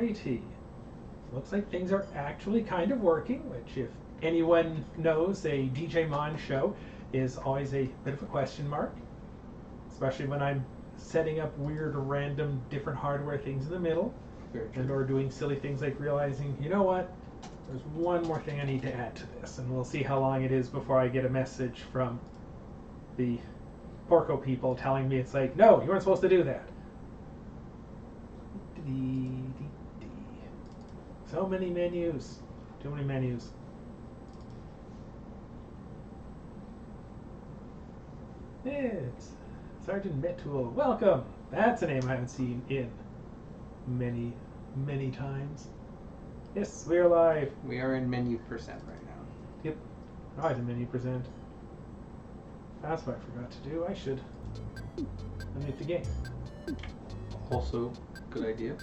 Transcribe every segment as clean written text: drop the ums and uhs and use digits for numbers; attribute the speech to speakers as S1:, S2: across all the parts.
S1: Alrighty. Looks like things are actually kind of working, which if anyone knows, a DJ Mon show is always a bit of a question mark, especially when I'm setting up weird random different hardware things in the middle, and or doing silly things like realizing, you know what, there's one more thing I need to add to this, and we'll see how long it is before I get a message from the Porco people telling me it's like, no, you weren't supposed to do that. So many menus. Too many menus. It's Sergeant Metul. Welcome. That's a name I haven't seen in many, many times. Yes, we are live.
S2: We are in menu percent right now.
S1: Yep. Always in menu percent. That's what I forgot to do. I should unmute the game.
S2: Also, good idea.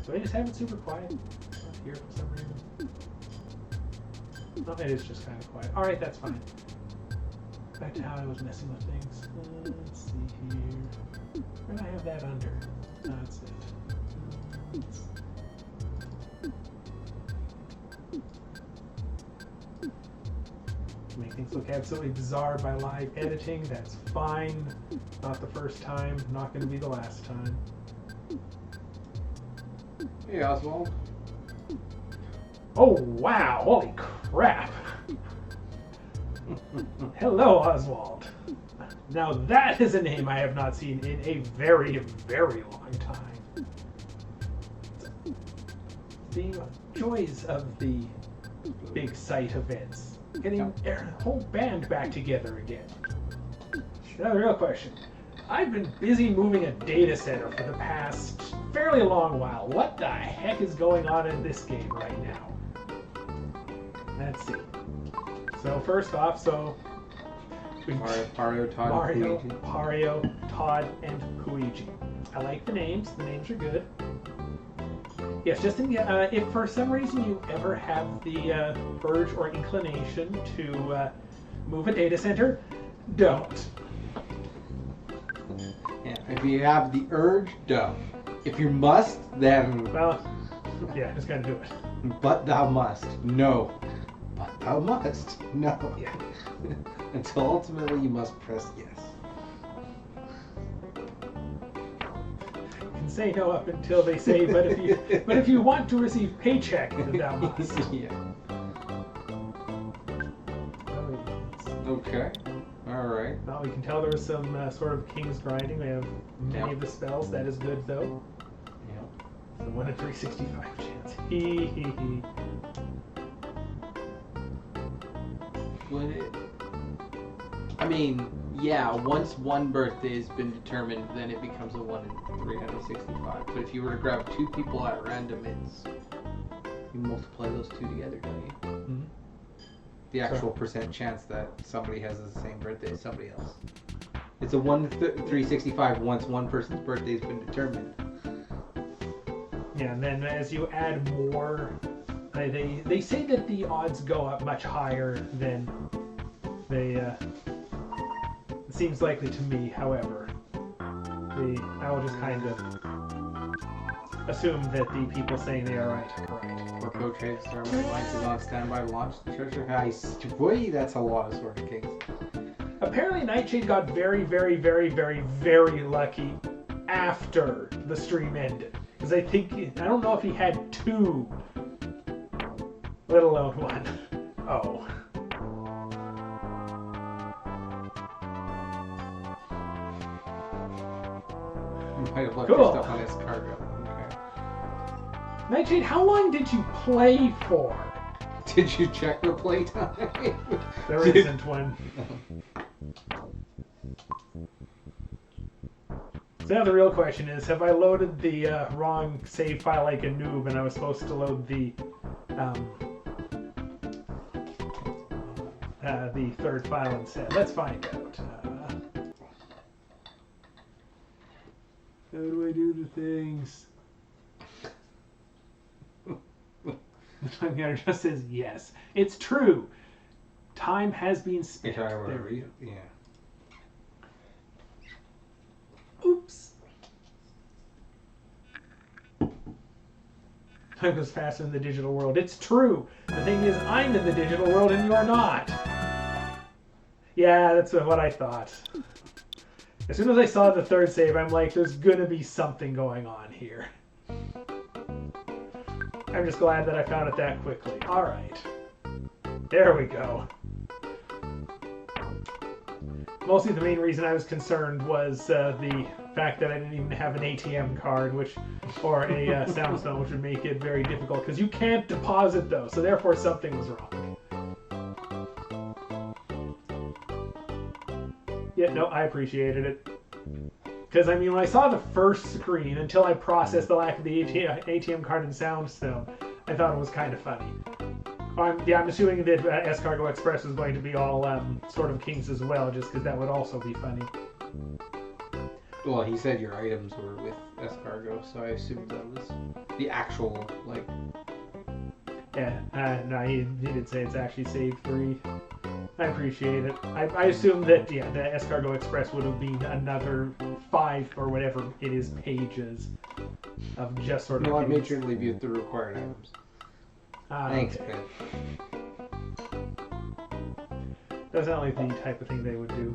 S1: Do I just have it super quiet? It's not here for some reason. No, it is just kind of quiet. Alright, that's fine. Back to how I was messing with things. Let's see here. Where do I have that under? That's it. Make things look absolutely bizarre by live editing. That's fine. Not the first time. Not going to be the last time.
S2: Hey, Oswald.
S1: Oh, wow. Holy crap. Hello, Oswald. Now that is a name I have not seen in a very, very long time. The joys of the big site events. Getting a whole band back together again. Now the real question. I've been busy moving a data center for the past fairly long while. What the heck is going on in this game right now? Let's see. So first off,
S2: Mario,
S1: Todd, and Luigi. I like the names. The names are good. Yes, just in the, if for some reason you ever have the urge or inclination to move a data center, don't.
S2: Yeah, if you have the urge, don't. If you must, then...
S1: Well, yeah, just gotta do it.
S2: But thou must. No. But thou must. No.
S1: Yeah.
S2: Until ultimately you must press yes.
S1: You can say no up until they say, but if you want to receive paycheck, then thou must.
S2: Yeah. Okay. Alright.
S1: Well, we can tell there was some sort of king's grinding. We have many of the spells. That is good, though.
S2: Yep.
S1: So 1 in 365 chance. Hee hee hee.
S2: Would it... I mean, Yeah, once one birthday has been determined, then it becomes a 1 in 365. But if you were to grab 2 people at random, you multiply those 2 together, don't you?
S1: Mm-hmm.
S2: The actual percent chance that somebody has the same birthday as somebody else. It's a 1 in 365 once one person's birthday has been determined.
S1: Yeah, and then as you add more, they say that the odds go up much higher than they. It seems likely to me, however. I will just kind of assume that the people saying they are right are correct.
S2: Or co-trade Starmen.Net is on standby to launch the treasure heist. Boy, that's a lot of Sword of Kings. Apparently,
S1: Nightshade got very, very, very, very, very lucky after the stream ended. Because I don't know if he had 2, let alone 1. Oh.
S2: You might have left
S1: Cool.
S2: your stuff on his cargo. Okay.
S1: Nightshade, how long did you play for?
S2: Did you check the playtime?
S1: There isn't one. So now the real question is, have I loaded the wrong save file like a noob and I was supposed to load the third file instead? Let's find out. How do I do the things? The time counter just says yes. It's true. Time has been spent. There we go.
S2: Yeah.
S1: Oops. Time goes faster in the digital world. It's true. The thing is, I'm in the digital world and you're not. Yeah, that's what I thought. As soon as I saw the third save, I'm like, there's gonna be something going on here. I'm just glad that I found it that quickly. Alright. There we go. Mostly the main reason I was concerned was the fact that I didn't even have an ATM card, or a soundstone, which would make it very difficult, because you can't deposit those, so therefore something was wrong. Yeah, no, I appreciated it. Because, I mean, when I saw the first screen, until I processed the lack of the ATM card and soundstone, I thought it was kind of funny. I'm assuming that Escargo Express is going to be all Sword of Kings as well, just because that would also be funny.
S2: Well, he said your items were with Escargo, so I assumed that was the actual, like...
S1: Yeah, no, he did say it's actually save free. I appreciate it. I assume that, yeah, the Escargo Express would have been another 5 or whatever it is pages of just sort of...
S2: No, I made sure to leave you with the required items. Thanks,
S1: okay.
S2: Ben.
S1: That's not like the type of thing they would do.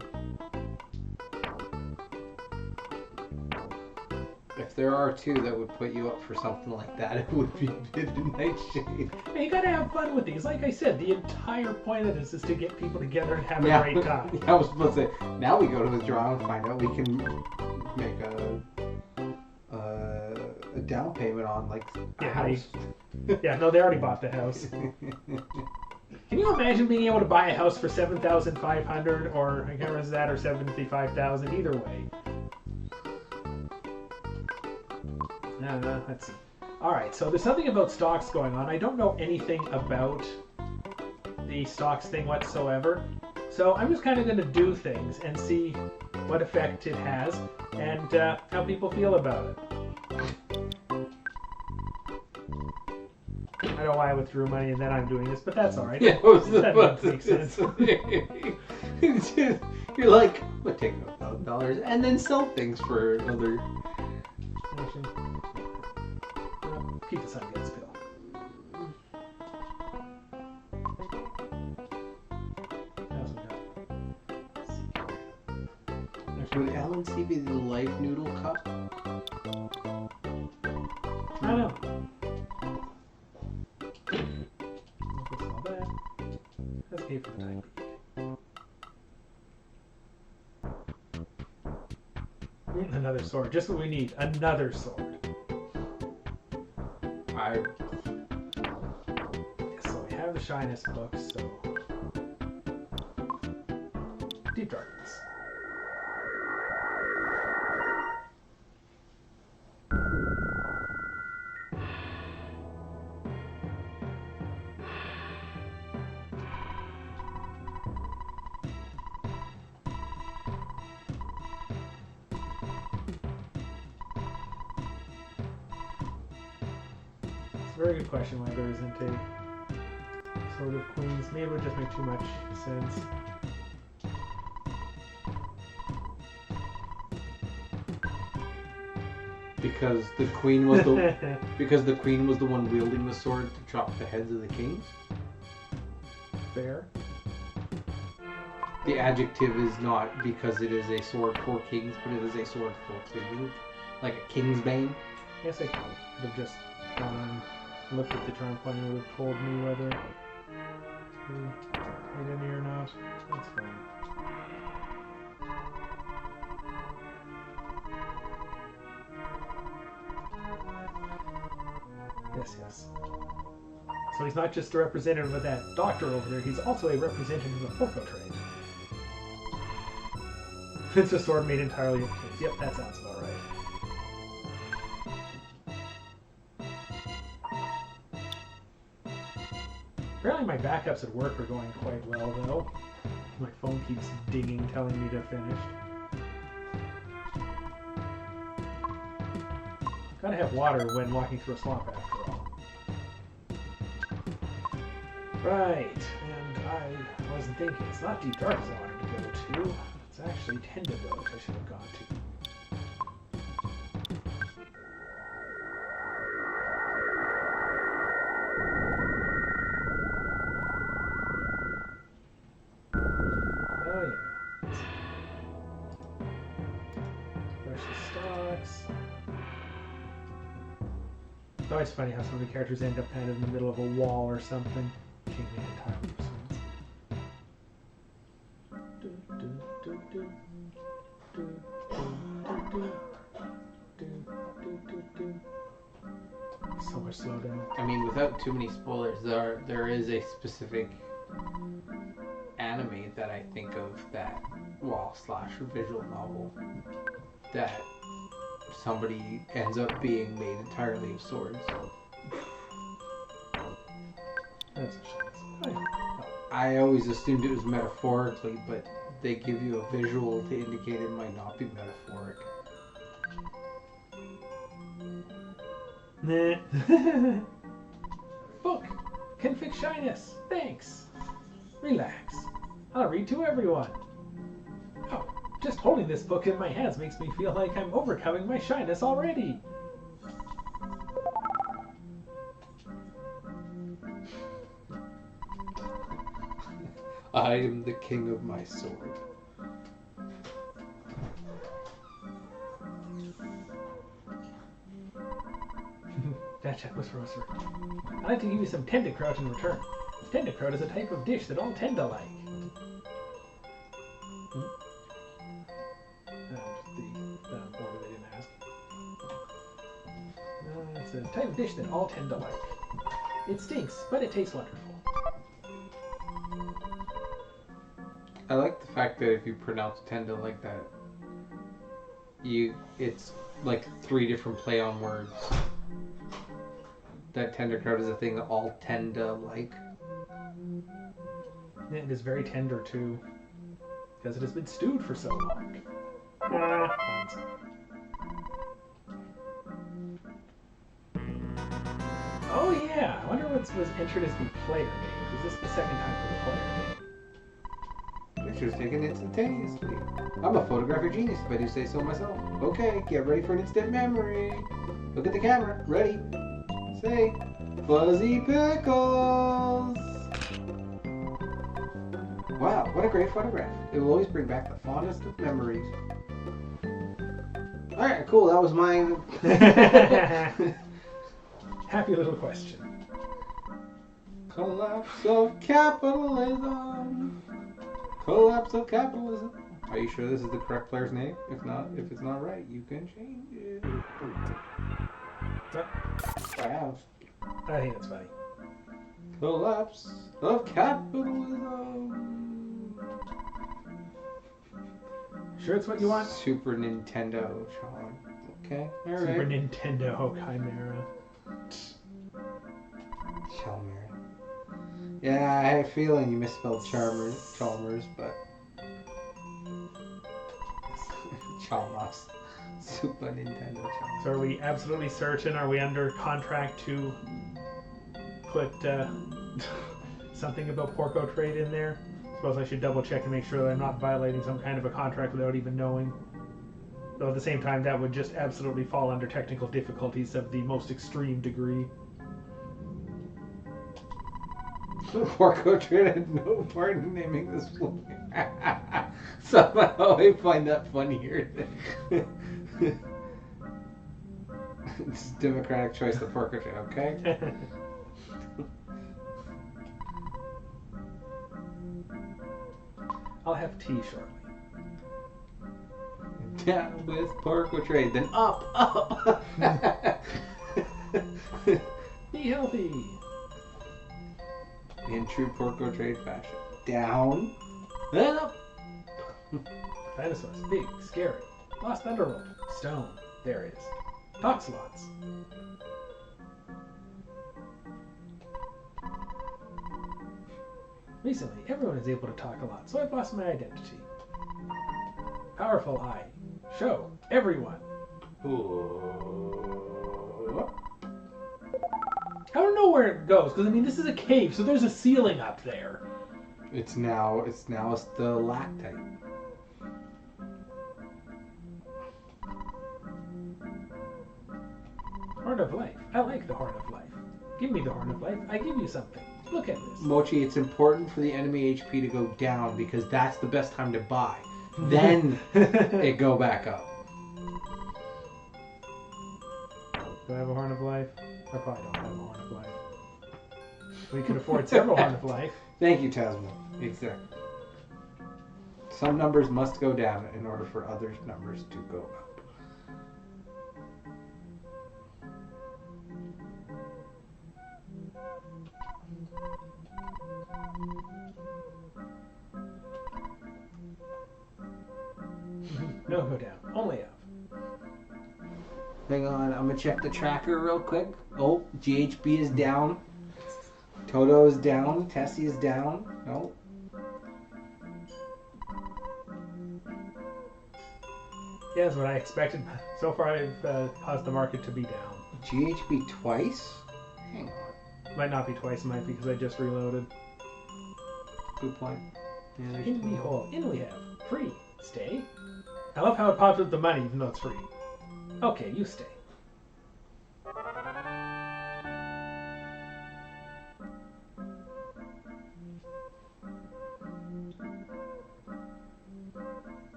S2: If there are 2 that would put you up for something like that, it would be Vid and Nightshade.
S1: Hey, you gotta have fun with these. Like I said, the entire point of this is to get people together and have a great time.
S2: I was supposed to say, now we go to withdraw and find out we can make a down payment on, like, a house.
S1: Yeah, no, they already bought the house. Can you imagine being able to buy a house for $7,500, or I can't remember if it's that, or $75,000? Either way. Let's see. Alright, so there's something about stocks going on. I don't know anything about the stocks thing whatsoever. So I'm just kind of going to do things and see what effect it has and how people feel about it. I don't know why I withdrew money and then I'm doing this, but that's alright.
S2: Yeah,
S1: that makes sense.
S2: You're like, I'm going to take $1,000 and then sell things for another...
S1: Keep the sun gets pill.
S2: Would Alan C be the life noodle cup?
S1: I don't know. All that. That's okay for the time being. Another sword. Just what we need. Another sword. So we have the shyness book, so... Deep Darkness. very good question why there isn't a Sword of Queens. Maybe it would just make too much sense.
S2: Because the queen was the one wielding the sword to chop the heads of the kings.
S1: Fair.
S2: The adjective is not because it is a sword for kings, but it is a sword for queens, like a king's bane.
S1: I guess I could have just gone and looked at the charm point and would have told me whether to hit any or not. That's fine. Yes. So he's not just a representative of that doctor over there, he's also a representative of Porco trade. It's a sword made entirely of kings. Yep, that sounds about right. Apparently my backups at work are going quite well, though. My phone keeps dinging, telling me to finish. Gotta have water when walking through a swamp, after all. Right, and I wasn't thinking. It's not Deep Dark as I wanted to go to. It's actually Tenderboat I should have gone to. Oh yeah. Precious stocks. It's always funny how some of the characters end up kind of in the middle of a wall or something. Can't make entirely sense. So much slowdown.
S2: I mean, without too many spoilers, there is a specific anime that I think of that, / visual novel that somebody ends up being made entirely of swords.
S1: That's a chance.
S2: I always assumed it was metaphorically, but they give you a visual to indicate it might not be metaphoric.
S1: Nah. Book! Can fix shyness. Thanks. Relax. I'll read to everyone. Oh, just holding this book in my hands makes me feel like I'm overcoming my shyness already.
S2: I am the king of my sword.
S1: That check was Rosser. I'd like to give you some tenderkraut in return. Tenderkraut is a type of dish that all tend to like. The order they didn't ask. It's a type of dish that all tend to like. It stinks, but it tastes wonderful.
S2: I like the fact that if you pronounce tenda like that, it's like 3 different play on words. That tenderkraut is a thing that all tend to like.
S1: Yeah, it is very tender too, because it has been stewed for so long. Oh yeah, I wonder what was entered as the player name. Is this the second time for the player name?
S2: Pictures taken instantaneously. I'm a photographic genius if I do say so myself. Okay, get ready for an instant memory. Look at the camera. Ready. Say, Fuzzy Pickles! Wow, what a great photograph. It will always bring back the fondest of memories. Alright, cool, that was mine.
S1: Happy little question.
S2: Collapse of capitalism. Collapse of capitalism. Are you sure this is the correct player's name? If it's not right, you can change it. Wow.
S1: I think that's funny.
S2: Collapse of capitalism.
S1: Sure it's what you want?
S2: Super Nintendo, Sean. Okay, alright.
S1: Super Nintendo Chimera.
S2: Chalmers. Yeah, I had a feeling you misspelled Chalmers, but... Chalmers. Super Nintendo Chapter.
S1: So are we absolutely certain? Are we under contract to put something about Porco Trade in there? Suppose I should double check and make sure that I'm not violating some kind of a contract without even knowing. Though at the same time, that would just absolutely fall under technical difficulties of the most extreme degree.
S2: Porco Trade had no part in naming this movie. Somehow I find that funnier. It's a democratic choice, the Porco Trade, okay?
S1: I'll have tea shortly.
S2: Down with Porco Trade, then up.
S1: Be healthy.
S2: In true Porco Trade fashion. Down, then up.
S1: Dinosaurs, big, scary. Lost Underworld, stone. There it is. Toxlots. Recently, everyone is able to talk a lot, so I've lost my identity. Powerful eye. Show everyone.
S2: Ooh.
S1: I don't know where it goes, because I mean this is a cave, so there's a ceiling up there.
S2: It's now a stalactite.
S1: Horn of Life. I like the Horn of Life. Give me the Horn of Life, I give you something. Look at this.
S2: Mochi, it's important for the enemy HP to go down because that's the best time to buy. Then it go back up.
S1: Do I have a Horn of Life? I probably don't have a Horn of Life. We could afford several Horn of Life.
S2: Thank you, Tasman. Exactly. Some numbers must go down in order for other numbers to go up.
S1: No, go down. Only up.
S2: Hang on, I'm gonna check the tracker real quick. Oh, GHB is down. Toto is down. Tessie is down. No.
S1: Yeah, that's what I expected. So far, I've caused the market to be down.
S2: GHB twice? Hang on.
S1: Might not be twice, might be because I just reloaded.
S2: Good point. Yeah, there's
S1: In we
S2: two.
S1: hole. In we have. Free. Stay. I love how it pops with the money, even though it's free. Okay, you stay.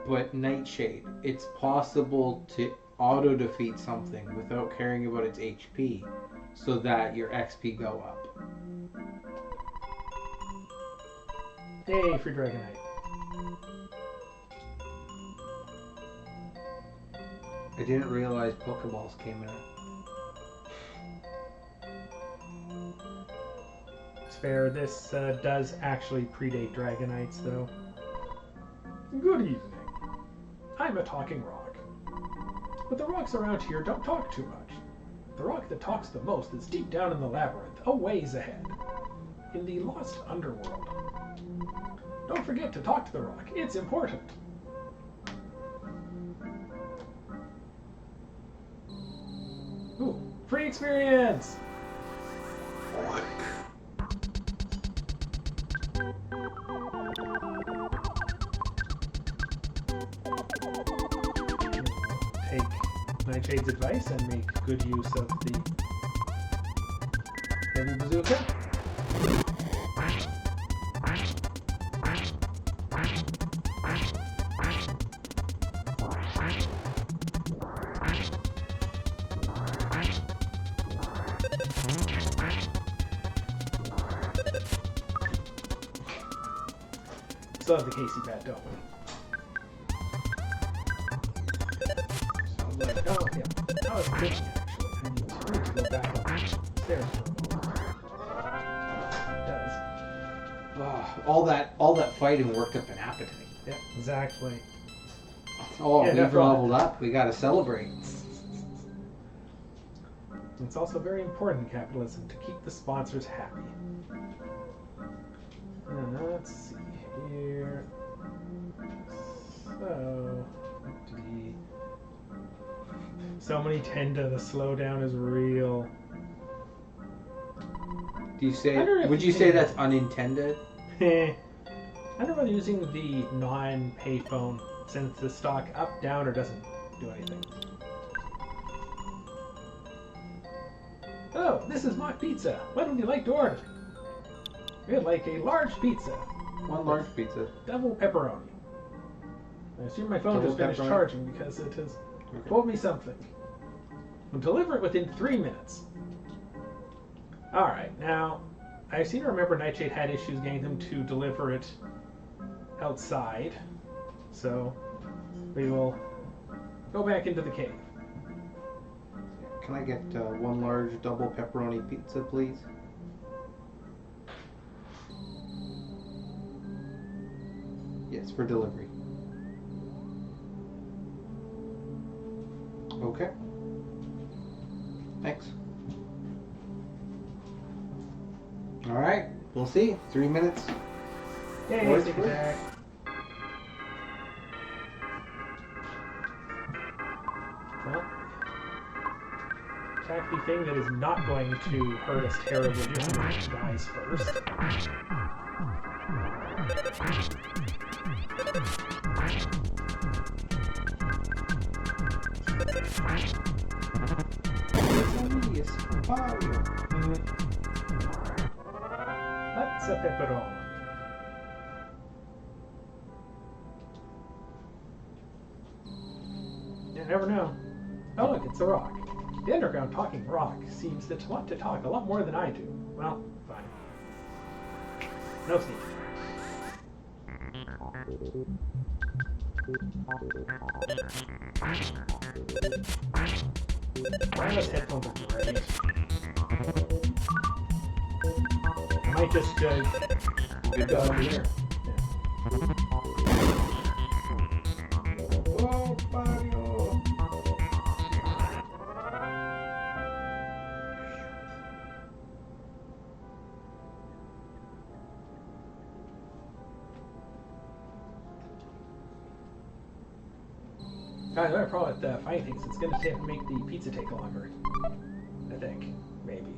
S2: But Nightshade, it's possible to auto-defeat something without caring about its HP so that your XP go up.
S1: Yay, free Dragonite.
S2: I didn't realize Pokeballs came in it.
S1: It's fair. This does actually predate Dragonites, though. Good evening. I'm a talking rock. But the rocks around here don't talk too much. The rock that talks the most is deep down in the labyrinth, a ways ahead. In the lost Underworld. Don't forget to talk to the rock. It's important. Ooh, free experience! Take Nightshade's advice and make good use of the heavy bazooka. Still have the Casey bat, don't we? Oh, yeah. That was good, actually. I need to go back up the stairs for a moment. It does.
S2: All that fighting worked up an appetite.
S1: Yeah, exactly.
S2: Oh,
S1: Yeah,
S2: we've
S1: definitely.
S2: leveled up. We gotta celebrate.
S1: It's also very important in capitalism to keep the sponsors happy. Let's see here. So, so many tenda, the slowdown is real.
S2: Would you say that's unintended?
S1: I wonder whether using the non-payphone sends the stock up, down, or doesn't do anything. Oh, this is my pizza. What would you like to order? We'd like a large pizza.
S2: One large pizza.
S1: Double pepperoni. I assume my phone
S2: Double
S1: just finished
S2: pepperoni?
S1: charging because it has told me something. We'll deliver it within 3 minutes. Alright, now, I seem to remember Nightshade had issues getting them to deliver it outside. So, we will go back into the cave.
S2: Can I get one large double pepperoni pizza, please? Yes, for delivery. Okay. Thanks. Alright, we'll see. 3 minutes.
S1: Yay, stick attack. Well, attack the thing that is not going to hurt us terribly if it dies first. That's a pepperoni. You never know. Oh look, it's a rock. The underground talking rock seems to want to talk a lot more than I do. Well, fine. No sneak. Wireless headphones are great. I might just go over here.
S2: Oh, Mario!
S1: The only problem with finding things, it's going to make the pizza take longer. I think. Maybe.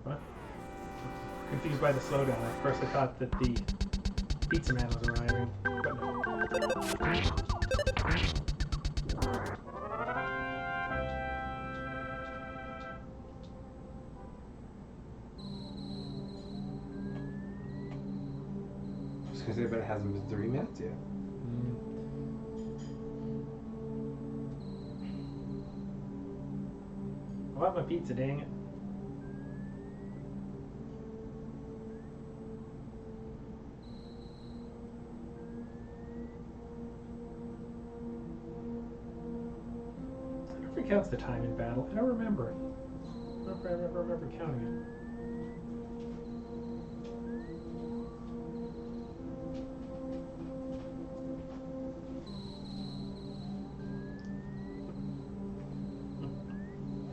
S1: What? Confused by the slowdown. At first I thought that the pizza man was arriving, but no.
S2: Because but it hasn't been 3 minutes yet.
S1: I want my pizza, dang it. I don't know if it counts the time in battle. I don't remember it. I don't remember counting it.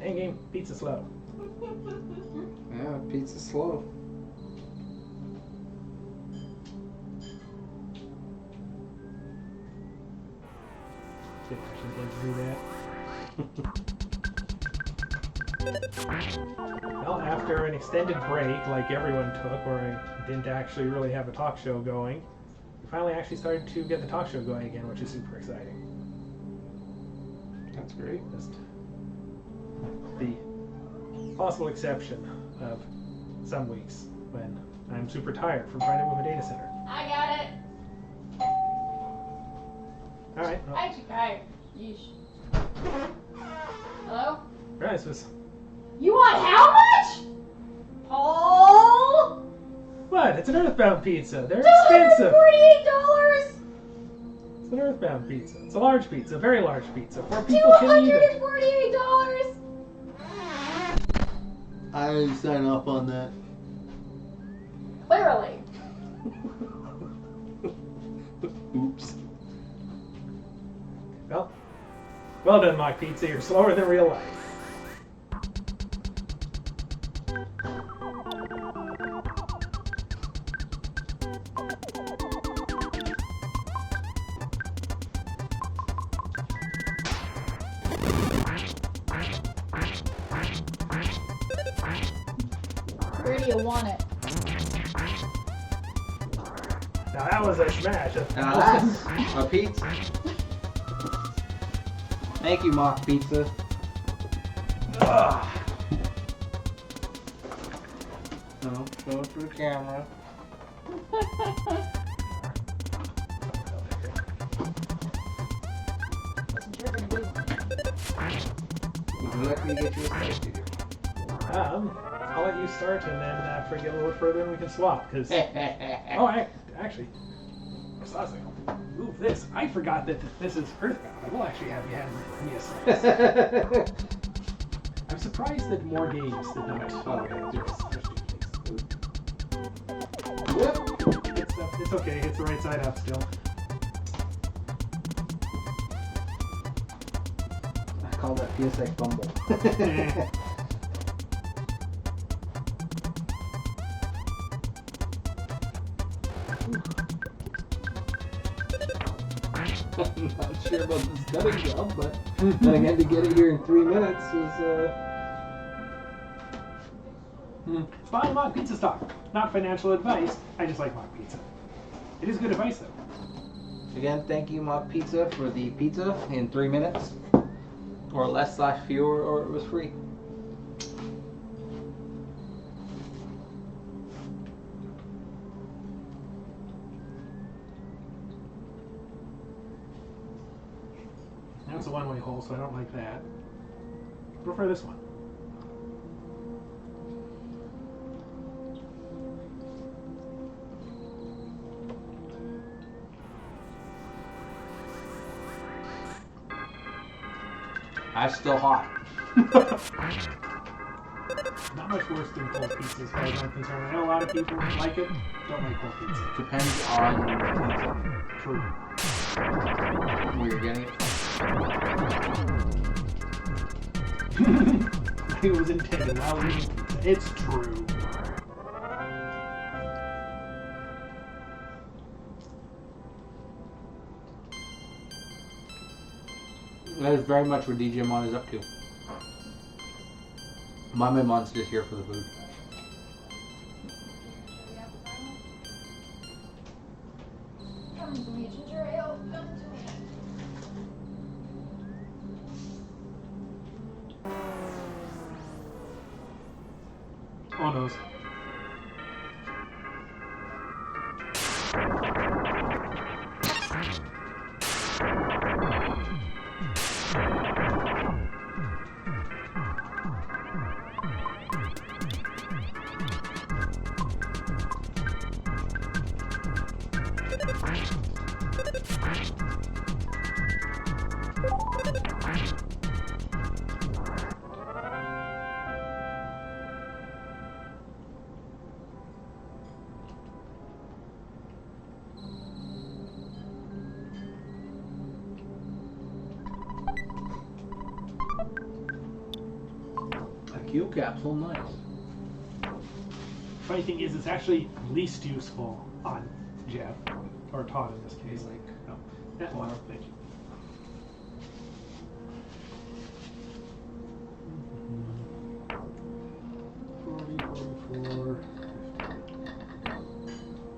S1: Hang game, pizza slow.
S2: Yeah, pizza's slow.
S1: Didn't actually get to do that. Well, after an extended break, like everyone took, where I didn't actually really have a talk show going, we finally actually started to get the talk show going again, which is super exciting.
S2: That's great.
S1: Just the possible exception of some weeks when I'm super tired from trying to move a data center.
S3: I got it.
S1: All right. Well,
S3: Actually, okay. Yeesh. Hello?
S1: this was
S3: You want how much? Paul?
S1: what? It's an Earthbound pizza. They're expensive.
S3: $248?
S1: It's an Earthbound pizza. It's a large pizza, a very large pizza. 4 people can eat it.
S3: $248?
S2: I didn't sign off on that.
S3: Clearly.
S2: Oops.
S1: Well done, Mock Pizza. You're slower than real life.
S3: you want it.
S1: Now that was a smash.
S2: Now that's a pizza. Thank you, Mock Pizza.
S1: Ugh.
S2: No, show it for the camera. Would you like me to get you a slice, Peter?
S1: I'll let you start, and then after we get a little further, we can swap. Because actually, I saw something. Move this. I forgot that this is Earthbound. I will actually have you hand me a slice. I'm surprised that more games did not.
S2: Oh, yeah, there's
S1: It's okay. It's the right side up still.
S2: I call that PSI fumble. I'm not sure about this cutting job, but then again, to get it here in 3 minutes was,
S1: It's buying mock pizza stock. Not financial advice. I just like mock pizza. It is good advice, though.
S2: Again, thank you, Mock Pizza, for the pizza in 3 minutes. Or less / fewer, or it was free.
S1: That's a one-way hole, so I don't like that. I prefer this one.
S2: That's still hot.
S1: Not much worse than cold pizza as far as I'm concerned. I know a lot of people like it, don't like cold pizza.
S2: Depends on
S1: True.
S2: where you're getting it from.
S1: I think it was intended while eating pizza. It's true.
S2: That is very much what DJ Mon is up to. My Mon's just here for the food.
S3: Come to me, ginger ale. Come to me.
S1: Oh no.
S2: Q capsule, nice.
S1: Funny thing is, it's actually least useful on Jeff, or Todd in this case. Like, no, that one. Thank you.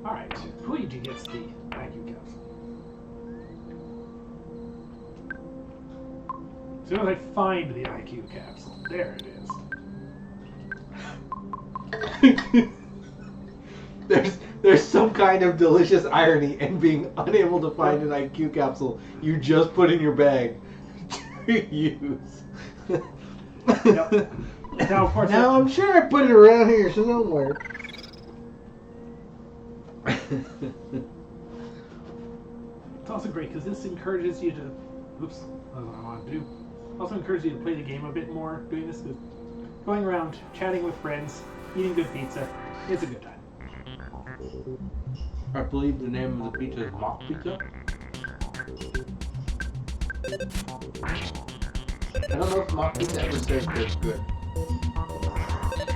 S1: All right, Luigi gets the IQ capsule. As soon as I find the IQ capsule, there it is.
S2: There's some kind of delicious irony in being unable to find an IQ capsule you just put in your bag to use.
S1: Yep. Now, of course,
S2: Now I'm sure I put it around here somewhere.
S1: it's also great because this encourages you to. Oops, that's what I want to do. Also encourages you to play the game a bit more. Doing this, going around, chatting with friends, eating good pizza. It's a good time.
S2: I believe the name of the pizza is Mock Pizza. I don't know if Mock Pizza ever says it's good.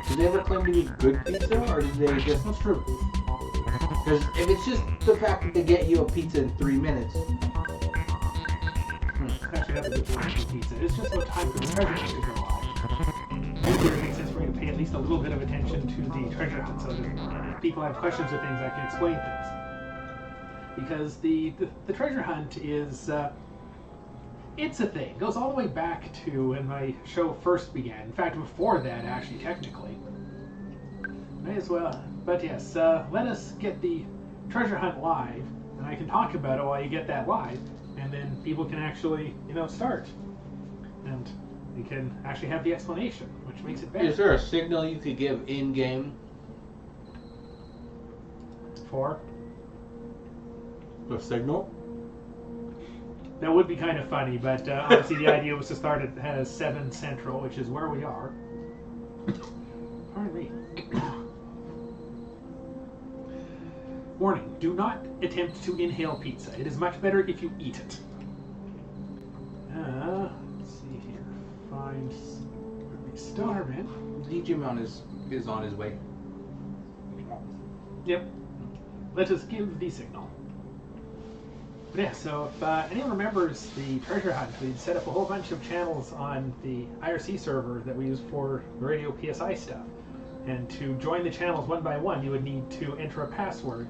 S2: Did they ever claim to be good pizza, or did they just...
S1: That's true.
S2: Because if it's just the fact that they get you a pizza in 3 minutes...
S1: Actually, have a good one for pizza. It's just what time for the president to go on. Maybe it makes sense for me to pay pay at least a little bit of attention to the treasure hunt, so that if people have questions or things, I can explain things. Because the treasure hunt is, it's a thing. It goes all the way back to when my show first began. In fact, before that, actually, technically. May as well. But yes, let us get the treasure hunt live, and I can talk about it while you get that live, and then people can actually, start. And we can actually have the explanation, which makes it better.
S2: Is there a signal you could give in-game?
S1: For?
S2: A signal?
S1: That would be kind of funny, but obviously the idea was to start at 7 Central, which is where we are. Pardon me. Warning, do not attempt to inhale pizza. It is much better if you eat it. Let's see here. Find Starman.
S2: Digimon is on his way.
S1: Yep. Let us give the signal. But yeah, so if anyone remembers the treasure hunt, we'd set up a whole bunch of channels on the IRC server that we use for the Radio PSI stuff. And to join the channels one by one, you would need to enter a password.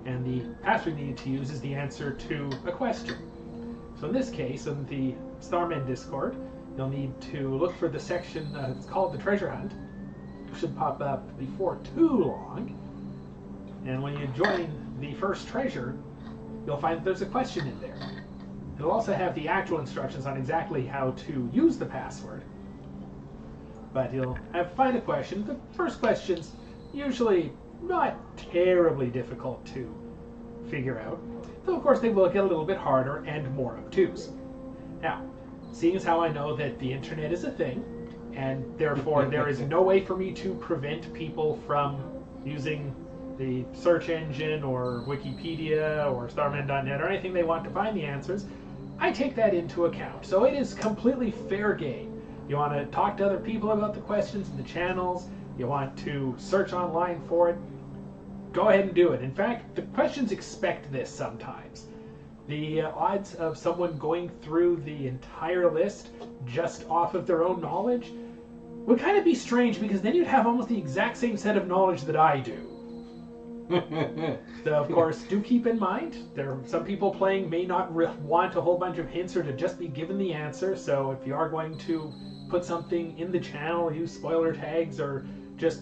S1: And the password you need to use is the answer to a question. So in this case, in the Starmen Discord, you'll need to look for the section it's called the treasure hunt. It should pop up before too long. And when you join the first treasure, you'll find that there's a question in there. It'll also have the actual instructions on exactly how to use the password. But you'll find a question. The first question's usually not terribly difficult to figure out. Though, of course, they will get a little bit harder and more obtuse. Now, seeing as how I know that the internet is a thing, and therefore there is no way for me to prevent people from using the search engine or Wikipedia or Starmen.Net or anything they want to find the answers, I take that into account. So it is completely fair game. You want to talk to other people about the questions in the channels, you want to search online for it, go ahead and do it. In fact, the questions expect this sometimes. The odds of someone going through the entire list just off of their own knowledge would kind of be strange, because then you'd have almost the exact same set of knowledge that I do. So, of course, do keep in mind, there are some people playing may not want a whole bunch of hints or to just be given the answer, so if you are going to put something in the channel, use spoiler tags, or just,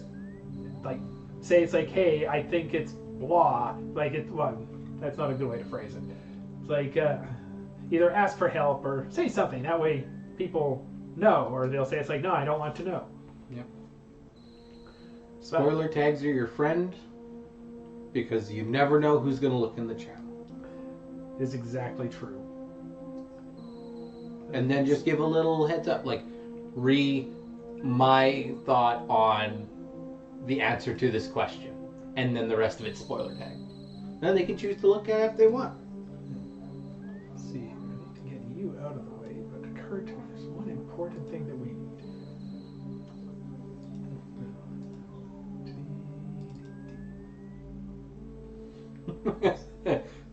S1: like, say it's like, hey, I think it's blah, like, well, that's not a good way to phrase it. It's like, either ask for help or say something, that way people know, or they'll say it's like, no, I don't want to know.
S2: Yep. Spoiler tags are your friend, because you never know who's going to look in the channel.
S1: Is exactly true.
S2: And then just give a little heads up, like, my thought on the answer to this question, and then the rest of it's spoiler tag. Then they can choose to look at it if they want.
S1: Let's see, I need to get you out of the way, but it occurred to me there's one important thing that we need.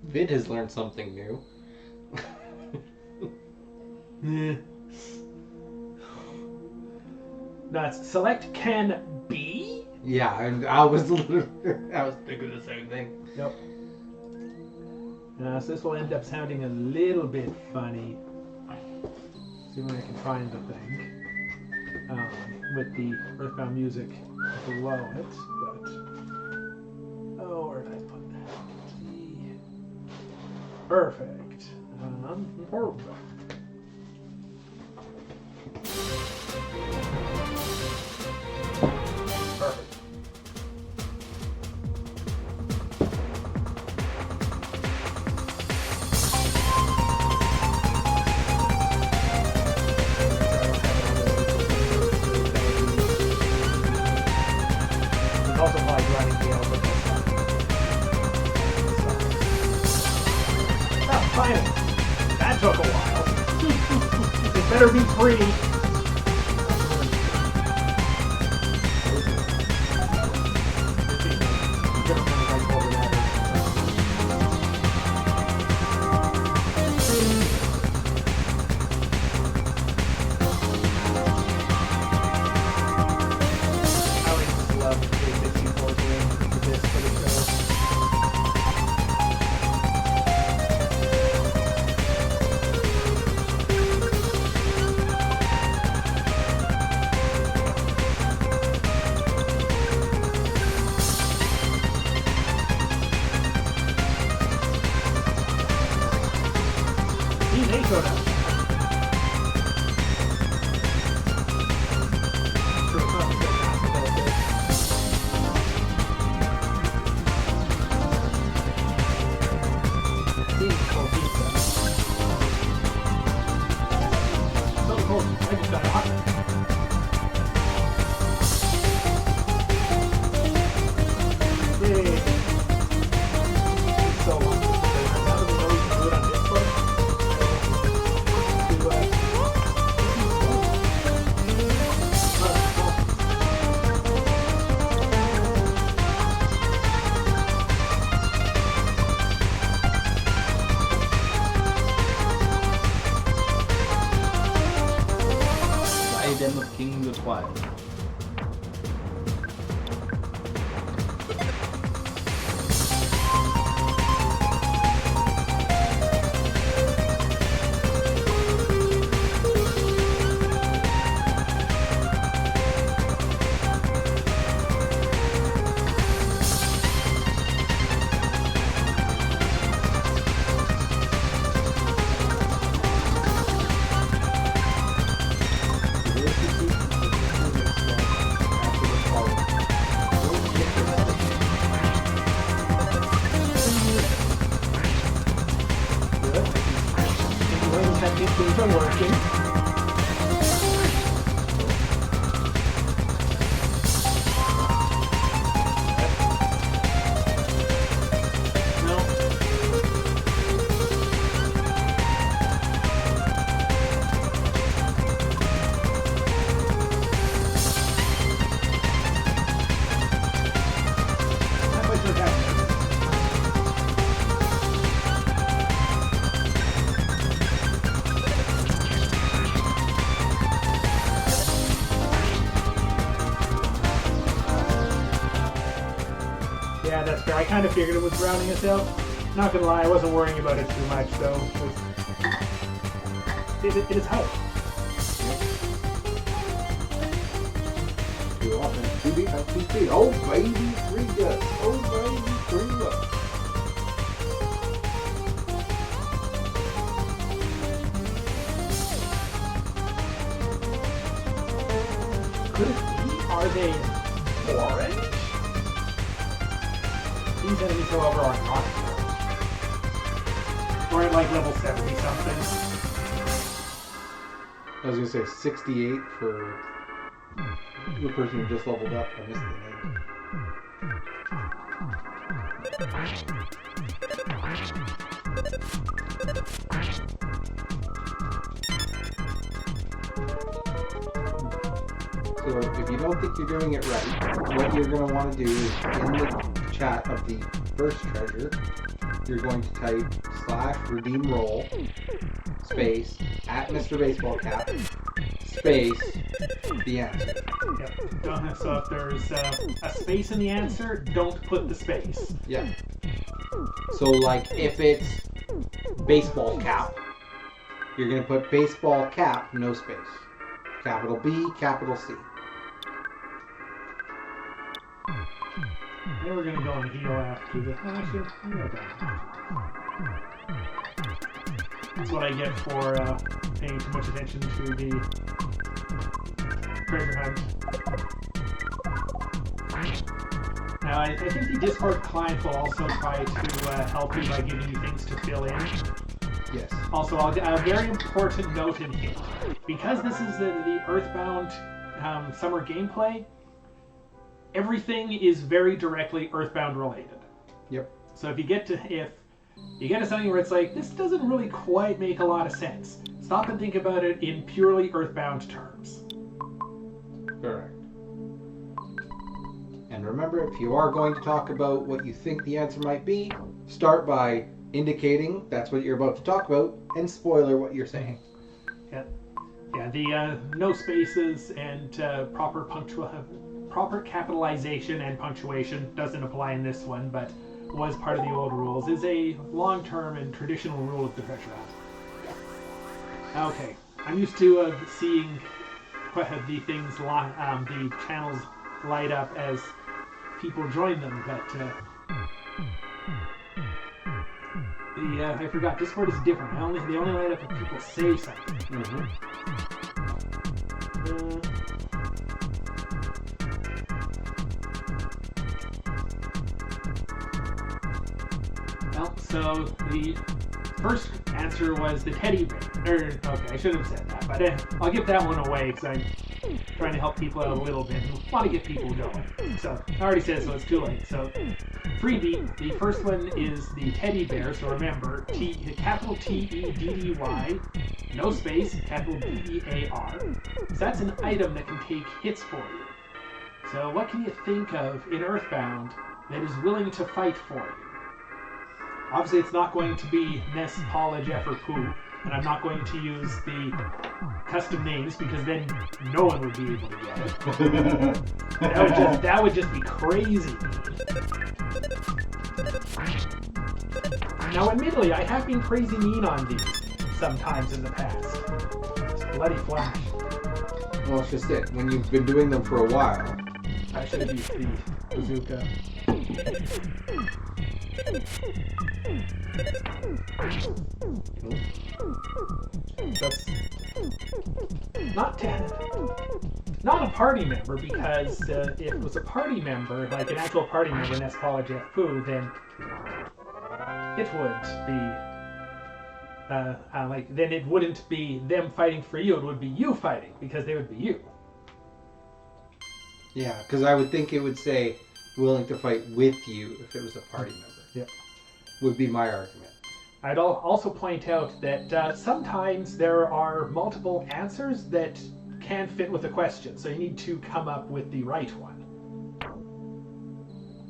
S2: Vid has learned something new.
S1: That's select can be?
S2: Yeah, and I was thinking the same thing.
S1: Yep. So this will end up sounding a little bit funny. See when I can find the thing. With the Earthbound music below it, but... Oh, where did I put that? Perfect. Perfect. Perfect. It's also like running the element. Oh, finally. That took a while. It better be free. go down.
S4: Diadem of King the Twilight.
S1: Things are working. Yeah, that's fair. I kind of figured it was drowning itself. Not gonna lie, I wasn't worrying about it too much, so it is help.
S2: Too often. 2 beat, 2 feet. Oh baby, 3 guts. Oh baby, 3 guts.
S1: Could it be? Are they orange? These enemies, however, are not. We're at like level 70 something.
S2: I was gonna say 68 for the person who just leveled up. I missed the name. So if you don't think you're doing it right, what you're going to want to do is in the chat of the first treasure, you're going to type /redeem_roll space at Mr. Baseball Cap space the answer.
S1: Yep. So if there's a space in the answer, don't put the space.
S2: Yeah. So like if it's baseball cap, you're going to put baseball cap, no space. Capital B, capital C.
S1: And we're gonna go and heal after this. Oh, actually, I'm gonna die. That's what I get for paying too much attention to the treasure hunt. Now, I think the Discord client will also try to help you by giving you things to fill in.
S2: Yes.
S1: Also, a very important note in here. Because this is the Earthbound Summer gameplay, everything is very directly Earthbound related.
S2: Yep.
S1: So if you get to something where it's like, this doesn't really quite make a lot of sense, stop and think about it in purely Earthbound terms.
S2: Correct. And remember, if you are going to talk about what you think the answer might be, start by indicating that's what you're about to talk about, and spoiler what you're saying.
S1: Yeah, the no spaces and proper capitalization and punctuation doesn't apply in this one, but was part of the old rules, is a long-term and traditional rule of the treasure hunt. Okay, I'm used to seeing the things, the channels light up as people join them, but I forgot. Discord is different. They only light up if people say something.
S2: Mm-hmm.
S1: Well, so the first answer was the teddy bear. Okay, I should have said that, but I'll give that one away because I'm trying to help people out a little bit and want to get people going. So I already said so, it's too late. So freebie, the first one is the teddy bear. So remember, capital T-E-D-D-Y, no space, capital B-E-A-R. So that's an item that can take hits for you. So what can you think of in Earthbound that is willing to fight for you? Obviously, it's not going to be Ness, Paula, Jeff, or Pooh, and I'm not going to use the custom names because then no one would be able to get it. That would just be crazy. Now, admittedly, I have been crazy mean on these sometimes in the past. Bloody Flash.
S2: Well, it's just it. When you've been doing them for a while.
S1: I should have used the bazooka. That's not a party member, because if it was a party member, like an actual party member, Ness, Paula, Jeff, Pooh, then it would be then it wouldn't be them fighting for you. It would be you fighting because they would be you.
S2: Yeah, because I would think it would say willing to fight with you if it was a party member.
S1: Yep.
S2: Would be my argument.
S1: I'd also point out that sometimes there are multiple answers that can fit with a question, so you need to come up with the right one.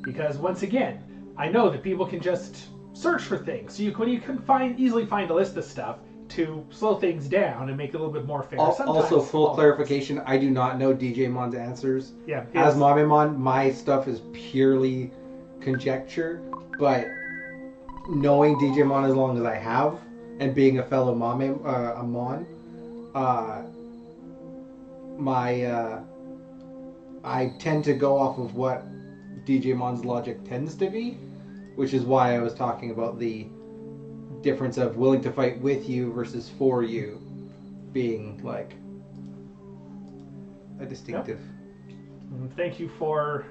S1: Because once again, I know that people can just search for things, so you can easily find a list of stuff to slow things down and make it a little bit more fair.
S2: Also, full clarification, I do not know DJ Mon's answers.
S1: Yeah.
S2: As Mon, my stuff is purely conjecture, but knowing DJ Mon as long as I have, and being a fellow Mon, I tend to go off of what DJ Mon's logic tends to be, which is why I was talking about the difference of willing to fight with you versus for you being like a distinctive.
S1: Yep. Thank you for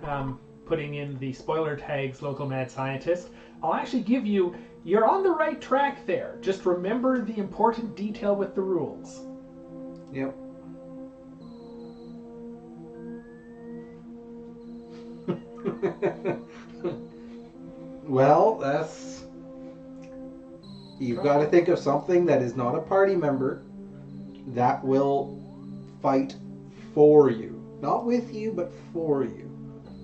S1: putting in the spoiler tags, local mad scientist. I'll actually give you're on the right track there. Just remember the important detail with the rules.
S2: Yep. Well, you've got to think of something that is not a party member that will fight for you. Not with you, but for you.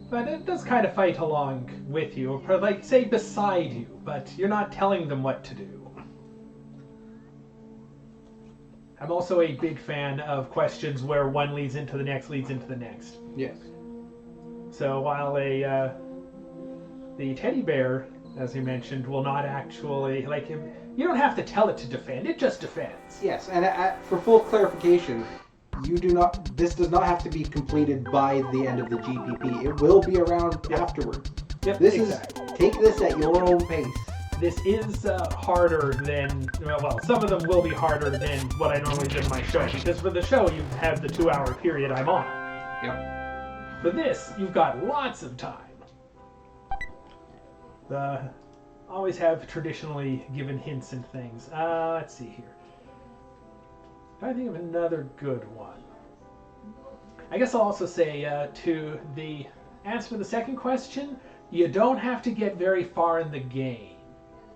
S1: But it does kind of fight along with you, or like, say, beside you, but you're not telling them what to do. I'm also a big fan of questions where one leads into the next, leads into the next.
S2: Yes.
S1: So while the teddy bear, as you mentioned, will not actually, like, you don't have to tell it to defend, it just defends.
S2: Yes, and for full clarification, this does not have to be completed by the end of the GPP. It will be around afterwards.
S1: Yep,
S2: Take this at your own pace.
S1: This is harder than, well, some of them will be harder than what I normally do in my show, because for the show you have the 2-hour period I'm on.
S2: Yep.
S1: For this, you've got lots of time. Always have traditionally given hints and things. Let's see here. I think of another good one. I guess I'll also say to the answer to the second question, you don't have to get very far in the game.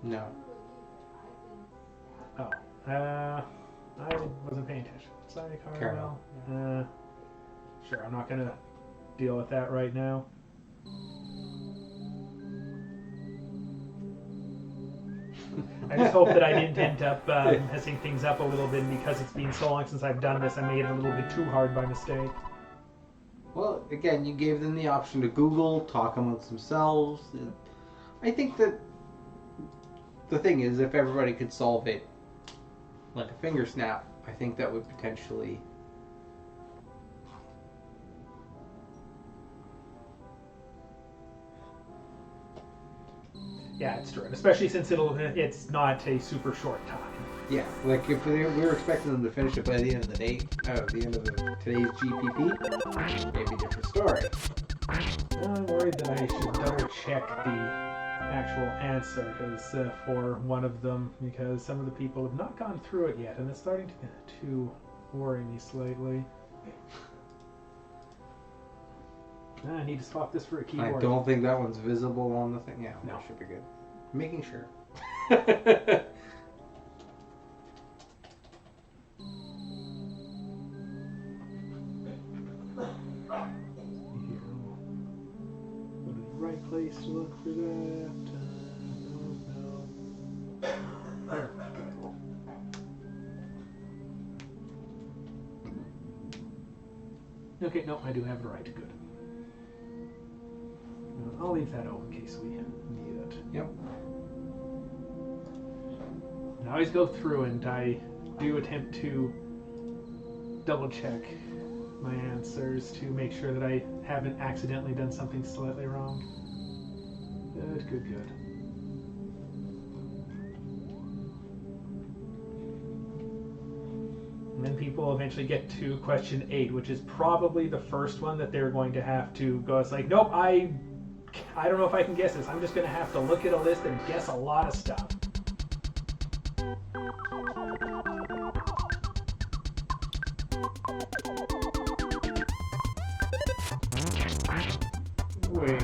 S2: No.
S1: Oh. I wasn't paying attention. Sorry, Caramel. Sure, I'm not going to deal with that right now. I just hope that I didn't end up messing things up a little bit, because it's been so long since I've done this, I made it a little bit too hard by mistake.
S2: Well, again, you gave them the option to Google, talk amongst themselves. I think that the thing is, if everybody could solve it like a finger snap, I think that would potentially...
S1: Yeah, it's true, and especially since it's not a super short time.
S2: Yeah, like if we were expecting them to finish it by the end of the day, the end of today's GPP, maybe a different story.
S1: I'm worried that I should double check the actual answer for one of them, because some of the people have not gone through it yet, and it's starting to worry me slightly. I need to swap this for a keyboard.
S2: I don't think that one's visible on the thing. Yeah,
S1: no.
S2: That should be good. Making sure.
S1: Right place to look for that. No. There we go. Okay, no, I do have it right. Good. I'll leave that open in case we need it.
S2: Yep.
S1: I always go through and I do attempt to double check my answers to make sure that I haven't accidentally done something slightly wrong. Good. And then people eventually get to question 8, which is probably the first one that they're going to have to go. It's like, nope, I don't know if I can guess this. I'm just going to have to look at a list and guess a lot of stuff. Wait.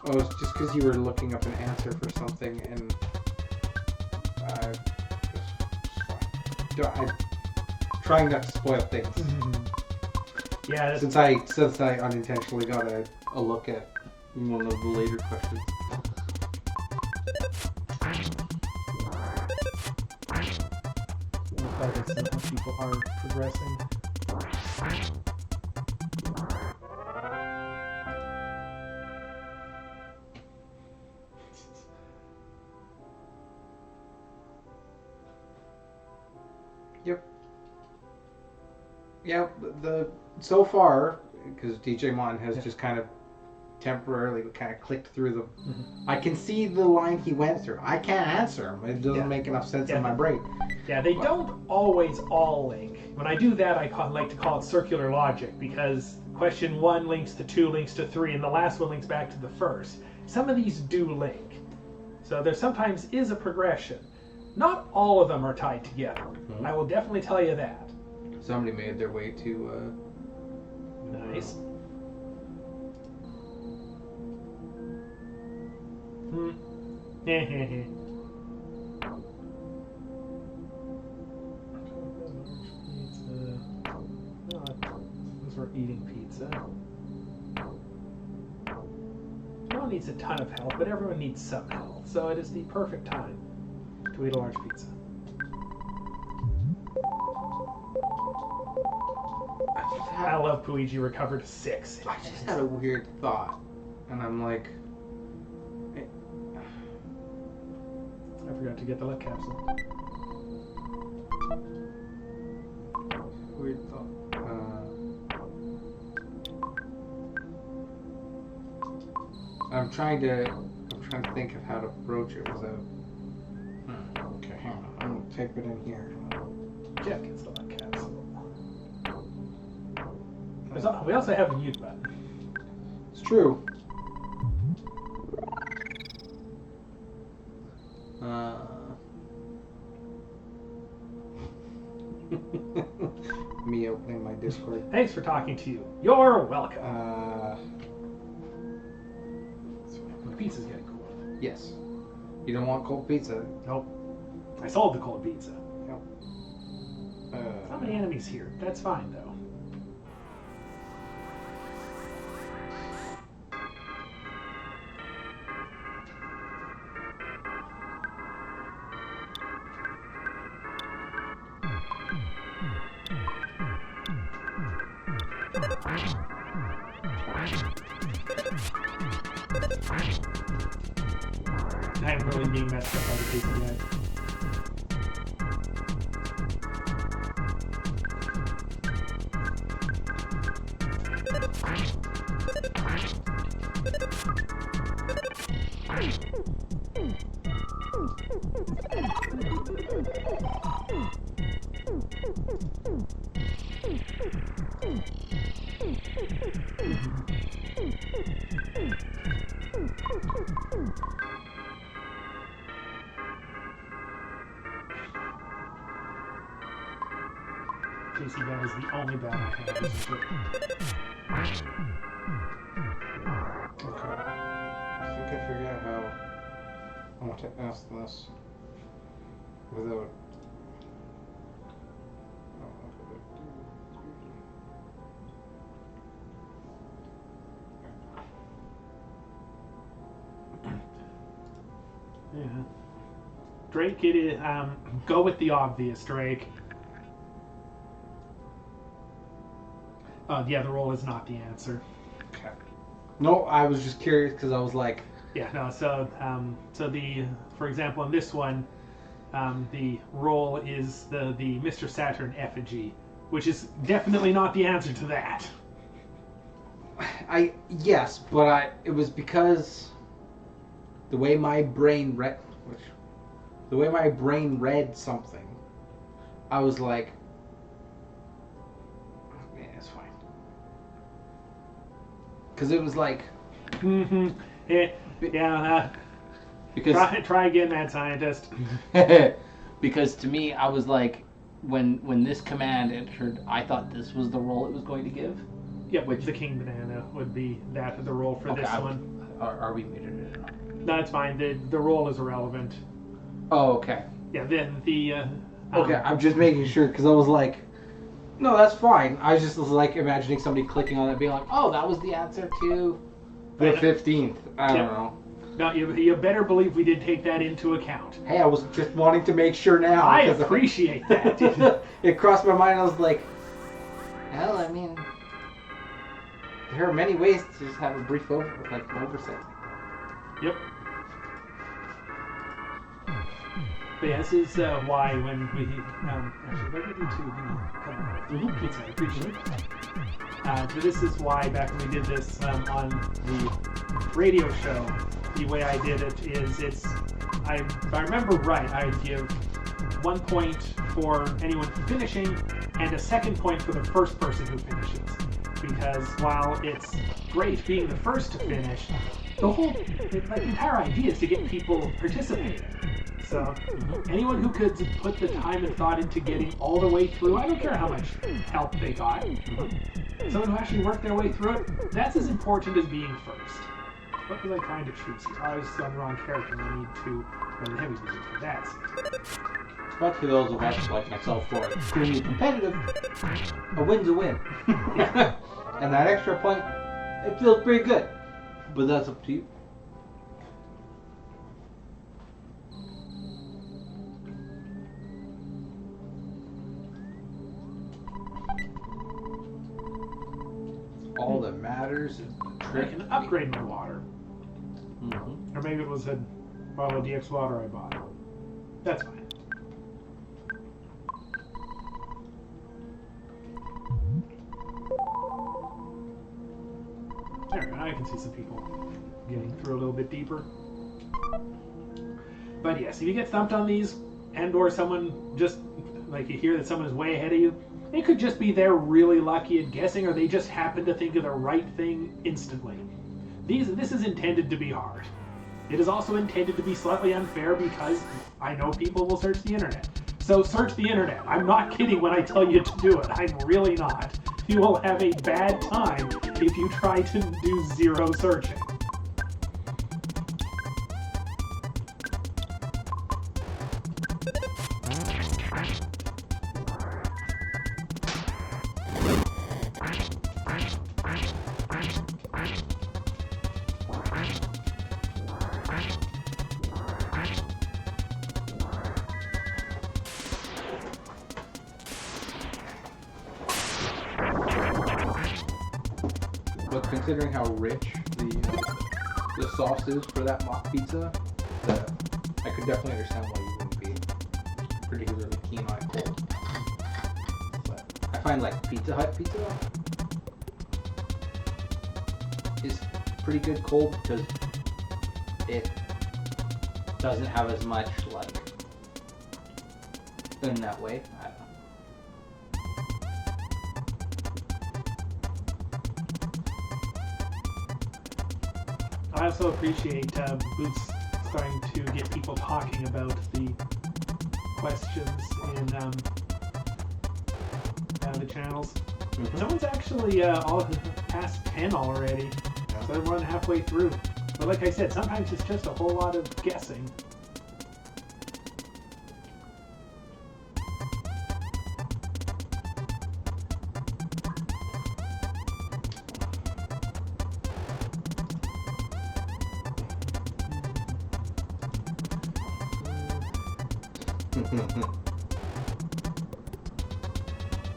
S2: Oh, it's just because you were looking up an answer for something, and I'm trying not to spoil things.
S1: Mm-hmm. Yeah.
S2: Since I unintentionally got a look at one of the later questions.
S1: People are progressing.
S2: Yep. Yeah, so far, because DJ Mon has just kind of temporarily clicked through them. Mm-hmm. I can see the line he went through. I can't answer him. It doesn't make enough sense in my brain.
S1: Yeah, they don't always all link. When I do that, I like to call it circular logic, because question 1 links to 2, links to 3, and the last one links back to the first. Some of these do link. So there sometimes is a progression. Not all of them are tied together. Mm-hmm. I will definitely tell you that.
S2: Somebody made their way to...
S1: Nice. Because we're eating pizza. No one needs a ton of help, but everyone needs some help. So it is the perfect time to eat a large pizza. I love Puigi recovered 6.
S2: I just had a weird thought, and I'm like...
S1: I forgot to get the luck capsule.
S2: Weird thought. I'm trying to think of how to broach it without... Okay, hang on. I'm going to type it in here.
S1: Jeff gets the luck capsule. We also have a mute button.
S2: It's true. Me opening my Discord.
S1: Thanks for talking to you. You're welcome. The pizza's getting cold.
S2: Yes. You don't want cold pizza?
S1: Nope. I sold the cold pizza.
S2: Nope.
S1: Not many enemies here. That's fine, though. I am really being messed up by the pizza guy. JC Bell is the only bad I have.
S2: Okay. I think I figured out how I want to ask this without.
S1: Yeah. Drake, go with the obvious, Drake. Yeah, the roll is not the answer.
S2: Okay. No, I was just curious because I was like.
S1: Yeah, no. So, for example, in this one, the roll is the Mr. Saturn effigy, which is definitely not the answer to that.
S2: Yes, but it was because the way my brain read something, I was like, yeah, it's fine. Because it was like,
S1: because try again, mad scientist.
S4: Because to me, I was like, when this command entered, I thought this was the role it was going to give.
S1: Yeah, which the King Banana would be the role for this one.
S4: Are we muted or not?
S1: No, it's fine. The role is irrelevant.
S2: oh, okay.
S1: Yeah, then the.
S2: Okay, I'm just making sure because I was like, no, that's fine. I was just like imagining somebody clicking on it and being like, oh, that was the answer to the 15th. I don't know.
S1: No, you better believe we did take that into account.
S2: Hey, I was just wanting to make sure now.
S1: I appreciate that.
S2: It crossed my mind. I was like, well, I mean, there are many ways to just have a brief oversight.
S1: Yep. But yeah, this is why when we actually let me do two. Pizza, I appreciate it. But this is why back when we did this on the radio show, the way I did it is if I remember right, I would give 1 point for anyone finishing and a second point for the first person who finishes. Because while it's great being the first to finish, the entire idea is to get people participating. So anyone who could put the time and thought into getting all the way through, I don't care how much help they got. Someone who actually worked their way through it, that's as important as being first. What was I trying to choose here? I was on the wrong character and I need to go to the heavy music for that.
S2: But for those of us like myself who are extremely competitive, a win's a win. And that extra point, it feels pretty good. But that's up to you. All that matters is the
S1: I
S2: trick.
S1: can upgrade my water.
S2: Mm-hmm.
S1: Or maybe it was a bottle of DX water I bought. That's fine. There we go. Now I can see some people getting through a little bit deeper. But yes, if you get stumped on these, and or someone just, like you hear that someone is way ahead of you, it could just be they're really lucky at guessing, or they just happen to think of the right thing instantly. This is intended to be hard. It is also intended to be slightly unfair because I know people will search the internet. So search the internet. I'm not kidding when I tell you to do it. I'm really not. You will have a bad time if you try to do zero searching.
S2: But considering how rich the sauce is for that mock pizza, I could definitely understand why you wouldn't be particularly keen on it cold. But I find like Pizza Hut pizza is pretty good cold because it
S4: doesn't have as much like in that way. I don't know.
S1: I also appreciate Boots starting to get people talking about the questions in the channels.
S2: Mhm.
S1: Someone's actually all past 10 already, so they're more than halfway through. But like I said, sometimes it's just a whole lot of guessing.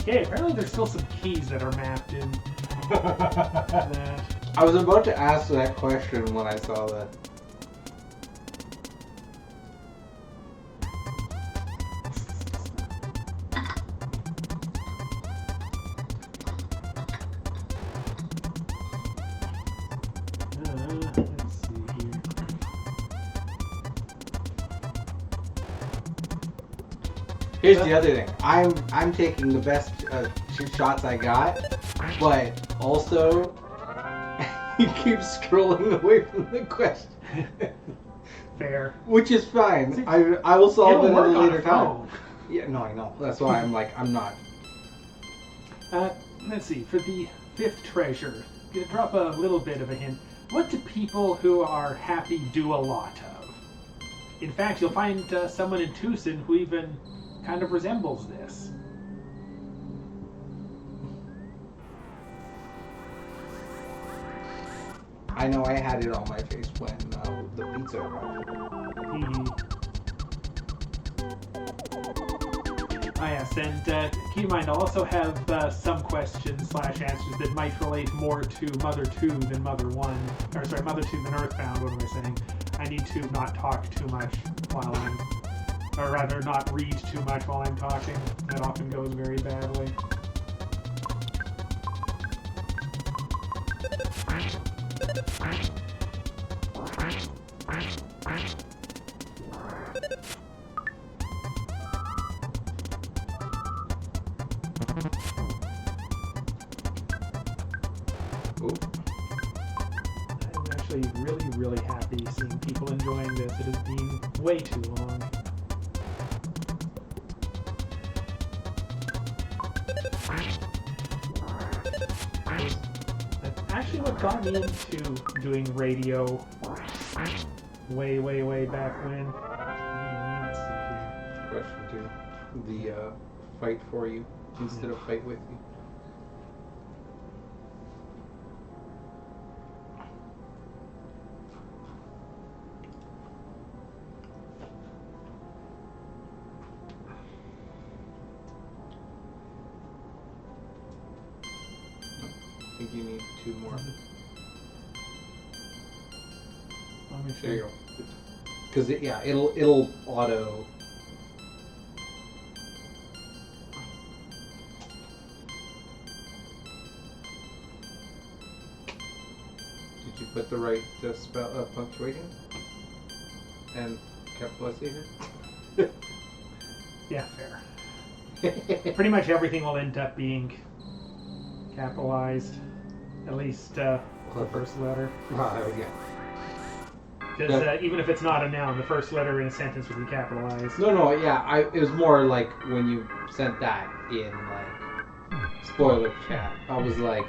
S1: Okay, apparently there's still some keys that are mapped in that.
S2: I was about to ask that question when I saw that.
S1: Let's see here.
S2: Here's the other thing. I'm taking the best shots I got, but also he keeps scrolling away from the question.
S1: Fair.
S2: Which is fine. I will solve it
S1: It'll
S2: at a
S1: work on
S2: later
S1: a
S2: time.
S1: phone.
S2: Yeah, no, I know. That's why I'm like, I'm not.
S1: Let's see, for the fifth treasure, gonna drop a little bit of a hint. What do people who are happy do a lot of? In fact, you'll find someone in Tucson who even kind of resembles this.
S2: I know I had it on my face when the pizza arrived.
S1: Ah, yes, and keep in mind, I'll also have some questions / answers that might relate more to Mother 2 than Mother 1. Or sorry, Mother 2 than Earthbound, what am I saying? I need to not talk too much while I'm... Or rather, not read too much while I'm talking. That often goes very badly. I'm actually really happy seeing people enjoying this. It has been way too long. That's actually what got me into doing radio way back when. Let's see here.
S2: Question 2. The fight for you instead of fight with you. I think you need 2 more.
S1: Let me
S2: There you
S1: show
S2: go. Because it'll auto. Did you put the right spell punctuation and capitalization?
S1: Yeah, fair. Pretty much everything will end up being capitalized, at least the first letter.
S2: Ah, there we go.
S1: Because even if it's not a noun, the first letter in a sentence would be capitalized.
S2: No, yeah, it was more like when you sent that in, like, spoiler chat. I was like,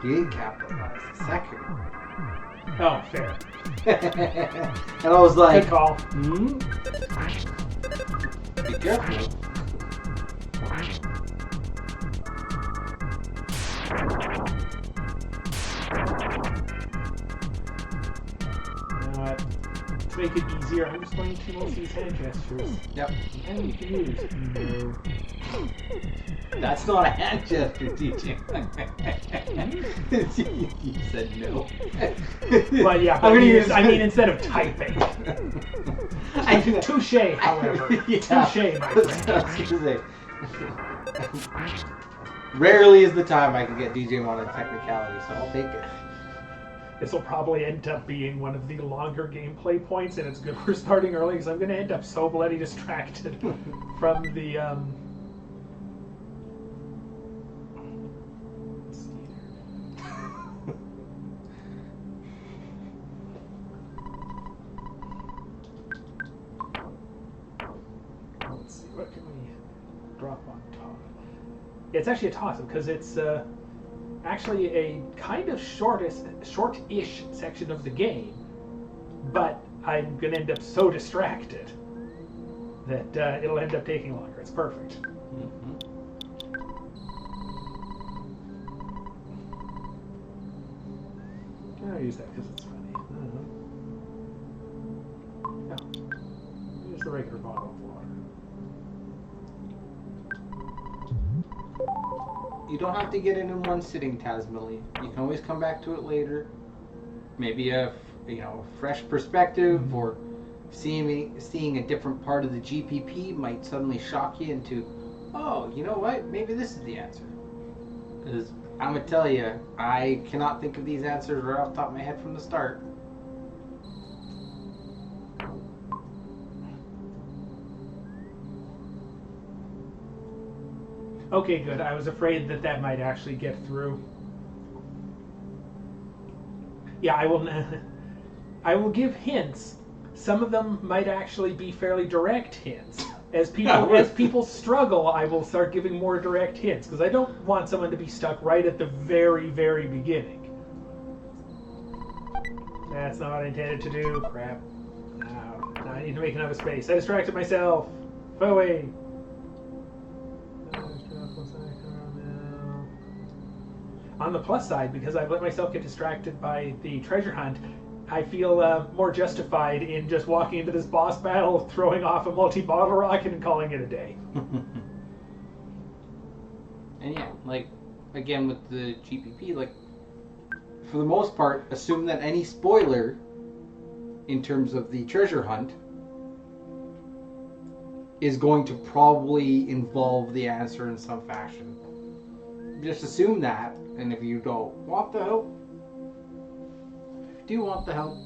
S2: you didn't capitalize the second one.
S1: Oh, fair.
S2: And I was like,
S1: Good call.
S2: Be careful.
S1: To make it easier, I'm just going to mostly use hand gestures.
S2: Yep.
S1: And you can use no.
S4: That's not a hand gesture, DJ. You said no.
S1: But yeah,
S2: I'm gonna use.
S1: I mean, instead of typing. Touche, however.
S2: Yeah.
S1: Touche, my friend.
S2: I was gonna say. Rarely is the time I can get DJ on a technicality, so I'll take it.
S1: This will probably end up being one of the longer gameplay points, and it's good we're starting early because I'm going to end up so bloody distracted from the. Let's see here. Let's see, what can we drop on top? It's actually a toss-up because it's actually a kind of short-ish section of the game, but I'm going to end up so distracted that it'll end up taking longer. It's perfect.
S2: Mm-hmm.
S1: I'll use that because it's funny. No. Use the regular bottle of water.
S2: You don't have to get it in one sitting, Tasmilly. You can always come back to it later. Maybe a fresh perspective, or seeing a different part of the GPP might suddenly shock you into, oh, you know what? Maybe this is the answer. Because I'm gonna tell you, I cannot think of these answers right off the top of my head from the start.
S1: Okay, good. I was afraid that might actually get through. Yeah, I will give hints. Some of them might actually be fairly direct hints. As people struggle, I will start giving more direct hints because I don't want someone to be stuck right at the very, very beginning. That's not what I intended to do. Crap. No, I need to make another space. I distracted myself. Away. On the plus side, because I've let myself get distracted by the treasure hunt, I feel more justified in just walking into this boss battle, throwing off a multi-bottle rocket, and calling it a day.
S2: And yeah, like, again with the GPP, like, for the most part, assume that any spoiler in terms of the treasure hunt is going to probably involve the answer in some fashion. Just assume that, and if you don't want the help, do you want the help?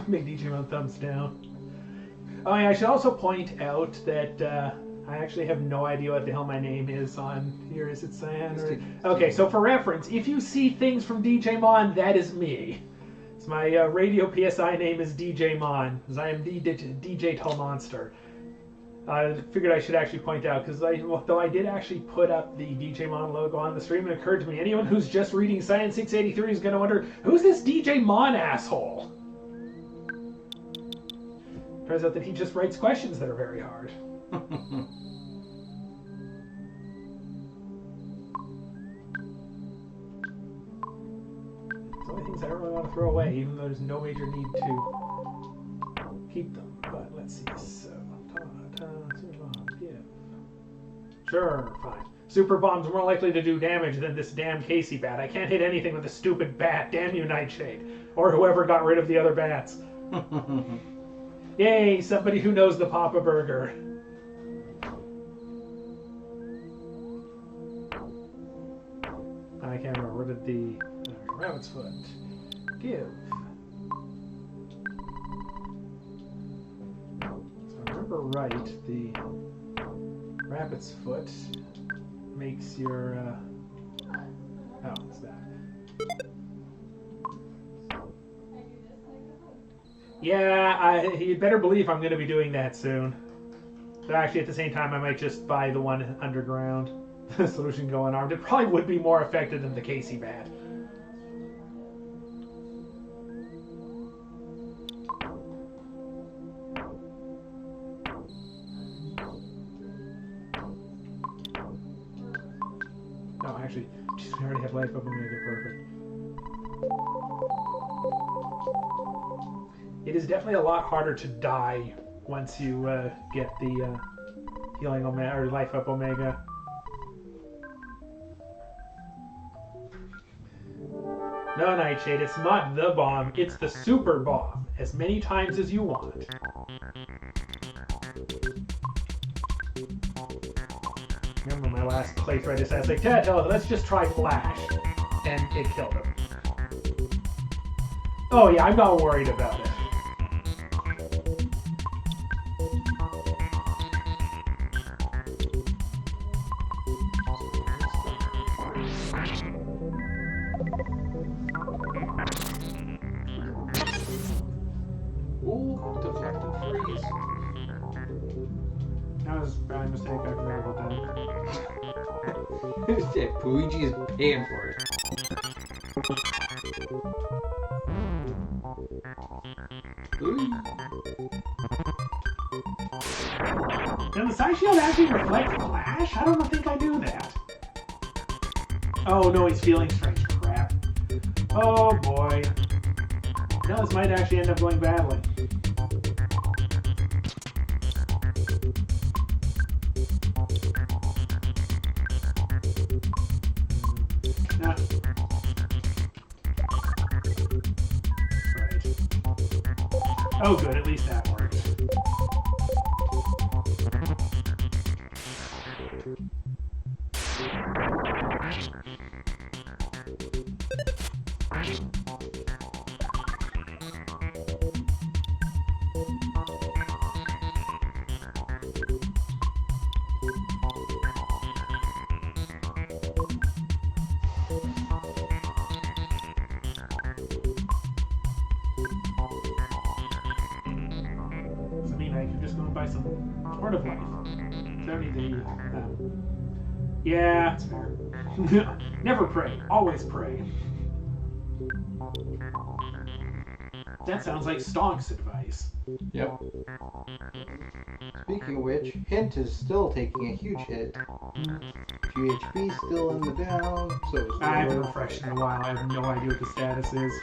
S1: Make DJ on thumbs down. Oh, yeah, I should also point out that I actually have no idea what the hell my name is on here. Is it Cyan? Okay, so for reference, if you see things from DJ Mon, that is me. So my Radio PSI name is DJ Mon, because I am the DJ Tall Monster. I figured I should actually point out, because though I did actually put up the DJ Mon logo on the stream, it occurred to me, anyone who's just reading Cyan683 is going to wonder, who's this DJ Mon asshole? Turns out that he just writes questions that are very hard. It's only things I don't really want to throw away, even though there's no major need to keep them. But let's see. So, sure, fine. Super bomb's more likely to do damage than this damn Casey bat. I can't hit anything with a stupid bat. Damn you, Nightshade. Or whoever got rid of the other bats. Yay, somebody who knows the Papa Burger. I can't remember. What did the rabbit's foot give? So I remember right, the rabbit's foot makes your oh, it's that. Yeah, you better believe I'm going to be doing that soon. But actually, at the same time, I might just buy the one underground. Solution go unarmed. It probably would be more effective than the Casey bat. No, actually, geez, we already have life up and make it perfect. It is definitely a lot harder to die once you get the healing omega or life up omega. No, Nightshade, it's not the bomb, it's the super bomb, as many times as you want. Remember my last playthrough, I just asked, like, hell, let's just try Flash, and it killed him. Oh yeah, I'm not worried about it.
S2: Ooh, deflected freeze.
S1: That was a bad mistake. I forgot about that.
S2: Shit, Luigi is paying for it. Ooh.
S1: Does the side shield actually reflect flash? I don't think I do that. Oh no, he's feeling strange. Crap. Oh boy. No, this might actually end up going badly. Nah. Right. Oh good, at least that worked. I mean, I can just go and buy some Sport of Life. 70 the. Yeah, it's fair. Never pray, always pray. That sounds like Stonk's advice.
S4: Yep.
S2: Speaking of which, Hint is still taking a huge hit. GHP still in the down, so is
S1: I haven't
S2: Lord.
S1: refreshed in a while. I have no idea what the status is.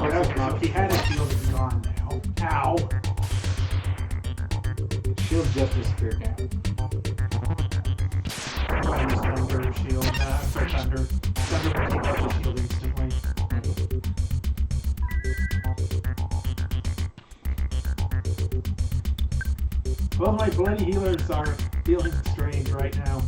S1: If he had his shield, it's gone now. Ow!
S2: Shield just disappeared now.
S1: I used Thunder shield. Sorry, Thunder. Thunder will take out the shield instantly. Well, my bloody healers are feeling strange right now.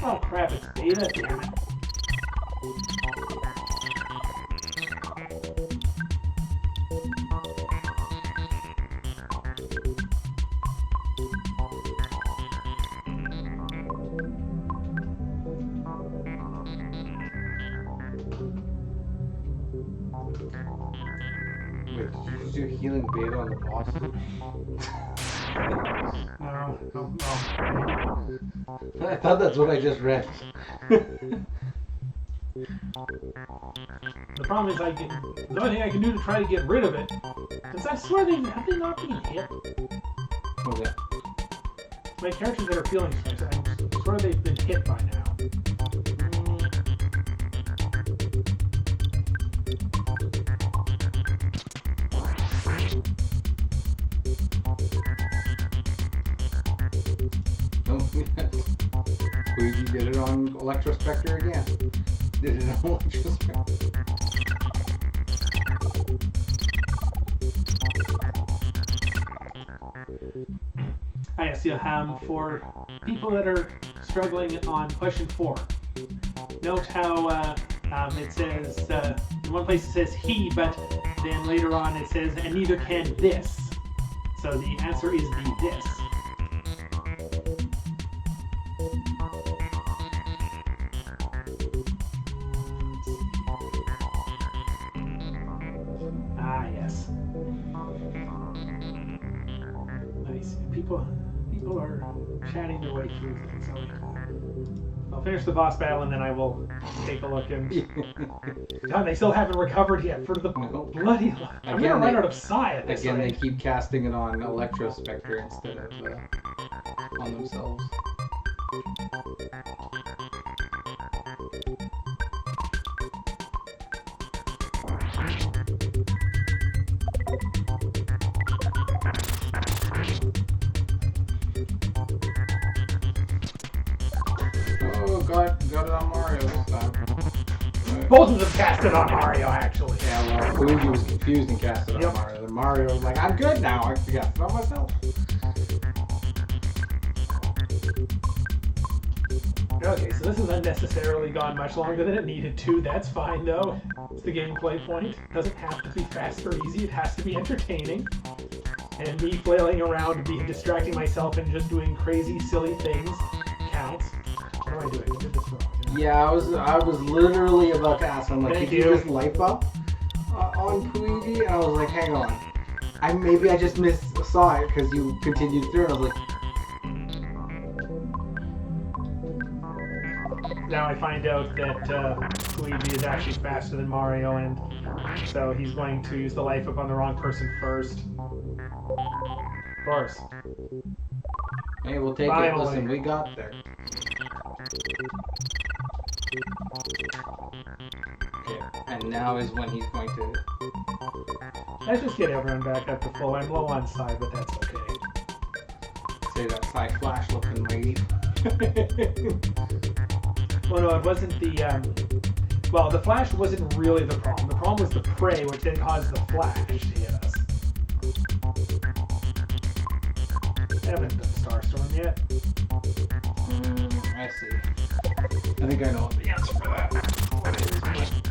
S1: Oh crap, it's beta, damn it.
S2: Wait, did you just do healing beta on the boss?
S1: No.
S2: I thought that's what I just read.
S1: The problem is the only thing I can do to try to get rid of it, because I swear have they not been hit?
S2: What's that?
S1: My characters that are feeling strange, I swear they've been hit by now.
S2: Luigi did it on Electrospectre again. Did it on Electrospectre.
S1: I see for people that are struggling on question 4. Note how it says, in one place it says he, but then later on it says, and neither can this. So the answer is the this. Ah, yes. Nice. People are chatting their way through things. I'll finish the boss battle and then I will take a look and... God, they still haven't recovered yet for the bloody... I'm gonna run out of Psi at this
S2: Again,
S1: rate.
S2: they keep casting it on Electrospectre instead of on themselves. Oh, got it on Mario this time.
S1: both of them cast it on Mario, actually.
S2: Yeah, well, Luigi was confused and cast it on
S1: Yep.
S2: Mario. Then Mario was like, I'm good now. I cast it on myself.
S1: Okay, so this has unnecessarily gone much longer than it needed to. That's fine, though. It's the gameplay point. It doesn't have to be fast or easy. It has to be entertaining. And me flailing around, distracting myself and just doing crazy, silly things counts. What am I doing? I did this wrong.
S2: Yeah, I was literally about to ask him, like,
S1: Thank
S2: did you
S1: you.
S2: just life up on Luigi? And I was like, hang on. Maybe I just saw it because you continued through. And I was like,
S1: Now I find out that Luigi is actually faster than Mario, and so he's going to use the life up on the wrong person first. Of course.
S2: hey, we'll take
S1: Finally.
S2: it. Listen, we got there. Okay, and now is when he's going to...
S1: Let's just get everyone back up to full. I'm low on side, but that's okay.
S2: say that side flash looking lady.
S1: Well, no, it wasn't the, well, the flash wasn't really the problem. The problem was the prey, which then caused the flash to hit us. I haven't done Starstorm yet.
S2: I see. I think I know the answer for that. What is it?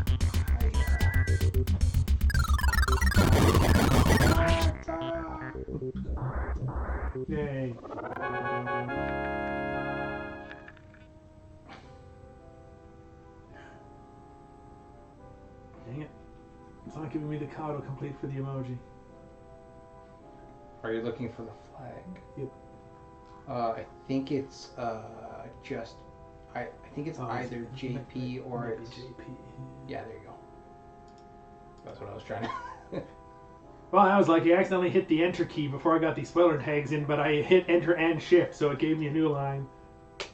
S1: Yay. Dang it. It's not giving me the code complete for the emoji.
S2: Are you looking for the flag?
S1: Yep.
S2: I think it's just I think it's either JP or it's
S1: JP.
S2: Yeah, there you go. That's what I was trying to.
S1: Well, I was lucky. I accidentally hit the enter key before I got these spoiler tags in, but I hit enter and shift, so it gave me a new line. So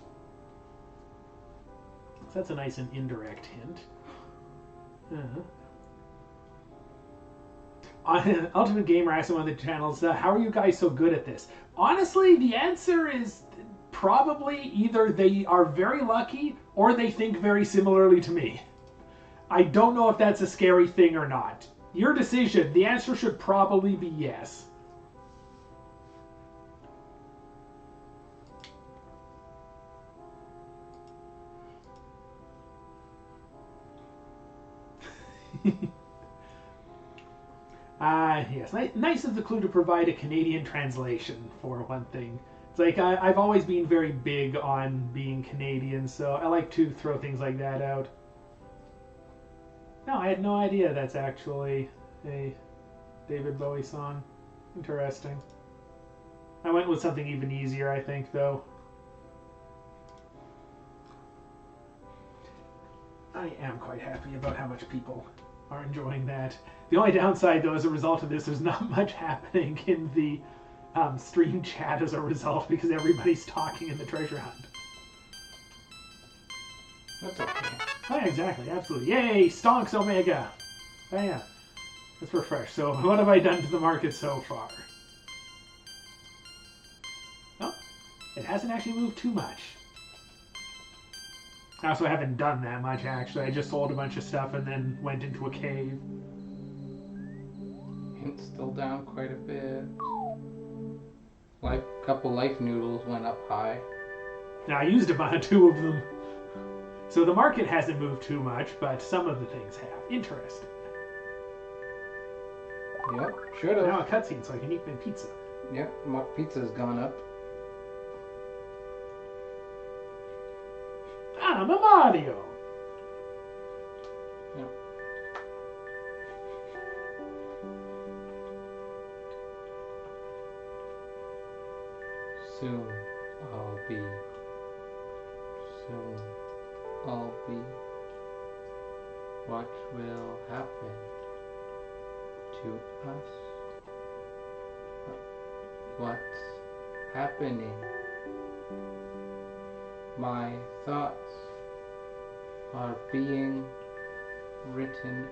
S1: that's a nice and indirect hint. Ultimate Gamer asked one of the channels, how are you guys so good at this? Honestly, the answer is probably either they are very lucky or they think very similarly to me. I don't know if that's a scary thing or not. Your decision. The answer should probably be yes. Yes. Nice of the clue to provide a Canadian translation, for one thing. It's like I've always been very big on being Canadian, so I like to throw things like that out. No, I had no idea that's actually a David Bowie song. Interesting. I went with something even easier, I think, though. I am quite happy about how much people are enjoying that. The only downside, though, as a result of this, there's not much happening in the stream chat as a result because everybody's talking in the treasure hunt.
S2: That's okay.
S1: Oh, yeah, exactly, absolutely. Yay, Stonks Omega! Oh, yeah. Let's refresh. So, what have I done to the market so far? Oh, it hasn't actually moved too much. I also haven't done that much, actually. I just sold a bunch of stuff and then went into a cave.
S2: Hint's still down quite a bit. Couple life noodles went up high.
S1: Now, I used about 2 of them. So the market hasn't moved too much, but some of the things have. Interesting.
S2: Yep, should have.
S1: Now a cutscene so I can eat my pizza.
S2: Yep, my pizza's gone up.
S1: I'm a Mario!
S2: Yep. Soon I'll be. What will happen to us? What's happening? My thoughts are being written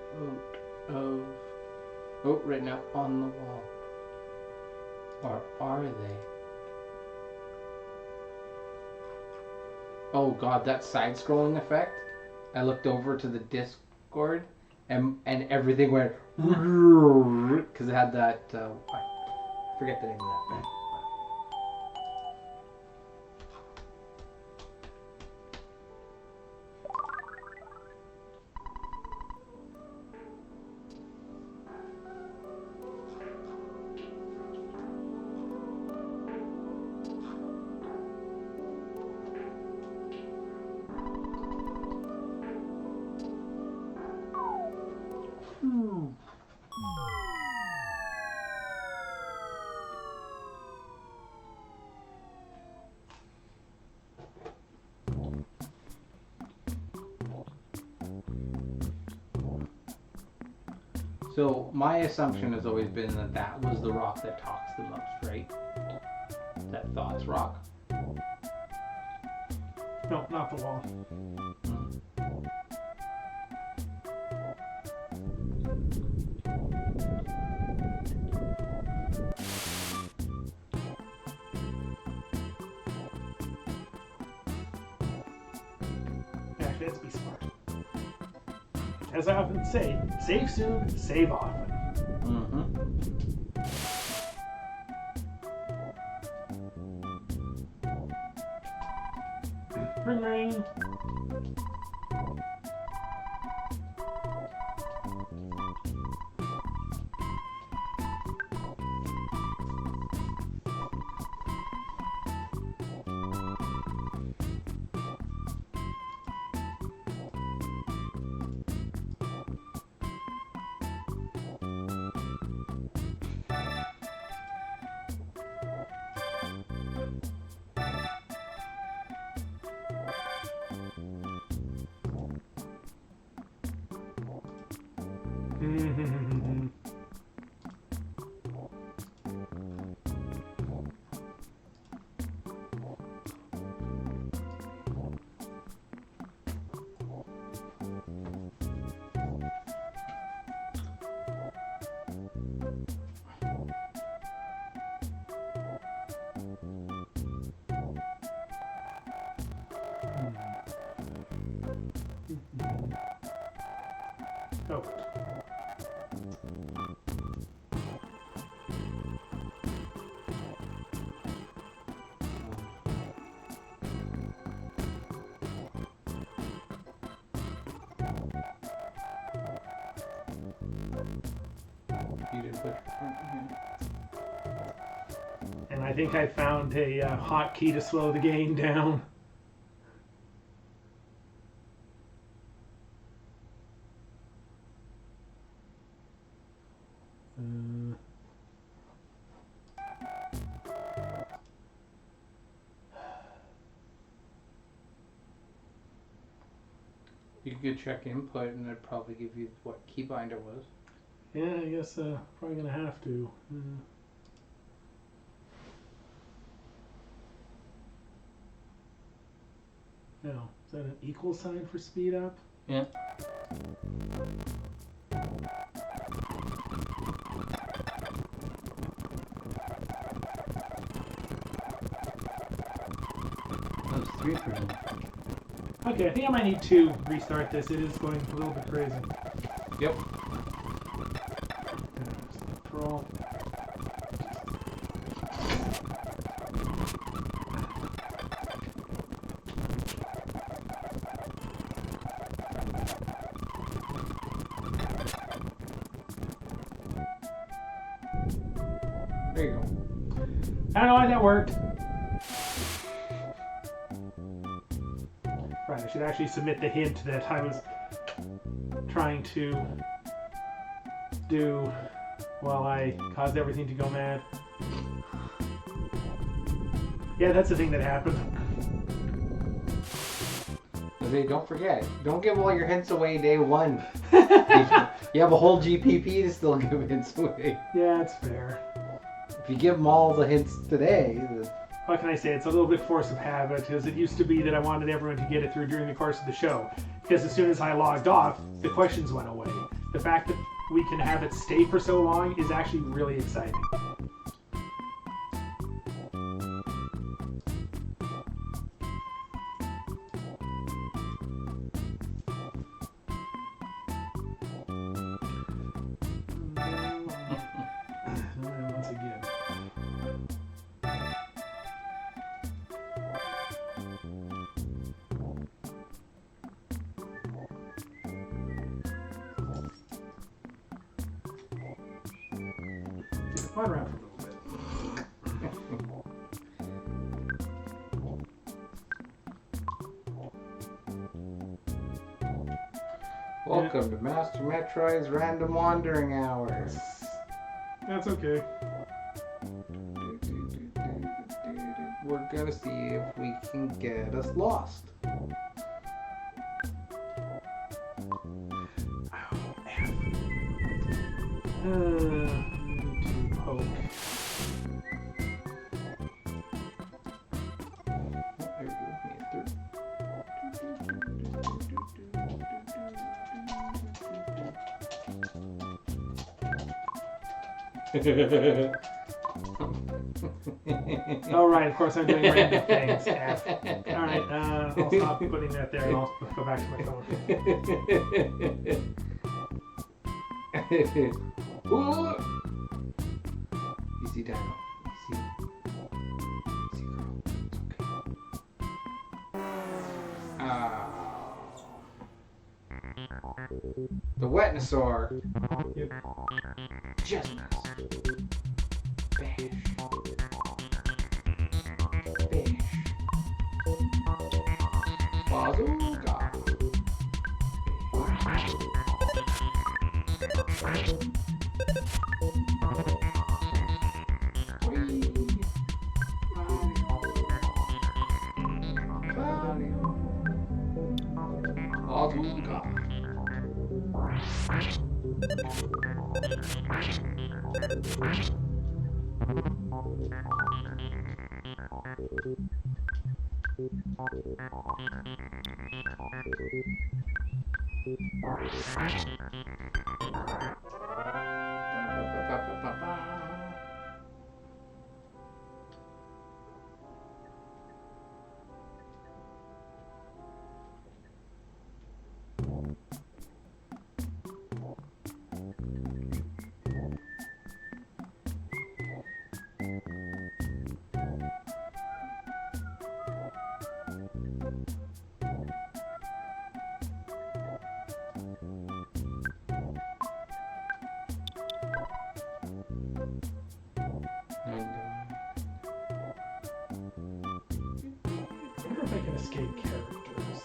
S2: written up on the wall. Or are they? Oh god, that side-scrolling effect. I looked over to the disc chord, and everything went because it had that. I forget the name of that band. So my assumption has always been that that was the rock that talks the most, right? That thoughts rock.
S1: No, not the wall. Actually, let's be smart. As I often say, save soon, save often. Ring ring. Oh.
S2: You didn't put
S1: And I think I found a hotkey to slow the game down.
S2: You could check input and it'd probably give you what keybinder was.
S1: Yeah, I guess probably gonna have to. Now, is that an equal sign for speed up?
S2: Yeah. That's 3%.
S1: Okay, I think I might need to restart this. It is going a little bit crazy.
S2: Yep.
S1: Control.
S2: There you go.
S1: I don't know why that worked. Right, I should actually submit the hint that I was trying to do while I caused everything to go mad. Yeah, that's the thing that happened.
S2: Hey, don't forget, don't give all your hints away day one. You have a whole GPP to still give hints away.
S1: Yeah, it's fair.
S2: If you give them all the hints today,
S1: What can I say? It's a little bit force of habit, because it used to be that I wanted everyone to get it through during the course of the show. Because as soon as I logged off, the questions went away. The fact that we can have it stay for so long is actually really exciting. Wander around for a little bit.
S2: Welcome to Master Metroid's Random Wandering Hours.
S1: That's okay.
S2: We're gonna see if we can get us lost.
S1: To poke.
S2: There we go.
S1: Oh, right, of course I'm doing random things. F. Alright, I'll stop putting that there and I'll go back to my phone.
S2: Easy down. Easy. Easy girl. It's okay. The Wetnosaur.
S1: Yep.
S2: Just nice. Bash. Bash. Bazooka.
S1: I wonder if I can escape characters.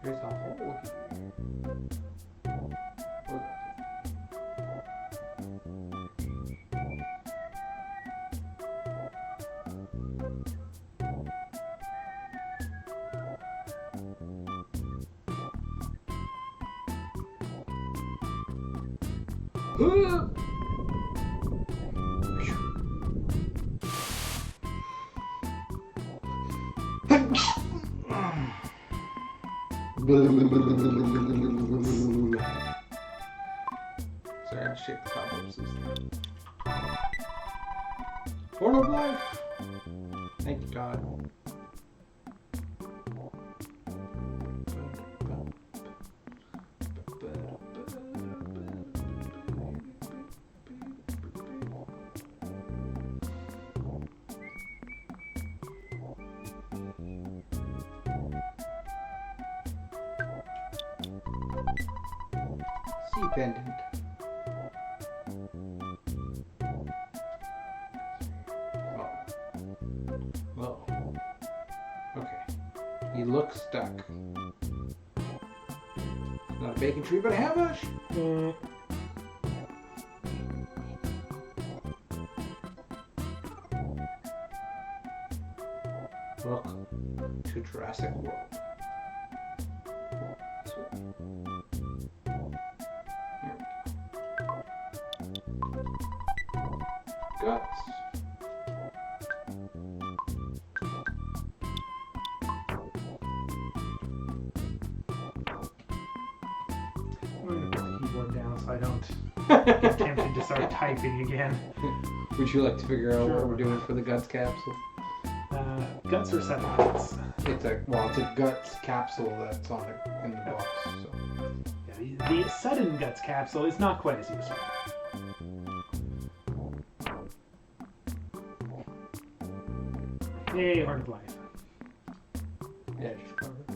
S2: There's a hole here. Sorry, I had to shake the cobwebs. Horn of life! Thank you, God. Sea pendant. Oh. Okay. He looks stuck. Not a bacon tree, but a hambush. Welcome to Jurassic World. Guts.
S1: I'm going to put the keyboard down so I don't get tempted to start typing again.
S2: Would you like to figure out
S1: Sure.
S2: what we're doing for the Guts capsule?
S1: Guts or sidelines?
S2: It's a Guts capsule that's on in the box. So.
S1: Yeah, the sudden Guts capsule is not quite as useful. Yay, Horn of Life.
S2: Yeah, just cover it.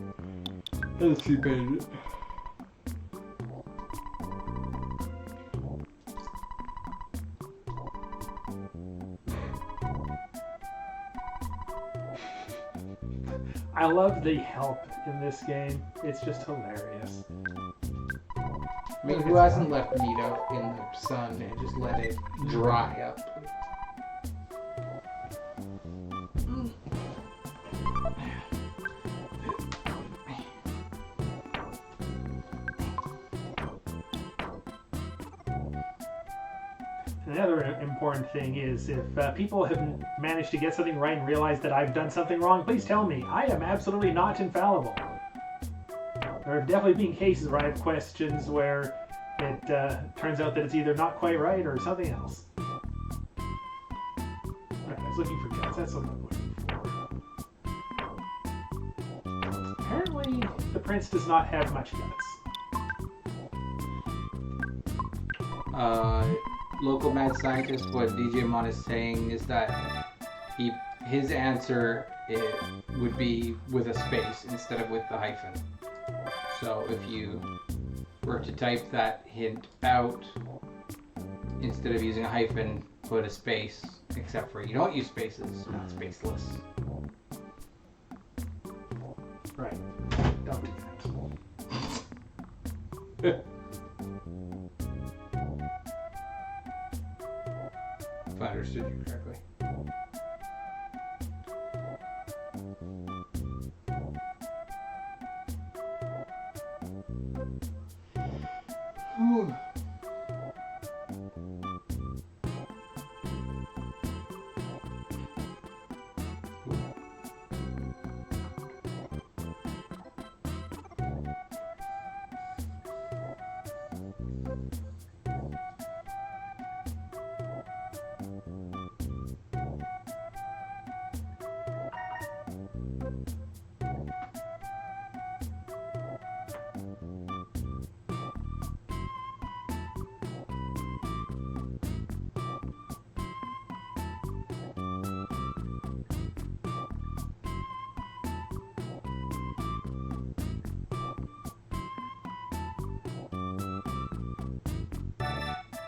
S2: Let's sleep in.
S1: I love the help in this game. It's just hilarious.
S2: I mean, who hasn't left meat out in the sun and just let it dry up?
S1: Another important thing is if people have managed to get something right and realize that I've done something wrong, please tell me. I am absolutely not infallible. There have definitely been cases where I have questions where it turns out that it's either not quite right or something else. Alright, I was looking for guts. That's what I'm looking for. Apparently, the prince does not have much guts.
S2: Local mad scientist, what DJ Mon is saying is that his answer would be with a space instead of with the hyphen. So if you were to type that hint out, instead of using a hyphen, put a space, except for you don't use spaces, not spaceless.
S1: Right. Don't do that.
S2: If I understood you correctly. Whew.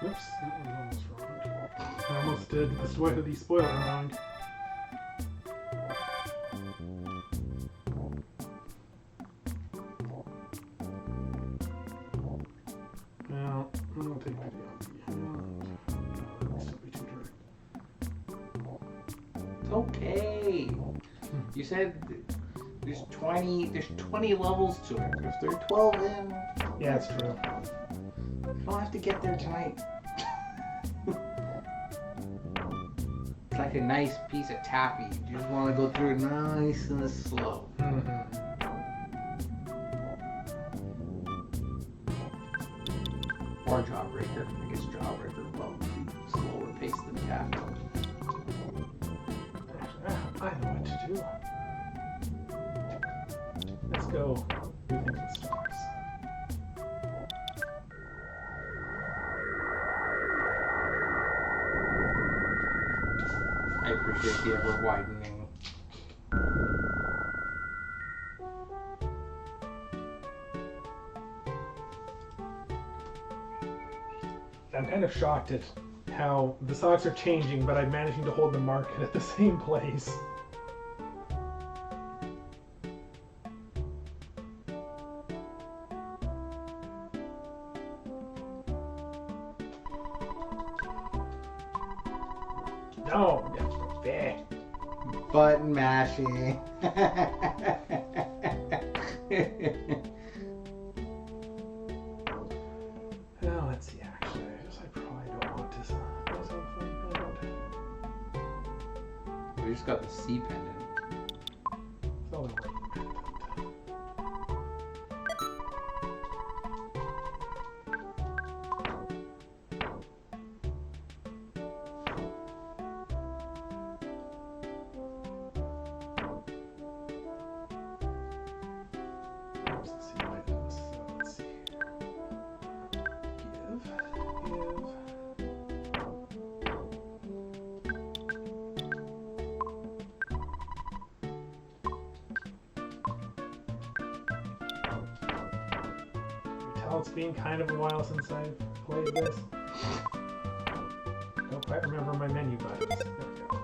S1: Oops, that was almost wrong. I almost did the spoiler wrong. Well, I'll take video. That might still be too direct.
S2: It's okay. You said there's 20 levels to it. If there are 12 in,
S1: Yeah, it's true.
S2: you don't have to get there tonight. It's like a nice piece of taffy. You just want to go through it nice and slow. Or Jawbreaker. I guess Jawbreaker will be slower paced than taffy.
S1: I know what to do. Let's go do things with stars.
S2: I appreciate the ever widening.
S1: I'm kind of shocked at how the socks are changing, but I'm managing to hold the market at the same place. No! Bleh.
S2: Button mashing.
S1: Well, let's see, actually. I probably don't want to.
S2: We just got the C pendant.
S1: So I'm waiting. Well, it's been kind of a while since I've played this. Don't quite remember my menu buttons. There we go.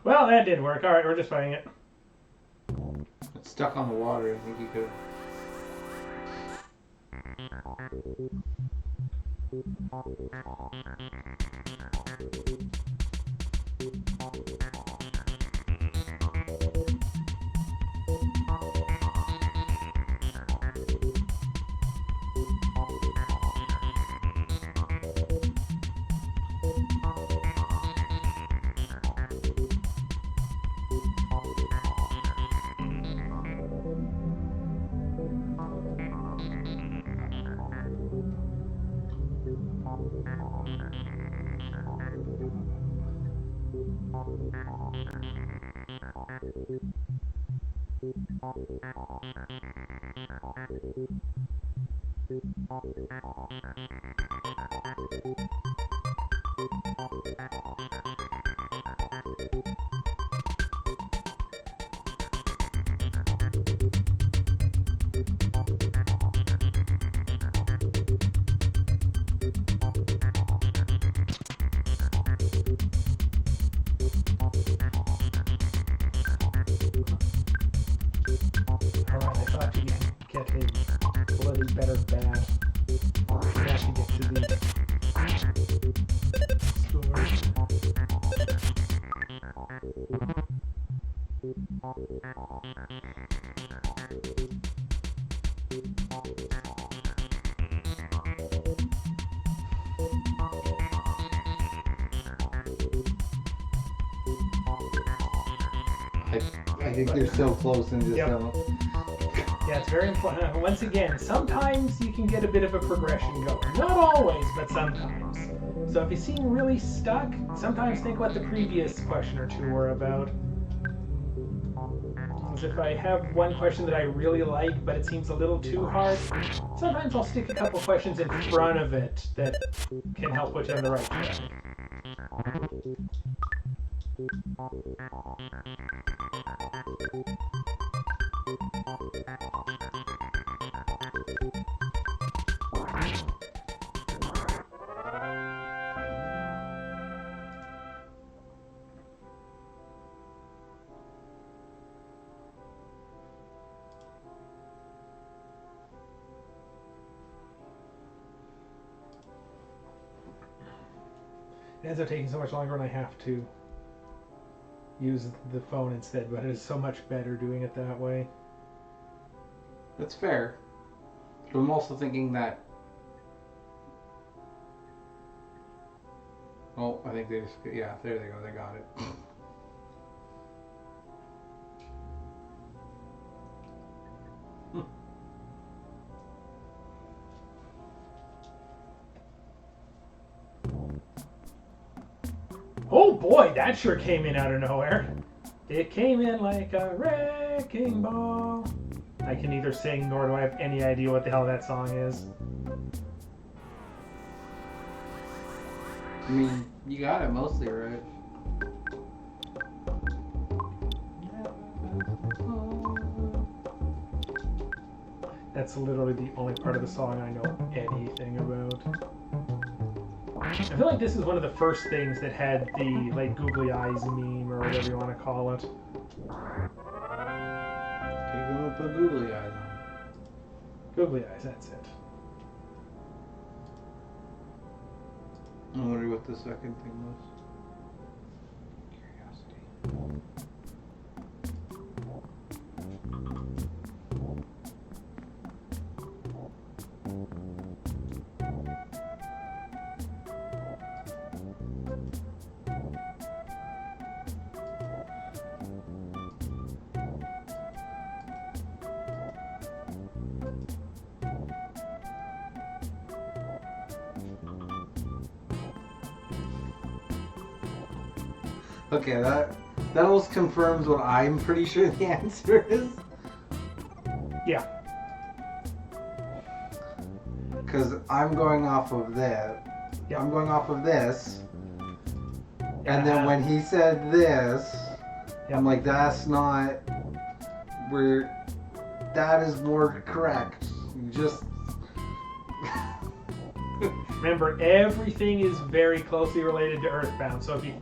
S1: Well, that did work. Alright, we're just fighting it.
S2: It's stuck on the water. I think you could. I think they're so close and just don't.
S1: Yeah, it's very important. Once again, sometimes you can get a bit of a progression going. Not always, but sometimes. So if you seem really stuck, sometimes think what the previous question or two were about. Because if I have one question that I really like, but it seems a little too hard, sometimes I'll stick a couple questions in front of it that can help put you on the right track. It ends up taking so much longer when I have to use the phone instead, but it is so much better doing it that way.
S2: That's fair. But I'm also thinking that... Oh, I think they just... Yeah, there they go. They got it.
S1: Oh boy, that sure came in out of nowhere. It came in like a wrecking ball. I can neither sing nor do I have any idea what the hell that song is.
S2: I mean, you got it mostly right.
S1: That's literally the only part of the song I know anything about. I feel like this is one of the first things that had the like googly eyes meme or whatever you want to call it.
S2: Okay, go and put googly eyes on.
S1: Googly eyes, that's it.
S2: I wonder what the second thing was. Okay, that almost confirms what I'm pretty sure the answer is.
S1: Yeah.
S2: Because I'm going off of that.
S1: Yeah.
S2: I'm going off of this.
S1: Yeah.
S2: And then when he said this,
S1: Yeah.
S2: I'm like, that's not where. That is more correct. You just.
S1: Remember, everything is very closely related to Earthbound, so if you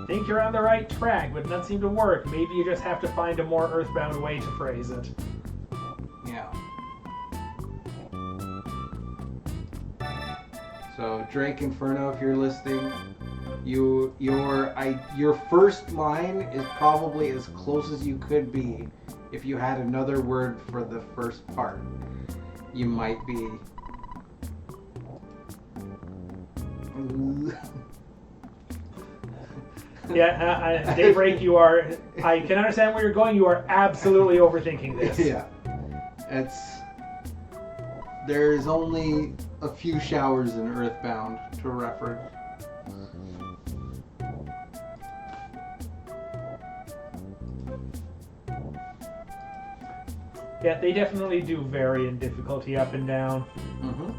S1: think you're on the right track but none seem to work, maybe you just have to find a more Earthbound way to phrase it.
S2: Yeah. So Drake Inferno, if you're listening, your first line is probably as close as you could be. If you had another word for the first part, you might be.
S1: Yeah, Daybreak, you are. I can understand where you're going. You are absolutely overthinking this.
S2: Yeah. There's only a few showers in Earthbound to reference.
S1: Yeah, they definitely do vary in difficulty up and down.
S2: Mm-hmm.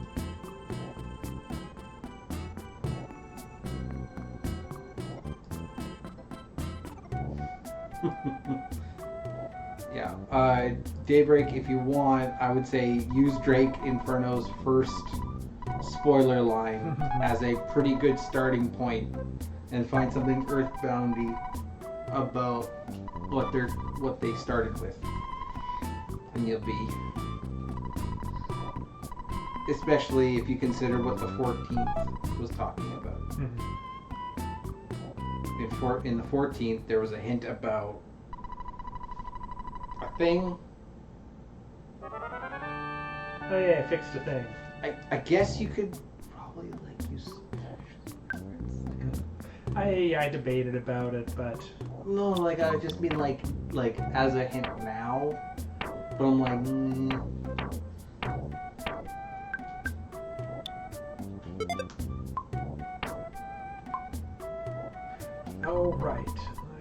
S2: Yeah. Daybreak, if you want, I would say use Drake Inferno's first spoiler line as a pretty good starting point, and find something Earthboundy about what they started with, and you'll be. Especially if you consider what the 14th was talking about.
S1: Mm-hmm.
S2: In the 14th, there was a hint about a thing.
S1: Oh yeah, I fixed a thing.
S2: I guess you could probably use.
S1: I debated about it, but
S2: No, I just mean like as a hint now. But I'm like.
S1: Oh right,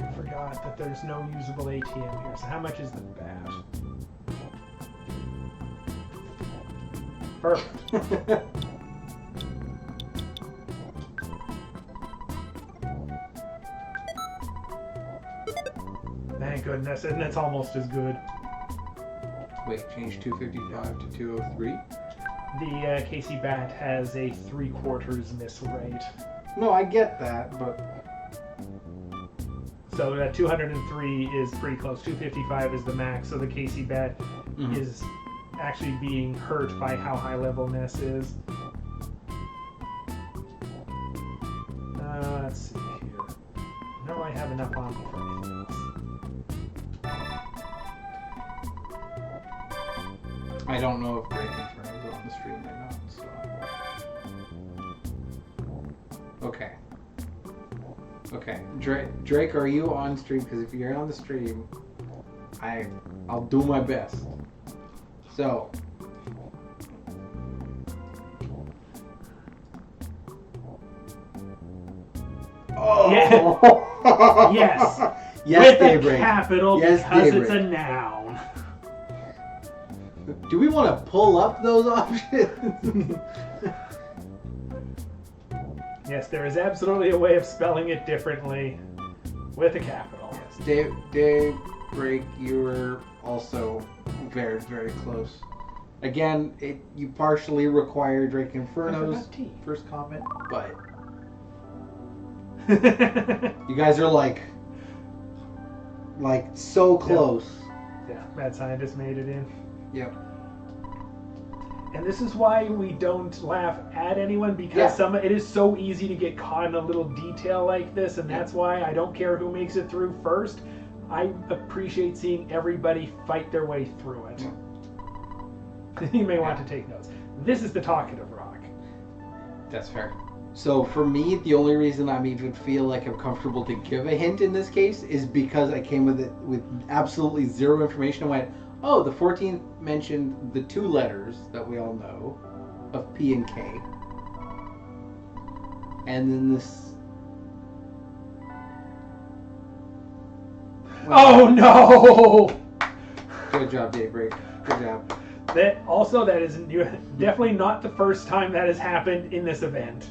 S1: I forgot that there's no usable ATM here. So how much is the bat? Perfect. Thank goodness, and that's almost as good.
S2: Wait, change 255 to 203?
S1: The Casey bat has a 3/4 miss rate.
S2: No, I get that, but
S1: So 203 is pretty close. 255 is the max, so the Casey bat is actually being hurt by how high level Ness is. Let's see here. No, I have enough on me for anything else.
S2: I don't know if Drake Inferno is on the stream or not, so. Okay. Okay, Drake, are you on stream? Because if you're on the stream, I'll do my best. So. Oh.
S1: Yeah. Yes.
S2: Yes,
S1: With
S2: Daybreak.
S1: a capital
S2: Yes,
S1: because
S2: Daybreak.
S1: it's a noun.
S2: Do we want to pull up those options?
S1: Yes, there is absolutely a way of spelling it differently with a capital.
S2: Yes, Daybreak, you were also very, very close. Again, you partially require Drake Inferno's first comment, but you guys are like so close.
S1: Yeah, Mad Scientist made it in.
S2: Yep.
S1: And this is why we don't laugh at anyone, because it is so easy to get caught in a little detail like this, and that's why I don't care who makes it through first. I appreciate seeing everybody fight their way through it. You may want to take notes. This is the talkative rock.
S2: That's fair. So for me, the only reason I'm even feel like I'm comfortable to give a hint in this case is because I came with it with absolutely zero information. I went, oh, the 14th mentioned the 2 letters that we all know of P and K. And then this...
S1: Oh no!
S2: Good job, Daybreak. Good job.
S1: That is definitely not the first time that has happened in this event.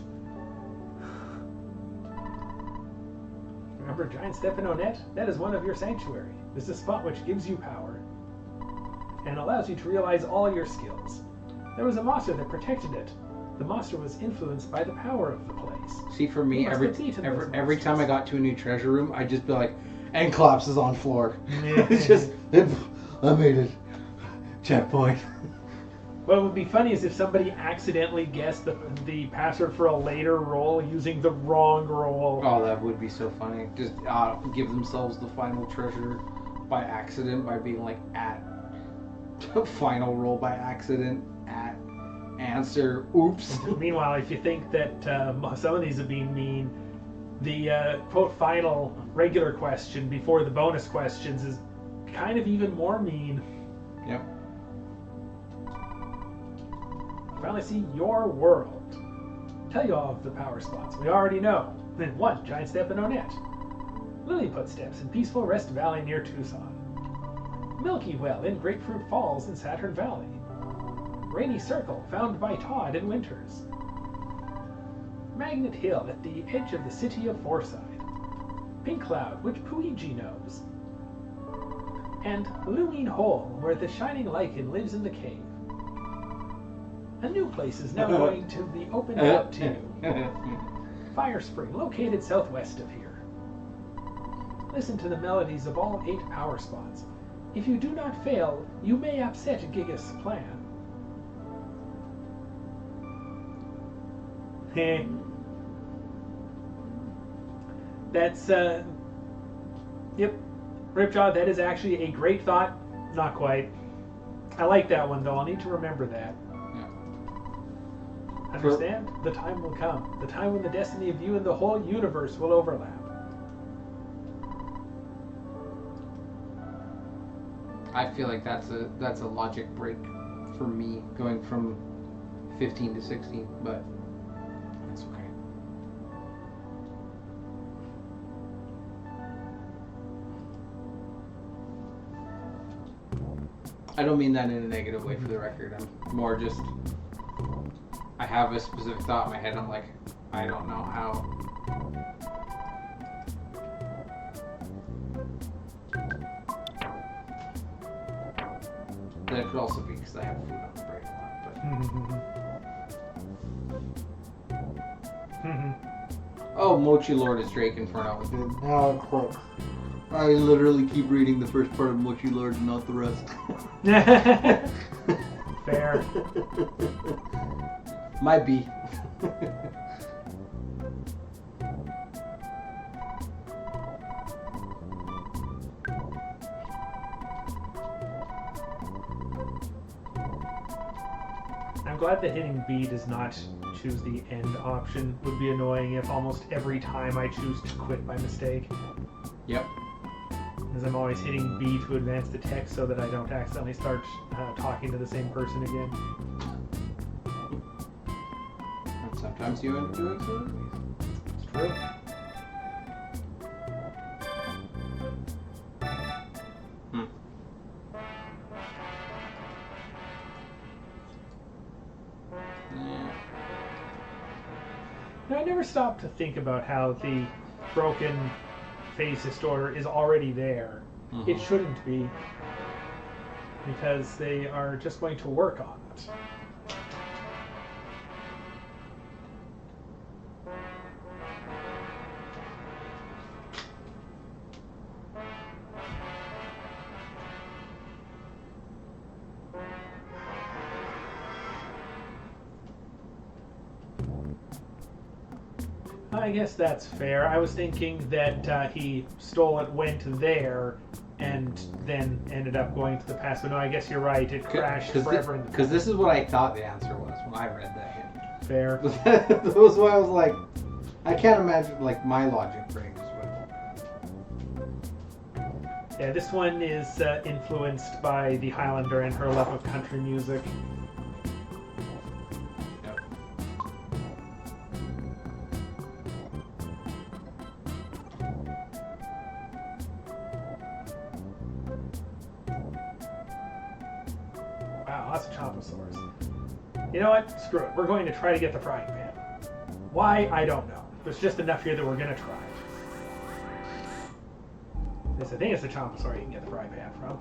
S1: Remember Cyan683? That is one of your sanctuary. This is a spot which gives you power and allows you to realize all your skills. There was a monster that protected it. The monster was influenced by the power of the place.
S2: See, for me,
S1: You must have beaten those
S2: every time I
S1: monsters.
S2: got to a new treasure room, I'd just be like, and collapses on floor. It's just, I made it. Checkpoint.
S1: What would be funny is if somebody accidentally guessed the password for a later roll using the wrong roll.
S2: Oh, that would be so funny. Just give themselves the final treasure by accident by being like at final roll by accident at answer. Oops.
S1: Meanwhile, if you think that some of these have been mean, the quote final regular question before the bonus questions is kind of even more mean.
S2: Yep.
S1: Finally see your world. Tell you all of the power spots we already know. Then 1, Cyan683. Lilliput Steps in Peaceful Rest Valley near Tucson. Milky Well in Grapefruit Falls in Saturn Valley. Rainy Circle found by Todd in Winters. Magnet Hill at the edge of the city of Forside. Pink Cloud, which Puigi knows. And Looming Hole, where the shining lichen lives in the cave. A new place is now going to be opened up to you. Fire Spring, located southwest of here. Listen to the melodies of all 8 power spots. If you do not fail, you may upset Gigas' plan. That's, yep. Ripjaw, that is actually a great thought. Not quite. I like that one, though. I'll need to remember that. Understand? The time will come. The time when the destiny of you and the whole universe will overlap.
S2: I feel like that's a logic break for me going from 15 to 16, but that's okay. I don't mean that in a negative way for the record. I'm more just, I have a specific thought in my head. I'm like, I don't know how. That could also be because I have food on the brain a lot. But oh, Mochi Lord is Drake Inferno. Now crap. I literally keep reading the first part of Mochi Lord and not the rest.
S1: Fair.
S2: Might be.
S1: I'm glad that hitting B does not choose the end option. Would be annoying if almost every time I choose to quit by mistake.
S2: Yep.
S1: Because I'm always hitting B to advance the text so that I don't accidentally start talking to the same person again.
S2: And sometimes you end up doing so. It's true.
S1: Now, I never stopped to think about how the broken phase distorter is already there.
S2: Mm-hmm.
S1: It shouldn't be, because they are just going to work on it. I guess that's fair. I was thinking that he stole it, went there, and then ended up going to the past. But no, I guess you're right. It crashed forever in the
S2: Because
S1: past.
S2: this is what I thought the answer was I read that hint.
S1: Fair.
S2: That was why I was like, I can't imagine like my logic breaks with.
S1: Yeah, this one is influenced by the Highlander and her love of country music.
S2: Yep.
S1: Wow, lots of Chomposaurs. You know what? Screw it. We're going to try to get the frying pan. Why? I don't know. There's just enough here that we're going to try. This, I think it's the Chomposaur you can get the frying pan from.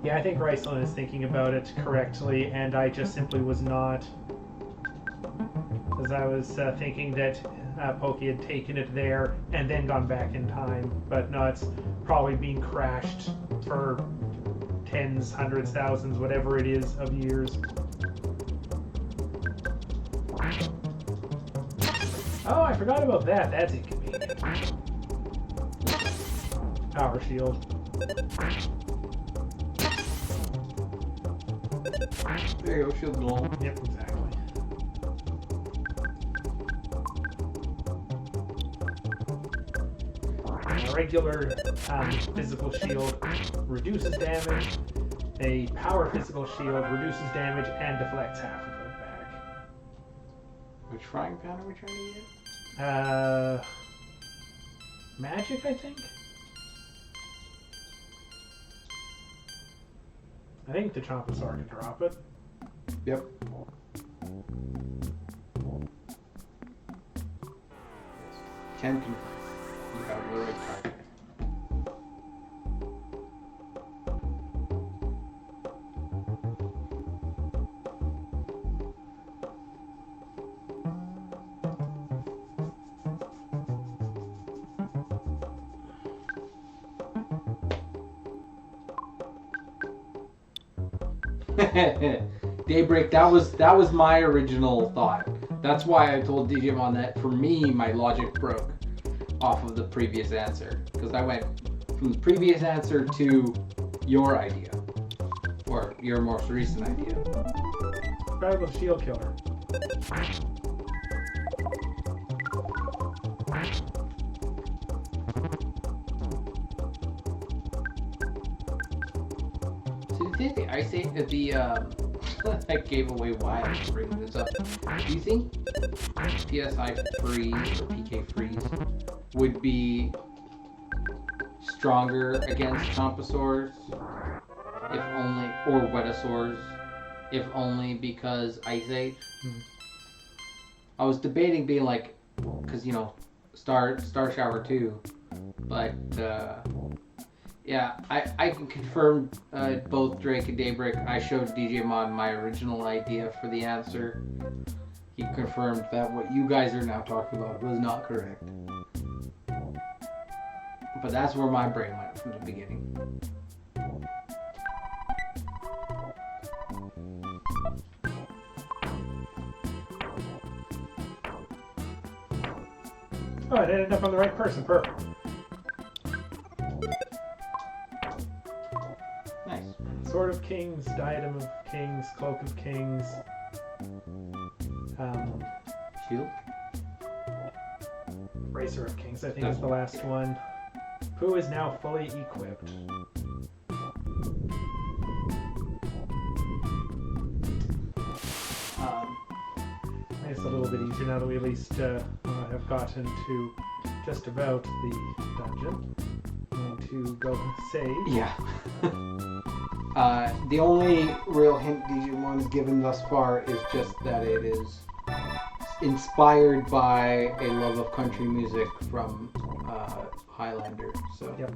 S1: Yeah, I think Riceland is thinking about it correctly, and I just simply was not. Because I was thinking that Pokey had taken it there and then gone back in time, but no, it's probably being crashed for tens, hundreds, thousands, whatever it is, of years. Oh, I forgot about that. That's inconvenient. Power shield.
S2: There you go, shield glow.
S1: Yep, exactly. A regular physical shield reduces damage. A power physical shield reduces damage and deflects half of it back.
S2: Which frying pan are we trying to get?
S1: Magic, I think? I think the Chomposaur can drop it.
S2: Yep. Can confirm. You have the right target. Daybreak, that was my original thought. That's why I told Digimon that for me my logic broke off of the previous answer. Because I went from the previous answer to your idea. Or your most recent idea.
S1: Incredible shield killer.
S2: So do you think the Ice Age, I gave away why I was bringing this up. Do you think PSI freeze or PK freeze would be stronger against Chomposaurs, if only, or Wetasaurs, if only because Ice Age? I was debating being like, because Star Shower 2, but yeah, I can confirm both Drake and Daybreak. I showed DJ Mod my original idea for the answer. He confirmed that what you guys are now talking about was not correct. But that's where my brain went from the beginning.
S1: Oh, it ended up on the right person. Perfect.
S2: Nice.
S1: Sword of Kings, Diadem of Kings, Cloak of Kings.
S2: Shield?
S1: Racer of Kings, I think is the last one. Who is now fully equipped? It's a little bit easier now that we at least have gotten to just about the dungeon. I'm going to go save.
S2: Yeah. The only real hint Digimon has given thus far is just that it is inspired by a love of country music from Highlander. So
S1: Yep.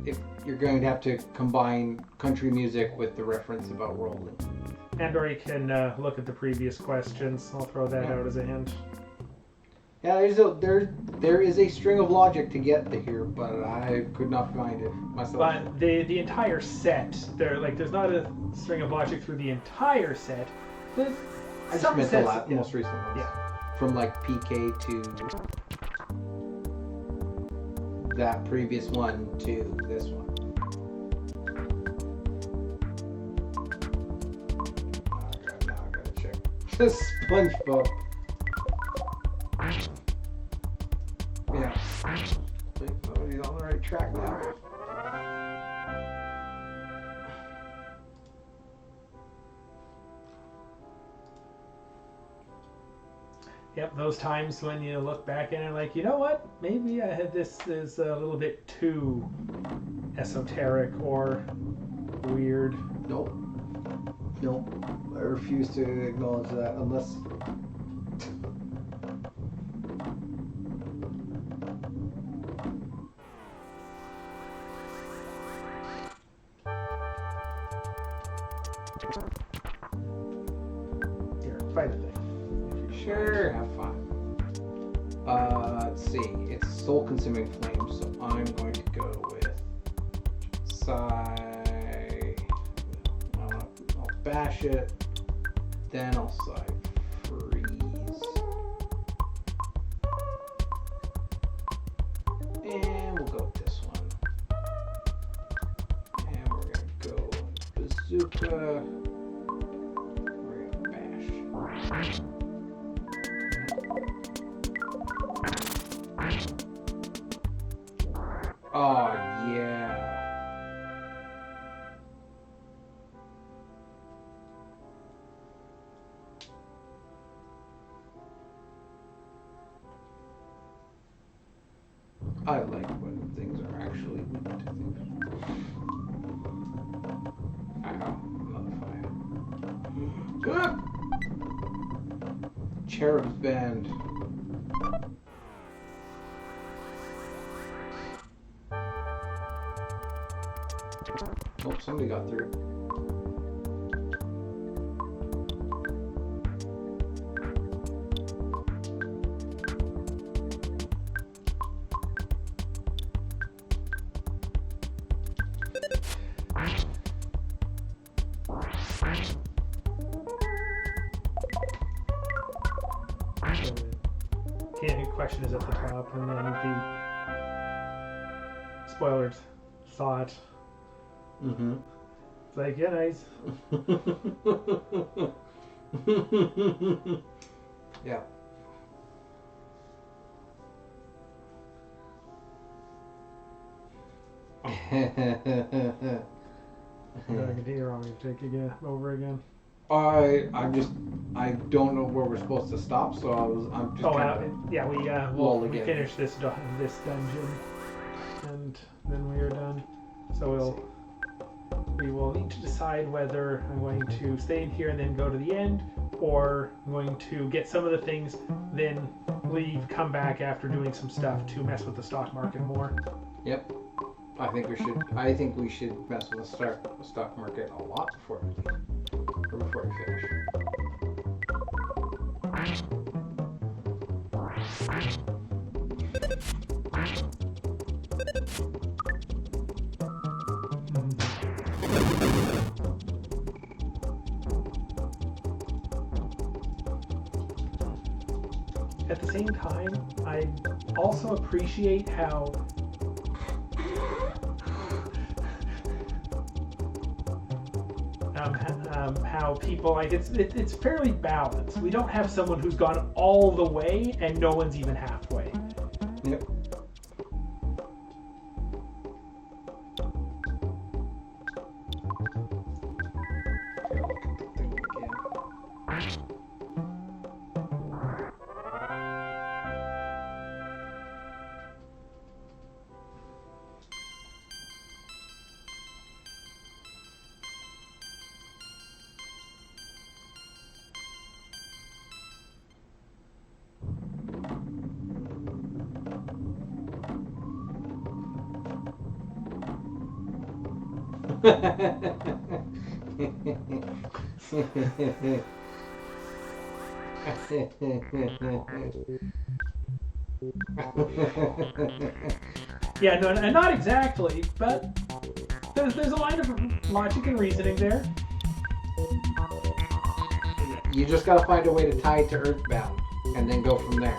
S2: if you're going to have to combine country music with the reference about rolling.
S1: And or you can look at the previous questions. I'll throw that out as a hint.
S2: Yeah, there is a string of logic to get to here, but I could not find it myself.
S1: But the entire set, there's not a string of logic through the entire set. There's
S2: I just
S1: some
S2: meant
S1: sets,
S2: the most recent ones.
S1: Yeah.
S2: From like PK to that previous one to this one. Now I gotta check the SpongeBob. Yeah. Wait, oh, he's on the right track now.
S1: Yep, those times when you look back and like, you know what? Maybe I had this is a little bit too esoteric or weird.
S2: Nope. Nope. I refuse to acknowledge that unless.
S1: Here, fight a thing.
S2: Sure, have fun. Let's see. It's a soul-consuming flame, so I'm going to go with I'll bash it, then I'll side freeze, and we'll go with this one. And we're gonna go bazooka. We're gonna bash. Oh, yeah. I like when things are actually weak to things. Ow, another fire. Cherub's Bend. Oh, somebody got through.
S1: The question is at the top, and then the spoilers saw it.
S2: Mm-hmm.
S1: It's like, yeah, nice.
S2: Yeah.
S1: Continue, or want me to take again over again?
S2: I don't know where we're supposed to stop, so I'm just
S1: yeah, we finished this dungeon, and then we are done. So we will need to decide whether I'm going to stay in here and then go to the end, or I'm going to get some of the things, then leave, come back after doing some stuff to mess with the stock market more.
S2: Yep. I think we should mess with the stock market a lot before we finish.
S1: At the same time, I also appreciate how people, like, it's fairly balanced. We don't have someone who's gone all the way and no one's even halfway.
S2: Yep.
S1: Yeah, no, not exactly, but there's a line of logic and reasoning there.
S2: You just gotta find a way to tie it to Earthbound, and then go from there.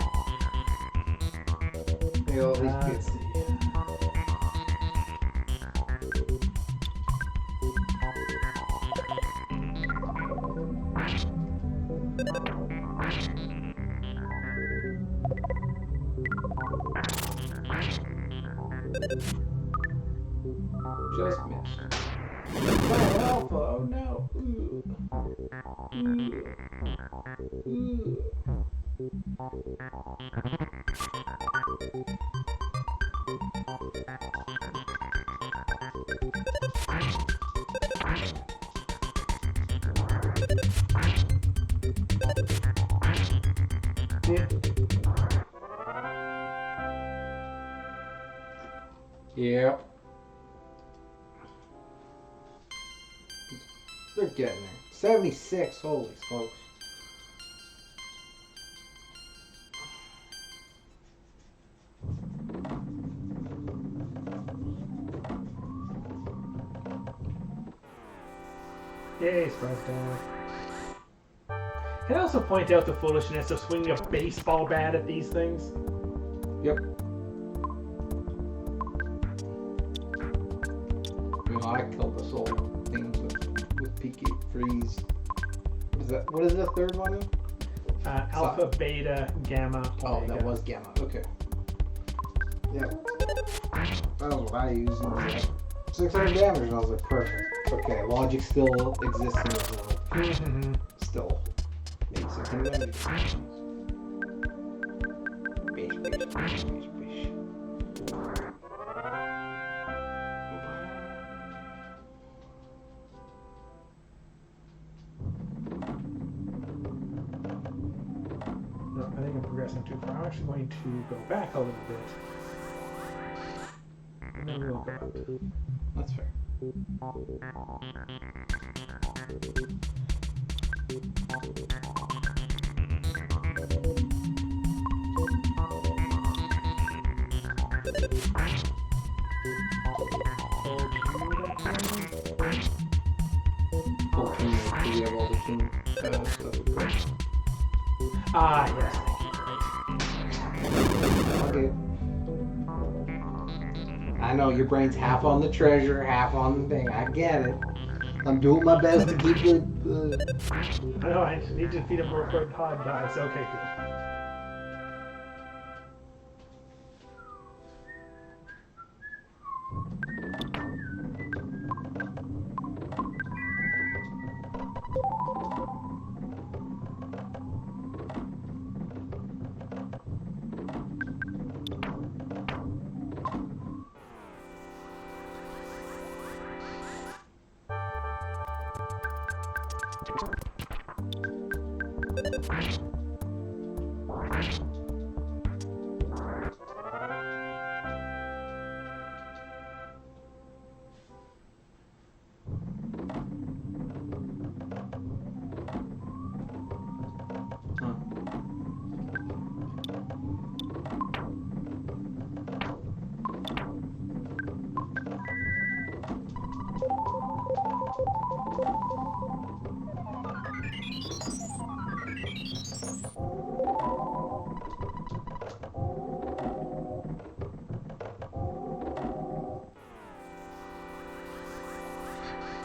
S2: You'll at least
S1: Let's see.
S2: Just missed. Oh, Alpha! Oh no! Ooh. Ooh. Yep. They're getting there. 76, holy smokes.
S1: Yay, Sprite down. Can I also point out the foolishness of swinging a baseball bat at these things?
S2: Yep. You know, I killed the soul things with PK freeze. What is the third one?
S1: Alpha, beta, gamma,
S2: Oh,
S1: omega.
S2: that was gamma. Okay. Yep. That was what I used. And 600 damage, and I was like, perfect. Okay, logic still exists in this world.
S1: Mm-hmm.
S2: Still makes 600 damage. Bish, bish, bish, bish, bish.
S1: No, I think I'm progressing too far. I'm actually going to go back a little bit. And then we'll go up.
S2: That's fair. Full team, we have all the team stuff.
S1: Ah, yes, thank you.
S2: Okay. I know your brain's half on the treasure, half on the thing. I get it. I'm doing my best to keep it.
S1: I know, I need to feed him more for hard dice. Okay, good.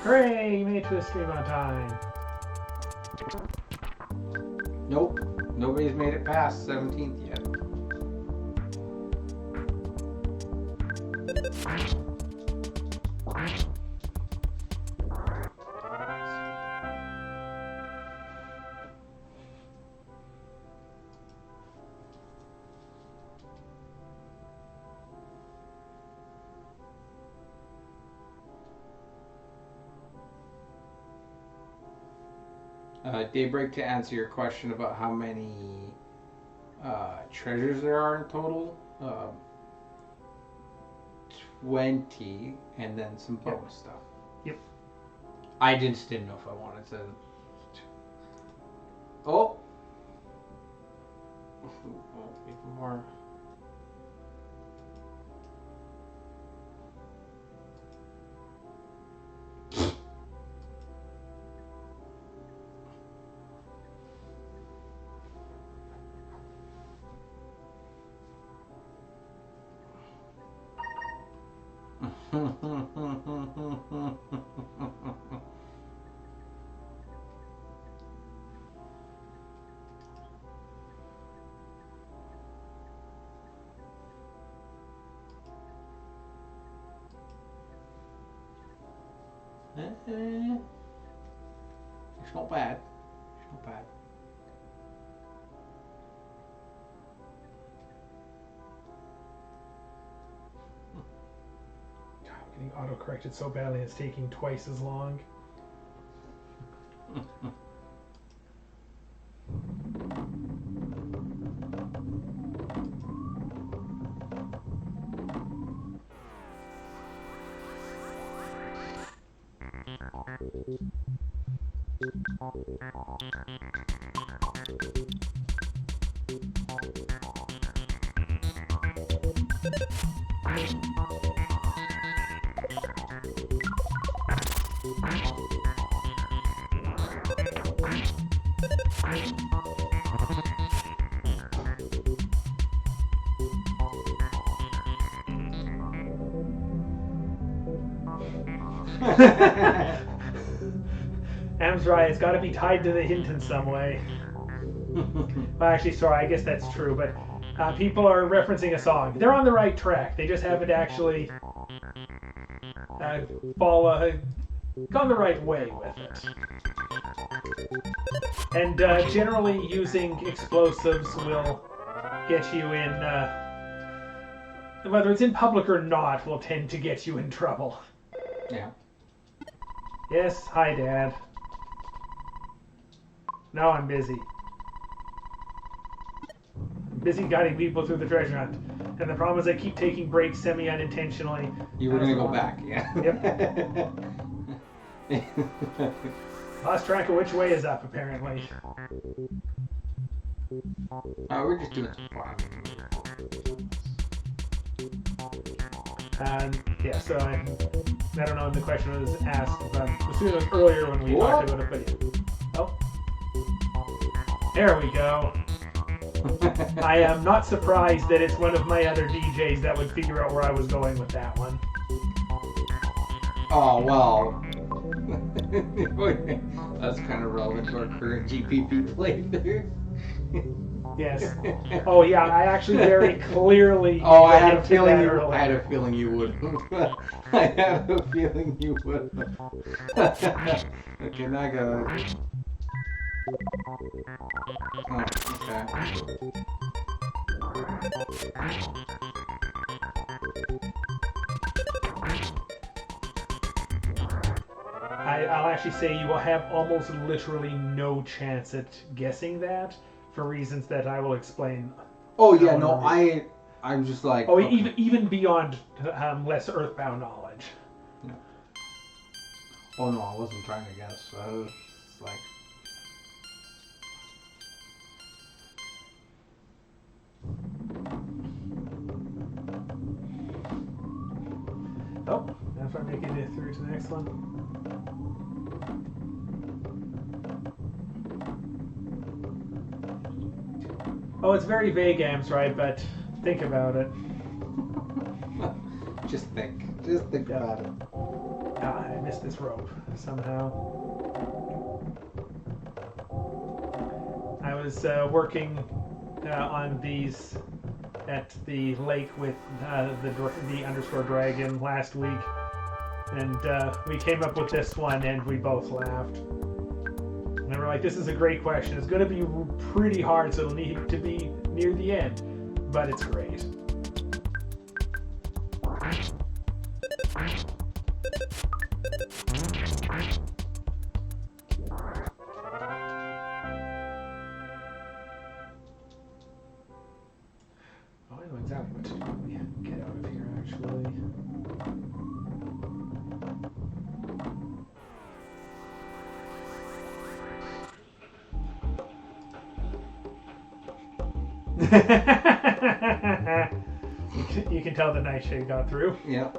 S1: Hooray! You made it to the stream on time.
S2: Nope. Nobody's made it past 17th yet. Daybreak, to answer your question about how many treasures there are in total, 20, and then some bonus stuff.
S1: Yep.
S2: I just didn't know if I wanted to. Oh! Even more. It's not bad. It's not bad.
S1: God, I'm getting auto-corrected so badly it's taking twice as long. Am's right, it's got to be tied to the hint in some way. Well, actually, sorry, I guess that's true, but people are referencing a song. They're on the right track. They just haven't actually gone the right way with it. And generally, using explosives will get you in, whether it's in public or not, will tend to get you in trouble.
S2: Yeah.
S1: Yes, hi, Dad. No, I'm busy. I'm busy guiding people through the treasure hunt. And the problem is I keep taking breaks semi-unintentionally.
S2: You were going to go back, yeah.
S1: Yep. Lost track of which way is up, apparently.
S2: We're just doing some fun.
S1: Yeah, so I don't know if the question was asked, but it was earlier when we talked about it, but yeah. Oh. There we go. I am not surprised that it's one of my other DJs that would figure out where I was going with that one.
S2: Oh, well. That's kind of relevant to our current GPP playthrough.
S1: Yes. Oh, yeah, I actually very clearly...
S2: I had a feeling you would. I had a feeling you would. Okay, now I go. Oh, okay.
S1: I'll actually say you will have almost literally no chance at guessing that for reasons that I will explain.
S2: Oh yeah, no, I'm just like.
S1: Oh, okay. even beyond less Earthbound knowledge.
S2: No. Oh no, I wasn't trying to guess. I was just like.
S1: Oh, now if I make it through to the next one. Oh, it's very vague, Ams, right? But think about it.
S2: Just think. Just think about it.
S1: I missed this rope somehow. I was working on these at the lake with the underscore dragon last week, and we came up with this one, and we both laughed. And we're like, this is a great question. It's going to be pretty hard, so it'll need to be near the end, but it's great. Oh, I know exactly what to do. Yeah, get out of here, actually. You can tell the nightshade got through.
S2: Yep.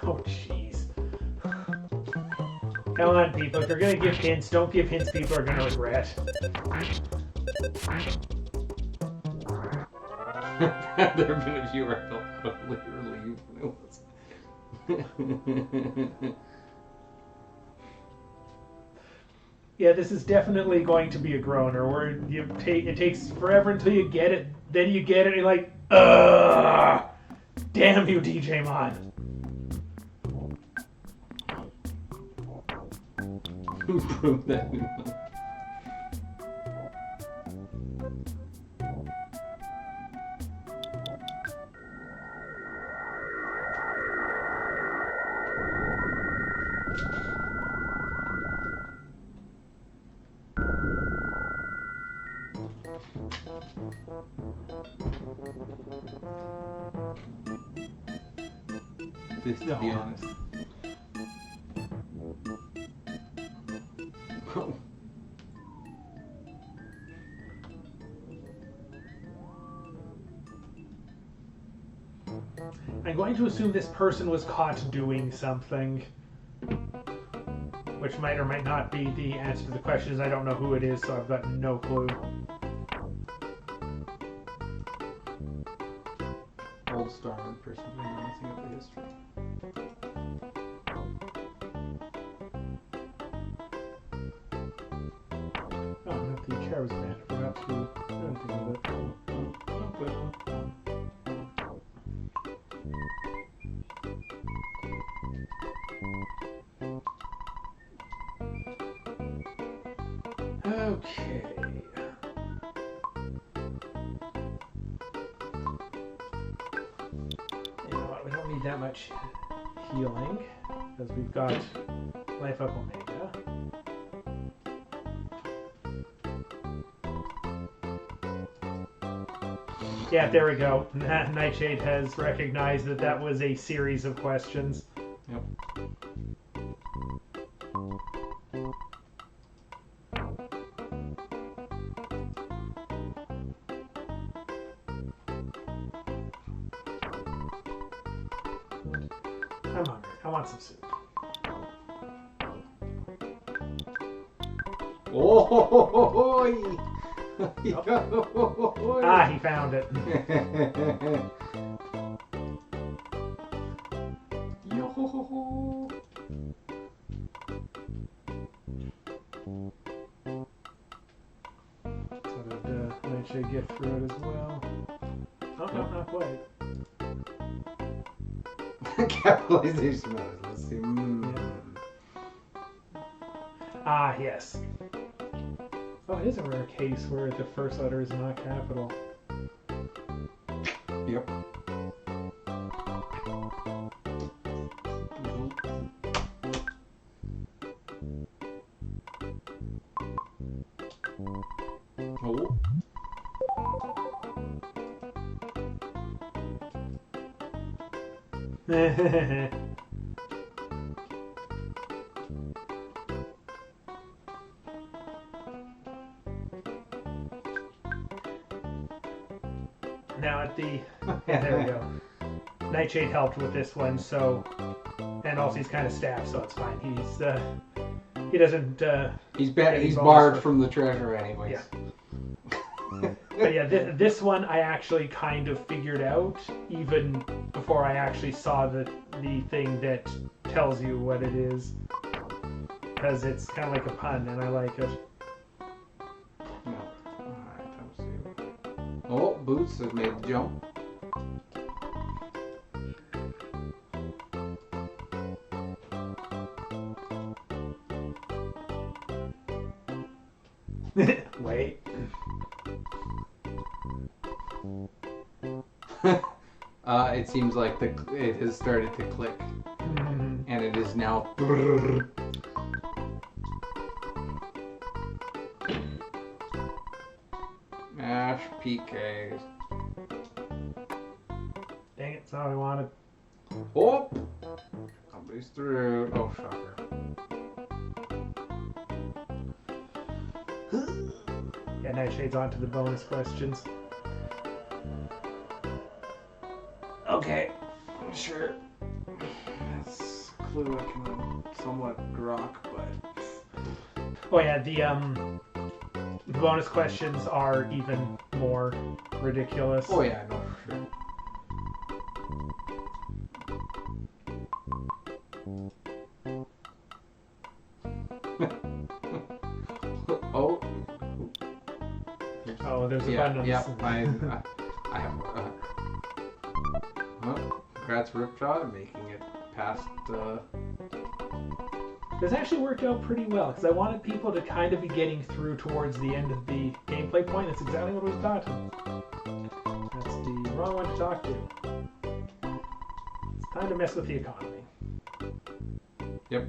S1: Oh, jeez. Come on, people. If you're going to give hints, don't give hints people are going to regret.
S2: There have been a few where I felt literally
S1: Yeah, this is definitely going to be a groaner where it takes forever until you get it, then you get it, and you're like, ugh! Damn you, DJ Mon.
S2: Who proved that? This, to be honest.
S1: I'm going to assume this person was caught doing something, which might or might not be the answer to the questions. I don't know who it is, so I've got no clue.
S2: Old Starman person doing anything of the history.
S1: Oh, no, the chair was banned. I forgot to do anything with it. Oh, good. Okay. You know what? We don't need that much healing because we've got Life Up Omega. Yeah, there we go. Nightshade has recognized that that was a series of questions.
S2: Yep.
S1: I'm hungry. I want some soup.
S2: Oh!
S1: Ah, he found it.
S2: Yo!
S1: So did Nightshade get through it as well? Oh, no, not quite.
S2: Capitalization matters. Let's see.
S1: Ah, yes. Oh, it is a rare case where the first letter is not capital.
S2: Yep. Oh.
S1: Now at the... Yeah, there we go. Nightshade helped with this one, so... And also he's kind of staffed, so it's fine. He's, he doesn't...
S2: He's barred from the treasure anyways.
S1: Yeah. But yeah, this one I actually kind of figured out even before I actually saw the thing that tells you what it is. Because it's kind of like a pun, and I like it.
S2: No. Alright, let's see. Oh, Boots has made the jump.
S1: Wait.
S2: It seems like it has started to click, and it is now. Ash PKs.
S1: Dang it, that's all I wanted.
S2: Oh! Somebody's through. Oh, shocker.
S1: Yeah, Nightshade's on to the bonus questions.
S2: Okay. Sure. That's a clue I can somewhat grok, but.
S1: Oh yeah, the bonus questions are even more ridiculous.
S2: Oh, yeah, no, for sure.
S1: there's a button on
S2: yeah.
S1: the
S2: I have. Well, congrats, Ripjaw, making it past.
S1: This actually worked out pretty well because I wanted people to kind of be getting through towards the end of the gameplay point. That's exactly what I was talking. That's the wrong one to talk to. It's time to mess with the economy.
S2: Yep.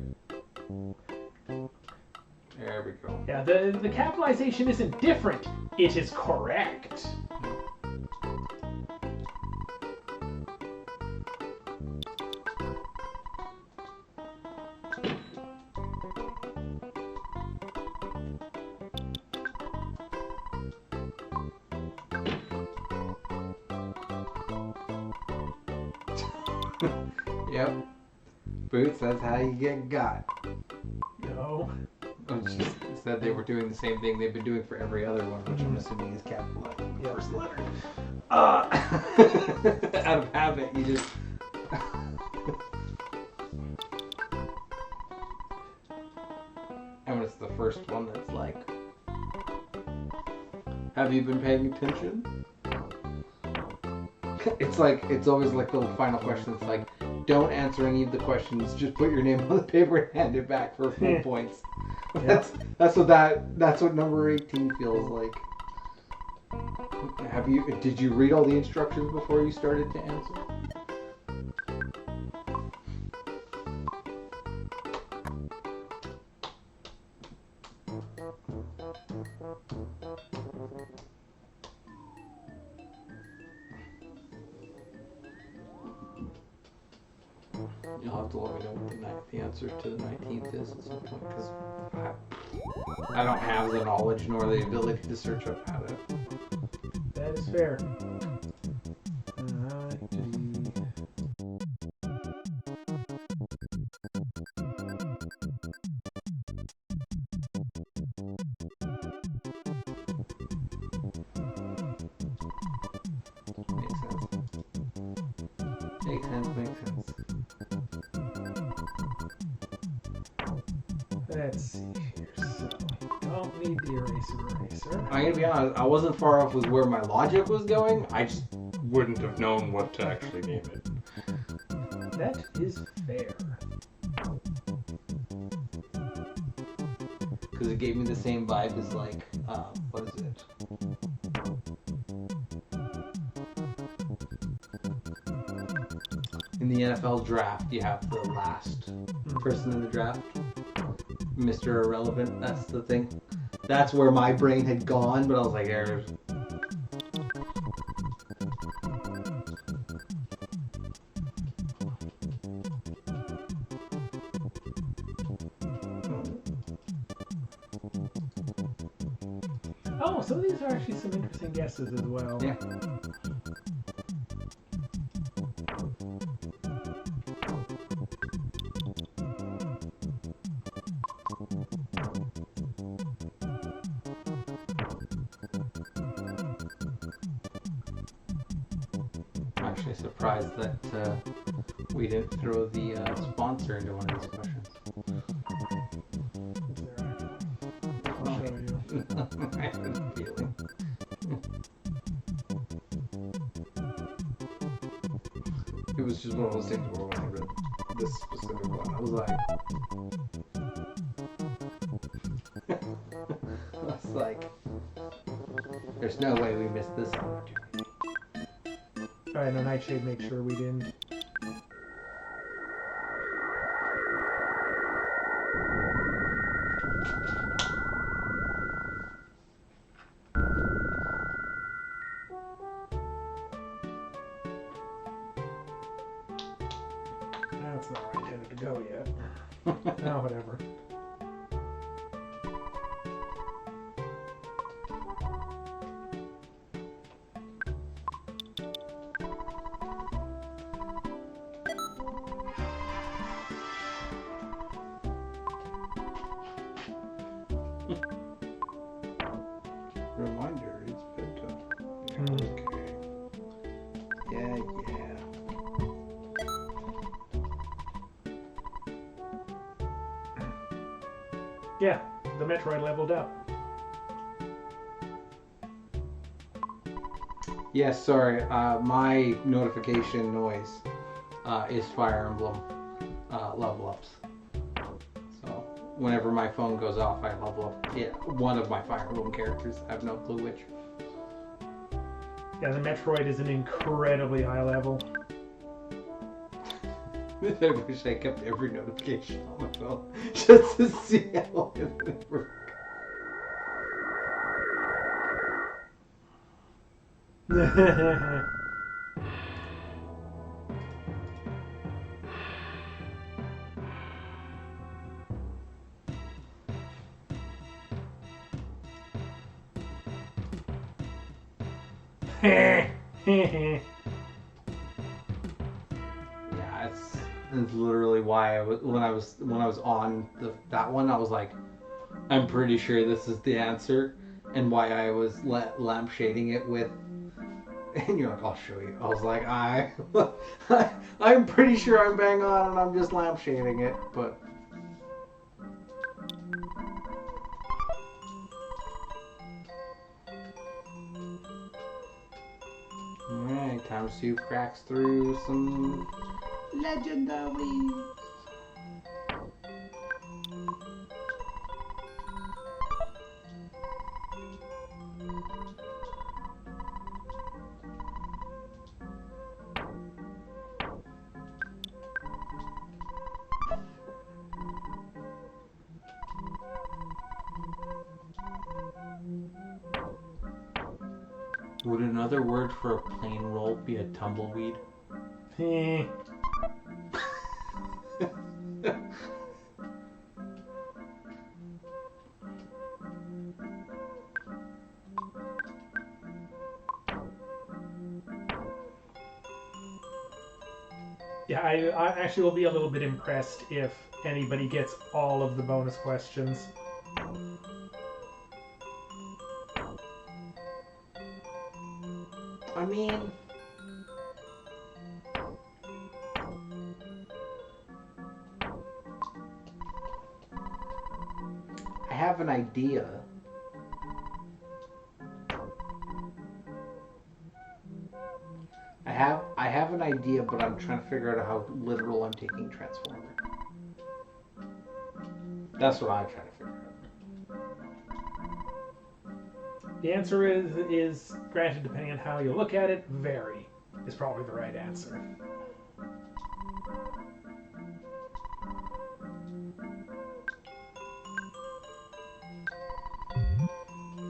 S2: There we go.
S1: Yeah, the capitalization isn't different. It is correct.
S2: Yep. Boots, that's how you get got.
S1: No.
S2: She said they were doing the same thing they've been doing for every other one, which I'm assuming is capitalizing the first letter. Out of habit, you just... And when it's the first one that's like... Have you been paying attention? It's always like the final question. It's like, don't answer any of the questions. Just put your name on the paper and hand it back for full points. That's what number 18 feels like. Did you read all the instructions before you started to answer? You'll have to let me know what the answer to the 19th is at some point, because I don't have the knowledge nor the ability to search up how to.
S1: That is fair.
S2: Makes sense.
S1: Let's see here. So, don't need the eraser.
S2: I'm gonna be honest, I wasn't far off with where my logic was going. I just wouldn't have known what to actually name it.
S1: That is fair.
S2: Because it gave me the same vibe as like, what is it? In the NFL draft, you have the last person in the draft. Mr. Irrelevant, that's the thing. That's where my brain had gone, but I was like, there's...
S1: Oh, so these are actually some interesting guesses as well.
S2: Yeah. I'm actually surprised that we didn't throw the sponsor into one of these questions.
S1: I'll show you.
S2: I have a feeling. It was just one of those things where when I read this specific one, I was like... I was like... There's no way we missed this opportunity.
S1: Alright, no, Nightshade, make sure we didn't. That's not where I intended to go yet. No, whatever.
S2: Reminder, it's bedtime. Okay. Yeah.
S1: Yeah, the Metroid leveled up.
S2: Yes, sorry. My notification noise is Fire Emblem level ups. So whenever my phone goes off, I level up one of my Fire Emblem characters. I have no clue which.
S1: Yeah, the Metroid is an incredibly high level.
S2: I wish I kept every notification on my phone just to see how it would work. Yeah, it's literally why when I was on that one, I was like, I'm pretty sure this is the answer, and why I was lampshading it with. And you're like, I'll show you. I was like, I'm pretty sure I'm bang on, and I'm just lampshading it, but. Alright, time to see who cracks through some legendaries. Would another word for a plain roll be a tumbleweed?
S1: Yeah, I actually will be a little bit impressed if anybody gets all of the bonus questions.
S2: I mean, I have an idea. I have an idea, but I'm trying to figure out how literal I'm taking Transformer. That's what I'm trying to figure out.
S1: The answer is granted, depending on how you look at it, very is probably the right answer.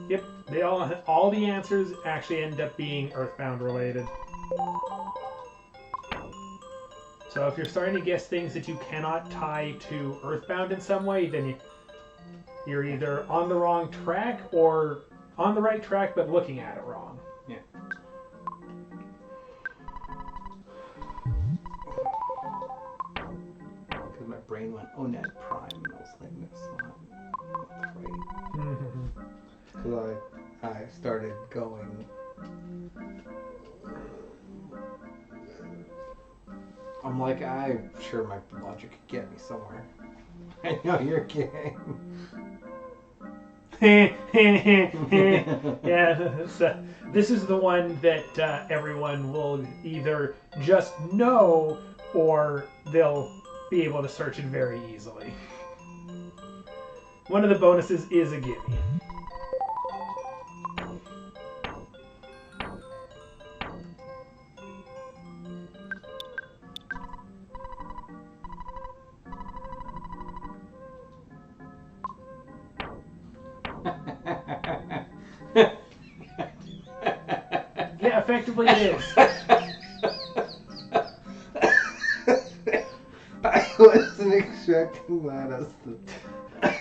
S1: Yep, they all the answers actually end up being Earthbound related. So if you're starting to guess things that you cannot tie to Earthbound in some way, then you're either on the wrong track or on the right track but looking at it wrong.
S2: Yeah. Because my brain went Onet Prime, and I was like, that's not right. Because I started going. I'm like, I'm sure my logic could get me somewhere. I know you're kidding.
S1: Yeah, so this is the one that everyone will either just know or they'll be able to search it very easily. One of the bonuses is a gimme. Yeah, effectively it is.
S2: I wasn't expecting that.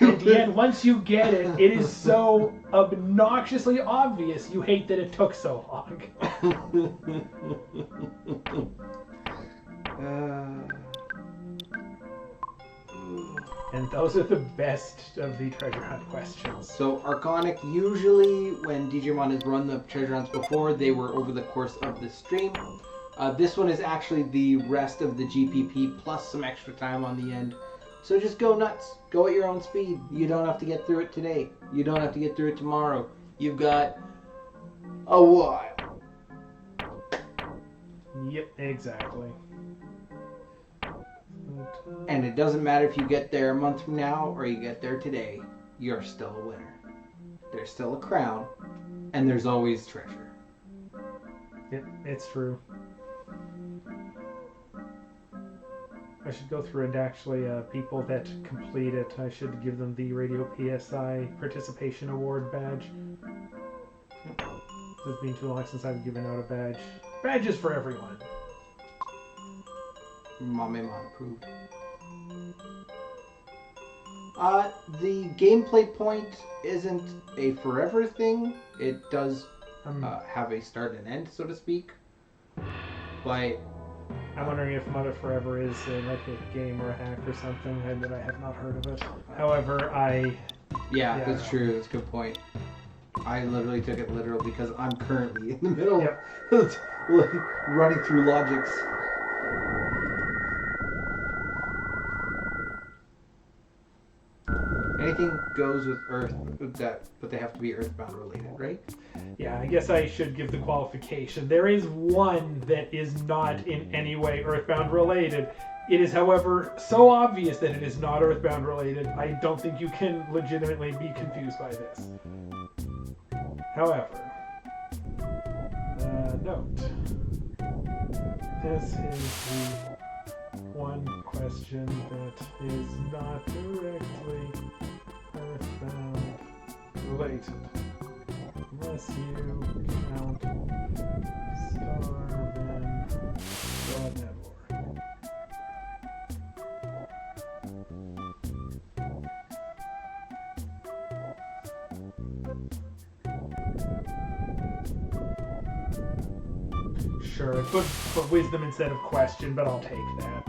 S1: And yet, once you get it, it is so obnoxiously obvious you hate that it took so long. And those are the best of the treasure hunt questions.
S2: So Arconic, usually when Digimon has run the treasure hunts before, they were over the course of the stream. This one is actually the rest of the GPP plus some extra time on the end. So just go nuts. Go at your own speed. You don't have to get through it today. You don't have to get through it tomorrow. You've got a while.
S1: Yep, exactly.
S2: And it doesn't matter if you get there a month from now or you get there today, you're still a winner. There's still a crown, and there's always treasure.
S1: Yep, it's true. I should go through and actually, people that complete it, I should give them the Radio PSI Participation Award badge. It's been too long since I've given out a badge. Badges for everyone.
S2: Mom approved. The gameplay point isn't a forever thing. It does have a start and end, so to speak. But
S1: I'm wondering if Mother Forever is like a game or a hack or something, and that I have not heard of it. However,
S2: yeah, that's true. That's a good point. I literally took it literal because I'm currently in the middle of running through logics. Anything goes with Earth, but they have to be Earthbound related, right?
S1: Yeah, I guess I should give the qualification. There is one that is not in any way Earthbound related. It is, however, so obvious that it is not Earthbound related, I don't think you can legitimately be confused by this. However, note, this is the one question that is not directly Earthbound related, unless you count Starmen.Net. Sure, I could put wisdom instead of question, but I'll take that.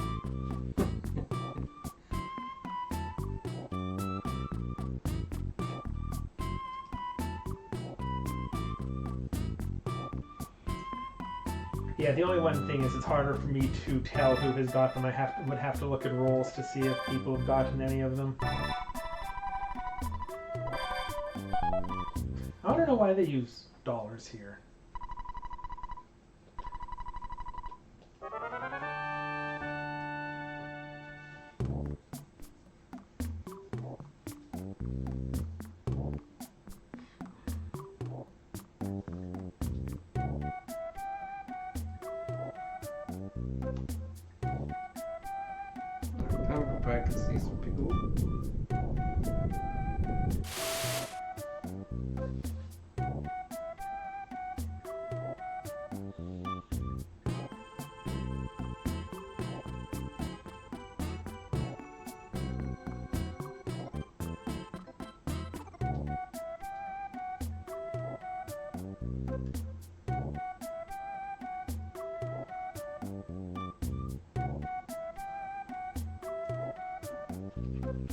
S1: Yeah, the only one thing is it's harder for me to tell who has got them. I would have to look at rolls to see if people have gotten any of them. I don't know why they use dollars here.
S2: I'll go back and see some people.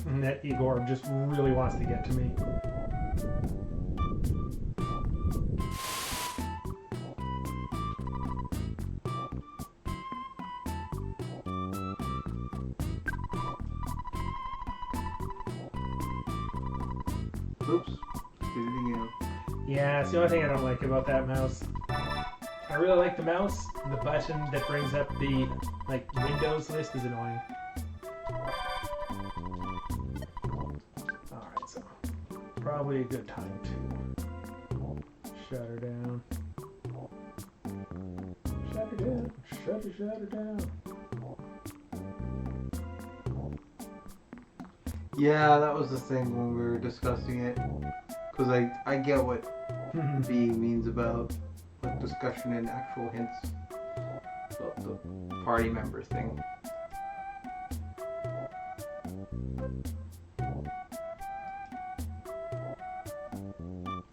S1: And that Igor just really wants to get to me.
S2: Oops. Did it again.
S1: Yeah, it's the only thing I don't like about that mouse. I really like the mouse. The button that brings up the Windows list is annoying. Alright, so probably a good time to shut her down. Shut her down. Shut her down.
S2: Yeah, that was the thing when we were discussing it. Because I get what B means about discussion and actual hints about the party member thing.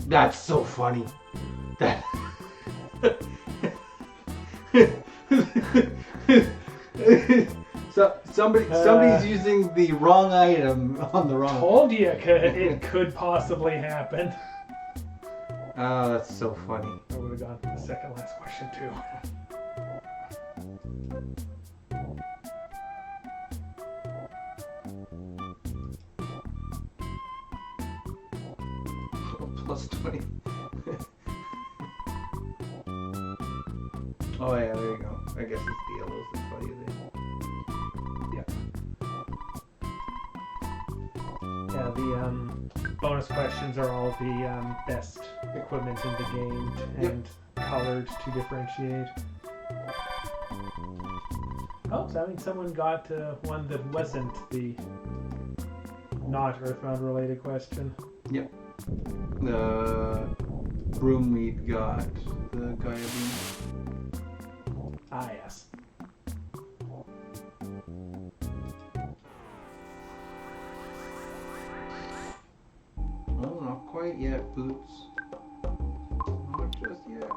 S2: That's so funny. That so somebody's using the wrong item on the wrong.
S1: Told you it could possibly happen.
S2: Oh, that's so funny.
S1: I would have gone for the second last question too.
S2: Plus 20. Oh yeah, there you go. I guess it's the yellows that tell you
S1: Yeah, the bonus questions are all the best equipment in the game and colored to differentiate. Oh, so that means someone got one that wasn't the not Earthbound related question.
S2: Yep. The Broomweed got the Gaia Beam.
S1: Ah, yes.
S2: Oh, not quite yet, Boots. Not just yet.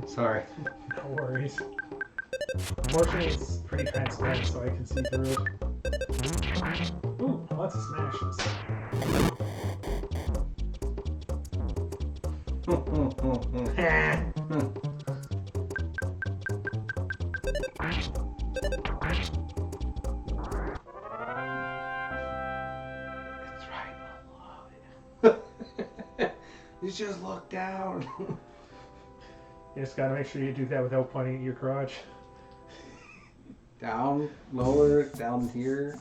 S2: Sorry.
S1: No worries. Fortunately, it's pretty transparent, so I can see through it. Ooh, lots of smashes.
S2: It's right below it. You just look down.
S1: You just gotta make sure you do that without pointing at your crotch.
S2: Down, lower, down here.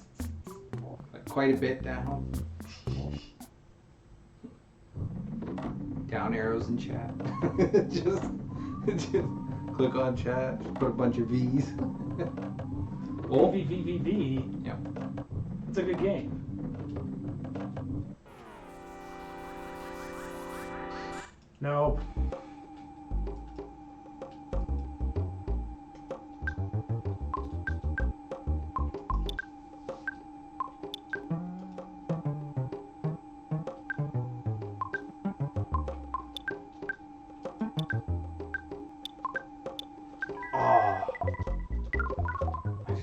S2: Like quite a bit down. Down arrows in chat. just click on chat. Just put a bunch of V's.
S1: Oh, V.
S2: Yep.
S1: It's a good game. Nope.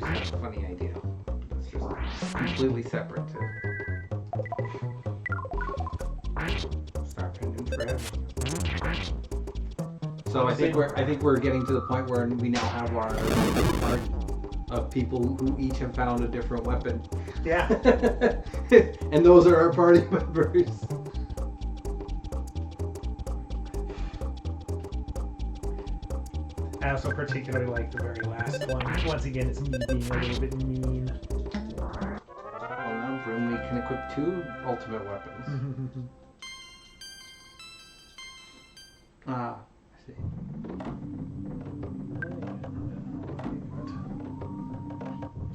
S2: I just have a funny idea. It's just completely separate to Starmen.Net forever. So I think we're getting to the point where we now have our party of people who each have found a different weapon.
S1: Yeah.
S2: And those are our party members.
S1: I also particularly like the very last one. Once again, it's me being a little bit mean.
S2: Well, now Broomweed can equip 2 ultimate weapons. Ah, I see.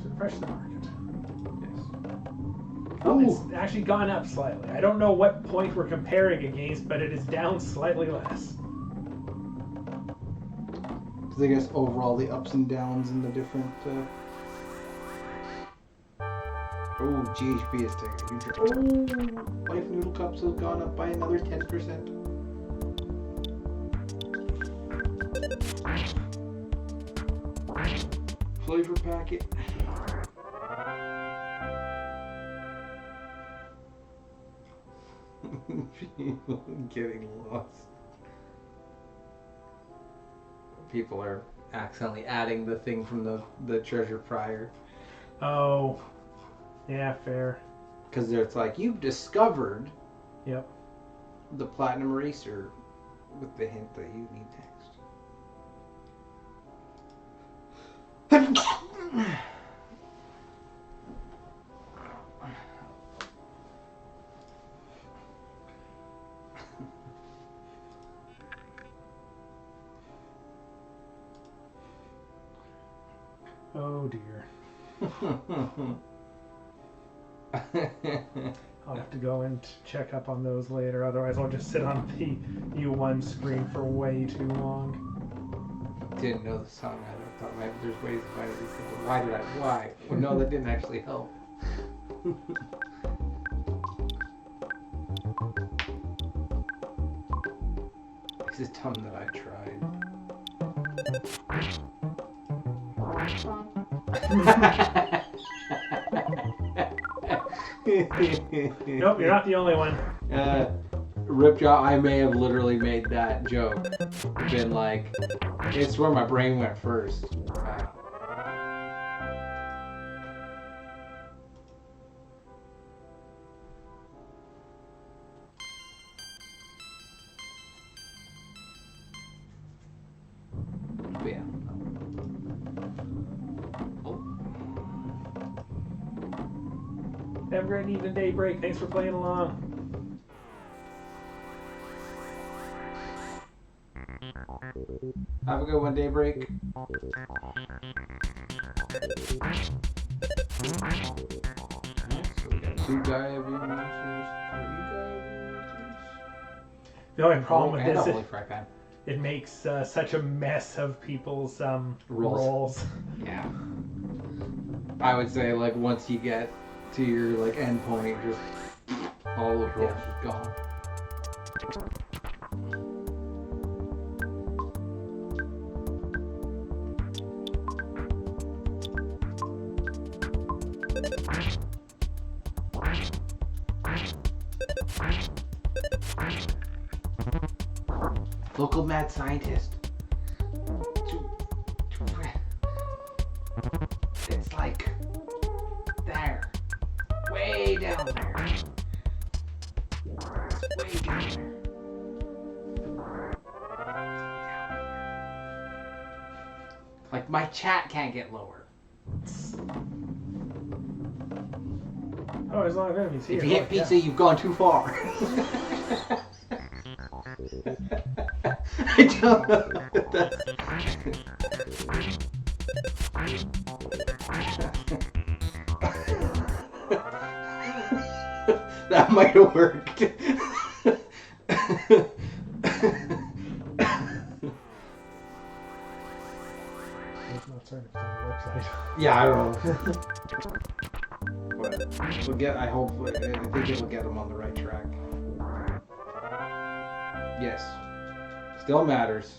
S1: Should refresh the market.
S2: Yes.
S1: Oh, it's actually gone up slightly. I don't know what point we're comparing against, but it is down slightly less.
S2: Because I guess overall the ups and downs and the different. Oh, GHP is taking a huge hit. Oh, Life Noodle Cups has gone up by another 10%. Flavor packet. People getting lost. People are accidentally adding the thing from the treasure prior.
S1: Oh, yeah, fair.
S2: Because it's like, you've discovered
S1: Yep.
S2: the platinum eraser with the hint that you need next.
S1: Oh dear. I'll have to go and check up on those later, otherwise I'll just sit on the U1 screen for way too long.
S2: Didn't know the song either. I thought maybe there's ways to find it. Why? Well, no, that didn't actually help. This is dumb that I tried.
S1: Nope, you're not the only one.
S2: Ripjaw, I may have literally made that joke. Been like, it's where my brain went first.
S1: a great evening, Daybreak. Thanks for playing along.
S2: Have a good one, Daybreak. So we got 2 Gaia V monsters, 3 Gaia V monsters.
S1: The only problem with
S2: and a
S1: this
S2: holy fry pan.
S1: it makes such a mess of people's rolls.
S2: Yeah. I would say like once you get to your like end point, just all those rolls just gone. Local mad scientist. It's like there. Way down there. It's way down there. Like my chat can't get lower.
S1: Oh, as long as enemies here.
S2: If you hit pizza, you've gone too far. I don't know if that's... That might have worked.
S1: It's not certain if it's on the website.
S2: Yeah, I don't know. But we'll get. I hope. I think it will get them on the right track. Yes. Still matters.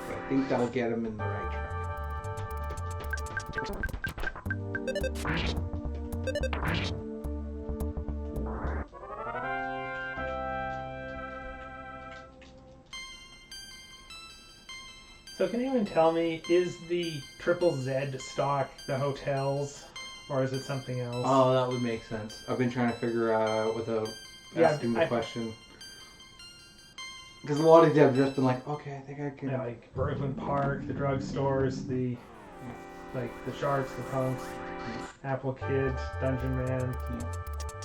S2: But I think that'll get them in the right track.
S1: So can anyone tell me, is the Triple Z stock the hotels, or is it something else?
S2: Oh, that would make sense. I've been trying to figure out without asking the question. Because a lot of them have just been like, okay, I think I can...
S1: Yeah, like Brooklyn Park, the drugstores, the Sharks, the Punks, Apple Kids, Dungeon Man,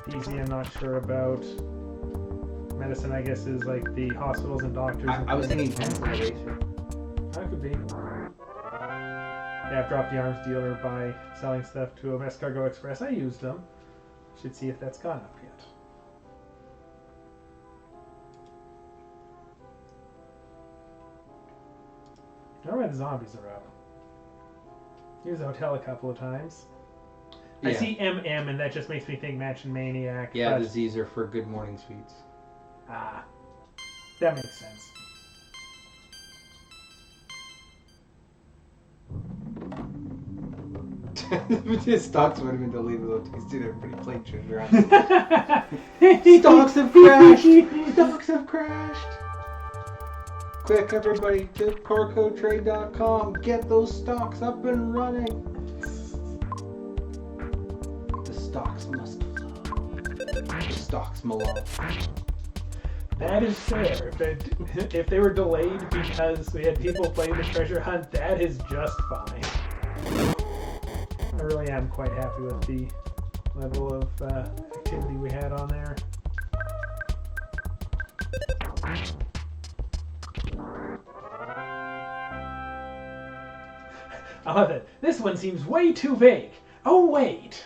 S1: PZ I'm not sure about. Medicine, I guess, is like the hospitals and doctors.
S2: I was thinking Pennsylvania.
S1: That could be. Yeah, I've dropped the arms dealer by selling stuff to MS Cargo Express. I used them. Should see if that's gone up yet. I don't know why the zombies are out. Used the hotel a couple of times.
S2: Yeah.
S1: I see MM, and that just makes me think Mansion Maniac.
S2: Yeah,
S1: but...
S2: the Z's are for Good Morning Sweets.
S1: Ah, that makes sense.
S2: His stocks would have been deleted though. He's seen everybody playing treasure hunt. Stocks have crashed! Stocks have crashed! Quick, everybody, to CorcoTrade.com. Get those stocks up and running. The stocks must flow. The stocks Malone.
S1: That is fair. If they were delayed because we had people playing the treasure hunt, that is just fine. I really am quite happy with the level of activity we had on there. I love it. This one seems way too vague. Oh, wait.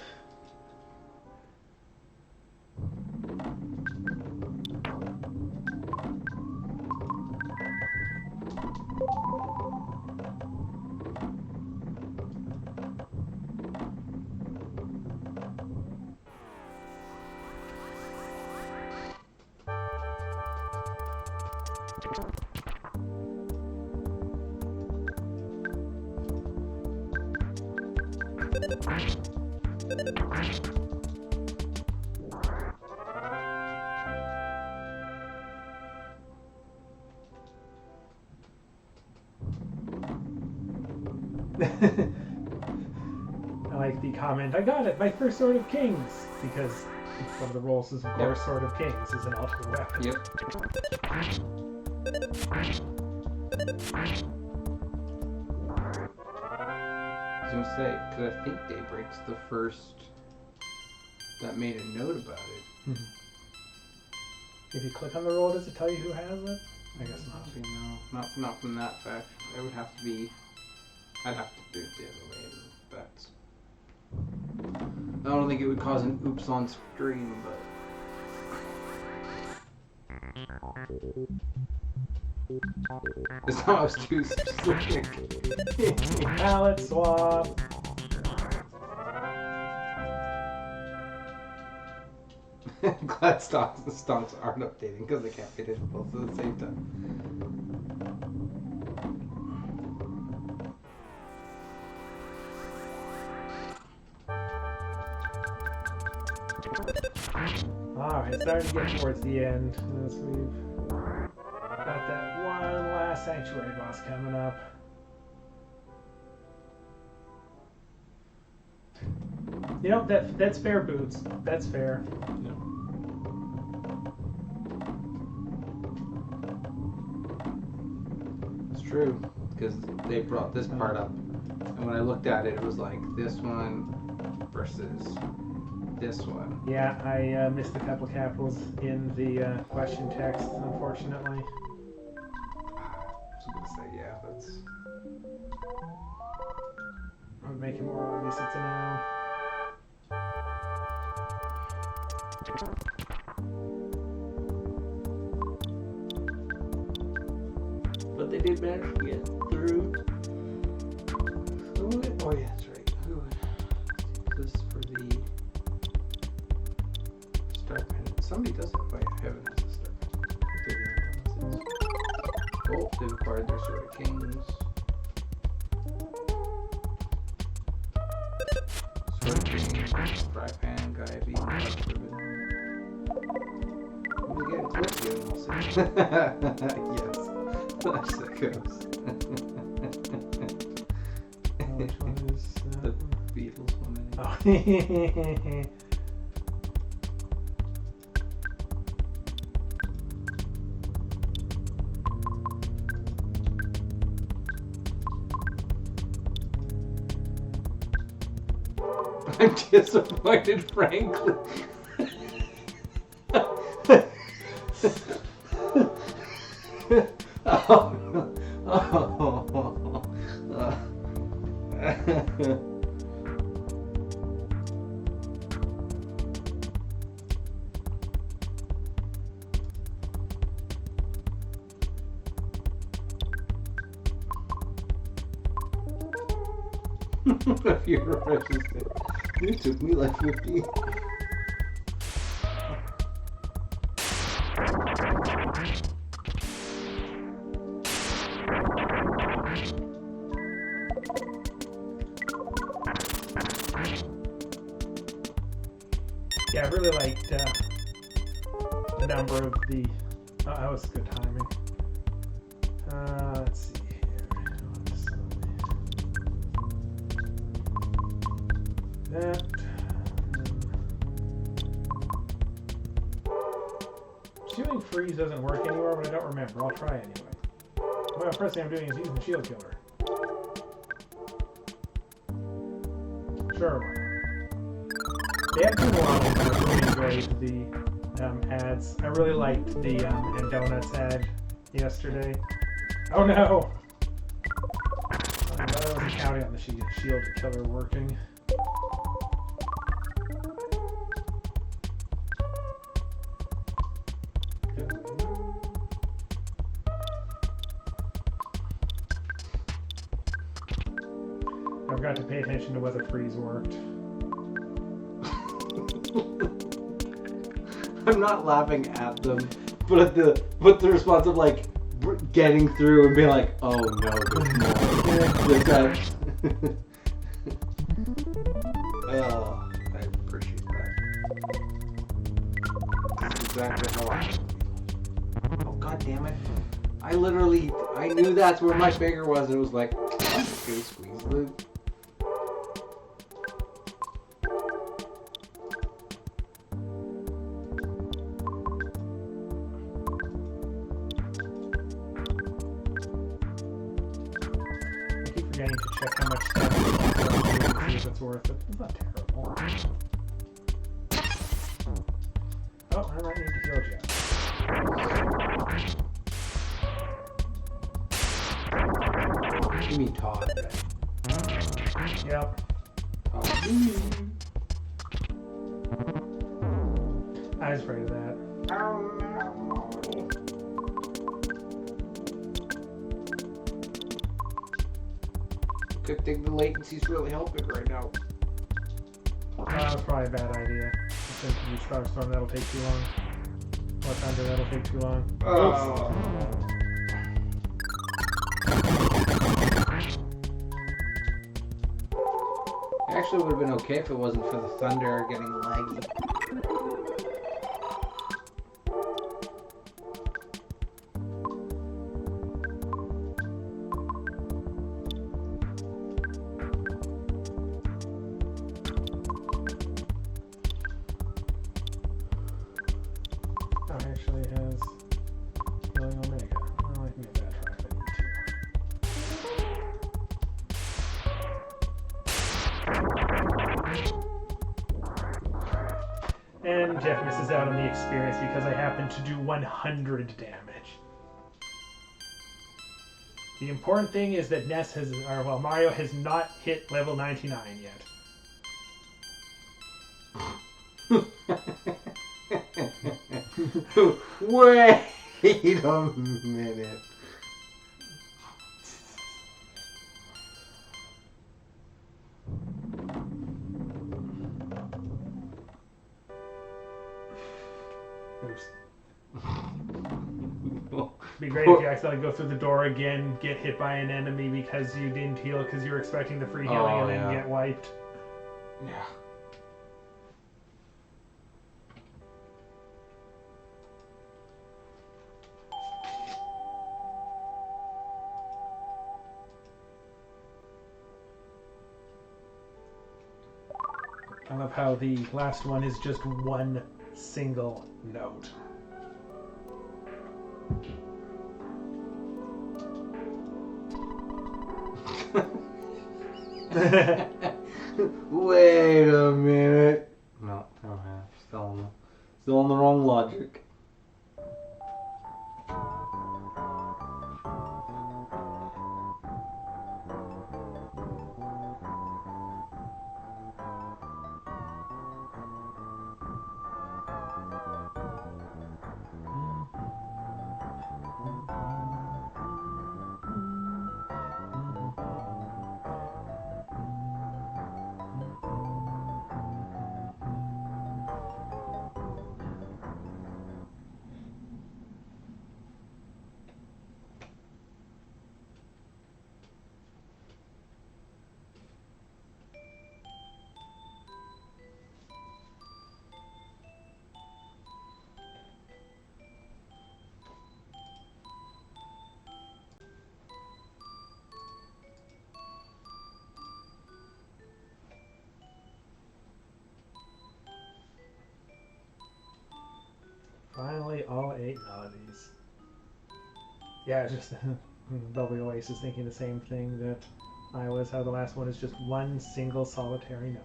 S1: I like the comment, I got it, my first Sword of Kings, because one of the roles is, of course, Sword of Kings is an ultimate weapon.
S2: Yep. was gonna say, because I think Daybreak's the first that made a note about it.
S1: Mhm. If you click on the roll, does it tell you who has it? I guess not.
S2: Actually, no, not from that fact. It would have to be. I'd have to do it the other way. That's. I don't think it would cause an oops on stream, but. It's not as too specific.
S1: Palette swap.
S2: Glad stonks aren't updating because they can't fit in both at the same time.
S1: Alright, starting to get towards the end as we've got that one last sanctuary boss coming up. You know, that's fair, Boots. That's fair.
S2: It's true, because they brought this part up, and when I looked at it, it was like this one versus this one.
S1: Yeah, I missed a couple capitals in the question text, unfortunately.
S2: I was gonna say, yeah, that's.
S1: I would make it more obvious it's a noun.
S2: But they did manage to get through. Oh yeah, that's right. This is for the Starmen. Somebody does it. Oh yeah, Heaven has a Starmen. Oh, they've acquired their Sword of Kings. Sword of Kings, Fry Pan, Gaia Beam, Ribbon. We're getting close to it, we'll see. Yes. Flash Sickos.
S1: Which one is
S2: The Beatles one.
S1: Oh.
S2: I'm disappointed, frankly. A few refreshes. It took me like 50.
S1: Yeah, I really liked a number of the. Oh, that was good timing. Let's see here. That. Shooting freeze doesn't work anymore, but I don't remember. I'll try anyway. Well, first thing I'm doing is using Shield Killer. Sure, why not? They have two more options that are really great. The ads. I really liked the and donuts ad yesterday. Oh no! I wasn't counting on the Shield Killer working. I forgot to pay attention to whether freeze worked.
S2: I'm not laughing at them, but at the response of like getting through and being like, oh no, there's more. Like that. Oh, I appreciate that. That's exactly how I feel. Oh god damn it! I knew that's where my finger was. It was like, okay, squeeze the.
S1: I keep forgetting to check how much time if it's worth it. It's not terrible. Oh, I might need to heal Jeff.
S2: You mean Todd, right?
S1: Yep.
S2: Oh.
S1: I was afraid of that.
S2: Good thing the latency's really helping right now.
S1: That's probably a bad idea. Since you use Starstorm, that'll take too long. Or Thunder, that'll take too long.
S2: Actually, would have been okay if it wasn't for the thunder getting laggy.
S1: Oh, it actually has healing Omega. Well, I can get that try if I need to. And Jeff misses out on the experience because I happen to do 100 damage. The important thing is that Mario has not hit level 99 yet.
S2: Wait a minute.
S1: Oops. It'd be great if you accidentally go through the door again, get hit by an enemy because you didn't heal because you were expecting the free healing and then get wiped.
S2: Yeah.
S1: I love how the last one is just one single note.
S2: Wait a minute. No, still on the wrong logic.
S1: Finally, all 8 melodies. Yeah, just Double Oasis thinking the same thing that I was, how the last one is just one single solitary note.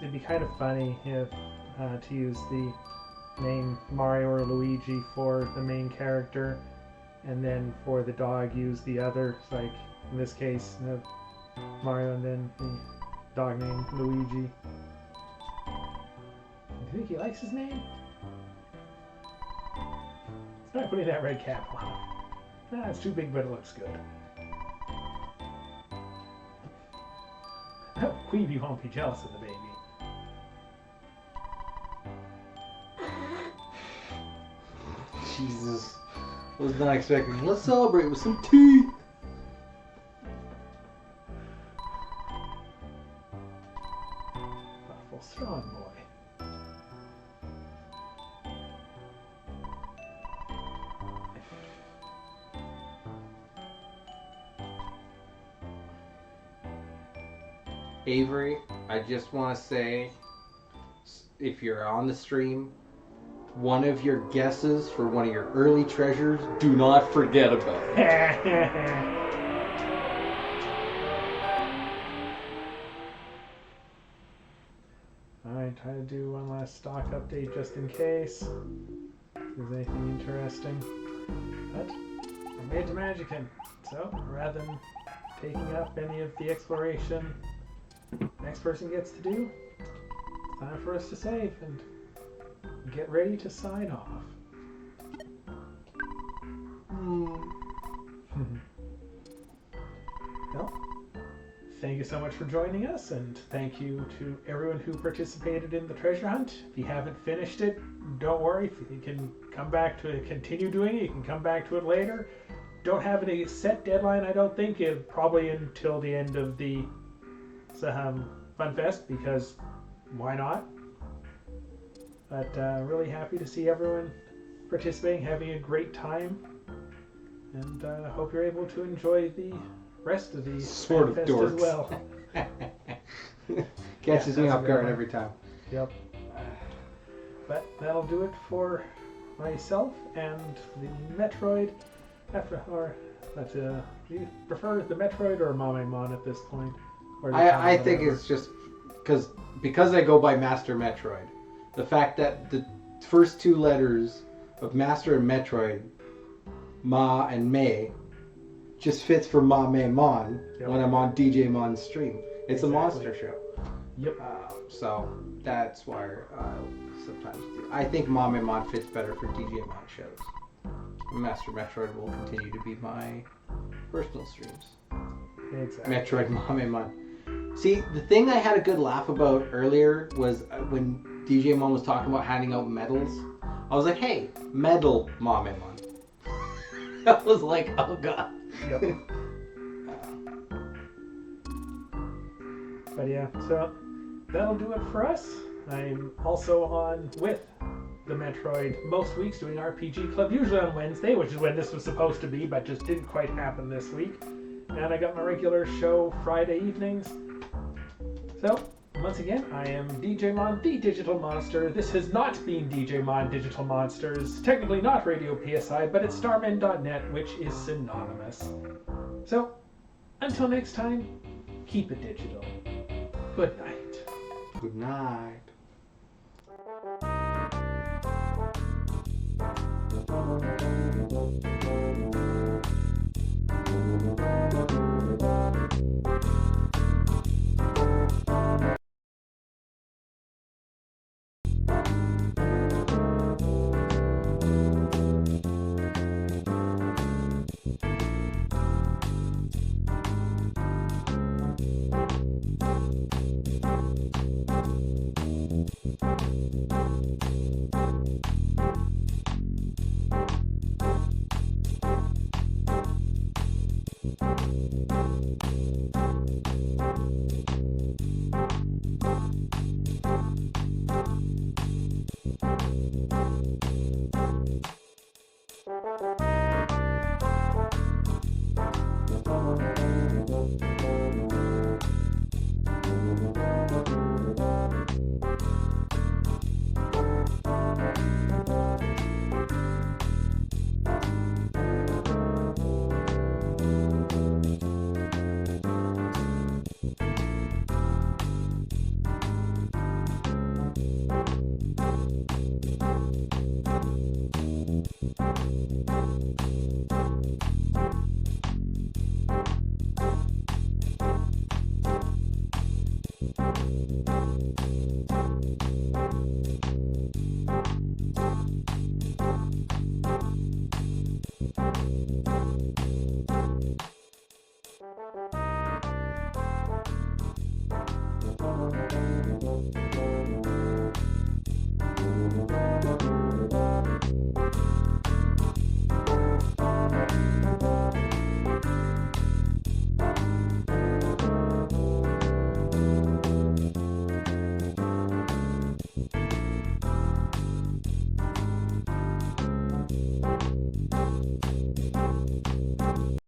S1: It'd be kind of funny if to use the name Mario or Luigi for the main character, and then for the dog use the other. It's like in this case, Mario and then the dog named Luigi. Do you think he likes his name? Let's try putting that red cap on him. Nah, it's too big, but it looks good. I hope Queeby won't be jealous of the baby.
S2: Jesus. Was not expecting. Let's celebrate with some tea.
S1: Awful strong boy.
S2: Avery, I just want to say, if you're on the stream, one of your guesses for one of your early treasures, do not forget about it.
S1: Alright, try to do one last stock update just in case. If there's anything interesting. But I made the Magickin, so rather than taking up any of the exploration next person gets to do, it's time for us to save and get ready to sign off. Well, thank you so much for joining us, and thank you to everyone who participated in the treasure hunt. If you haven't finished it, don't worry. You can come back to it, continue doing it. You can come back to it later. Don't have any set deadline, I don't think. Probably until the end of the FunFest, because why not? But really happy to see everyone participating, having a great time, and hope you're able to enjoy the rest of the
S2: Sort of
S1: FunFest
S2: dorks.
S1: as well.
S2: Catches
S1: Yeah,
S2: me
S1: that's a
S2: off
S1: good
S2: guard
S1: one.
S2: every time.
S1: Yep. But that'll do it for myself and the Metroid. Do you prefer the Metroid or Mamemon at this point? Or is it kind
S2: I
S1: of
S2: think
S1: whatever?
S2: it's just because I go by Master Metroid. The fact that the first two letters of Master and Metroid, Ma and May, just fits for Ma May Mon
S1: Yep.
S2: when I'm on DJ Mon's stream. It's
S1: Exactly.
S2: a monster show.
S1: Yep.
S2: So that's why I sometimes do. I think Ma May Mon fits better for DJ Mon shows. Master Metroid will continue to be my personal streams.
S1: Exactly.
S2: Metroid Mamemon. See, the thing I had a good laugh about earlier was when DJ Mon was talking about handing out medals. I was like, hey, medal Mamemon. I was like, oh god.
S1: Yep. But yeah, so that'll do it for us. I'm also on with the Metroid most weeks doing RPG Club, usually on Wednesday, which is when this was supposed to be, but just didn't quite happen this week. And I got my regular show Friday evenings. So, once again, I am DJ Mon, the Digital Monster. This has not been DJ Mon Digital Monsters, technically not Radio PSI, but it's Starmen.Net, which is synonymous. So, until next time, keep it digital. Good night.
S2: Good night.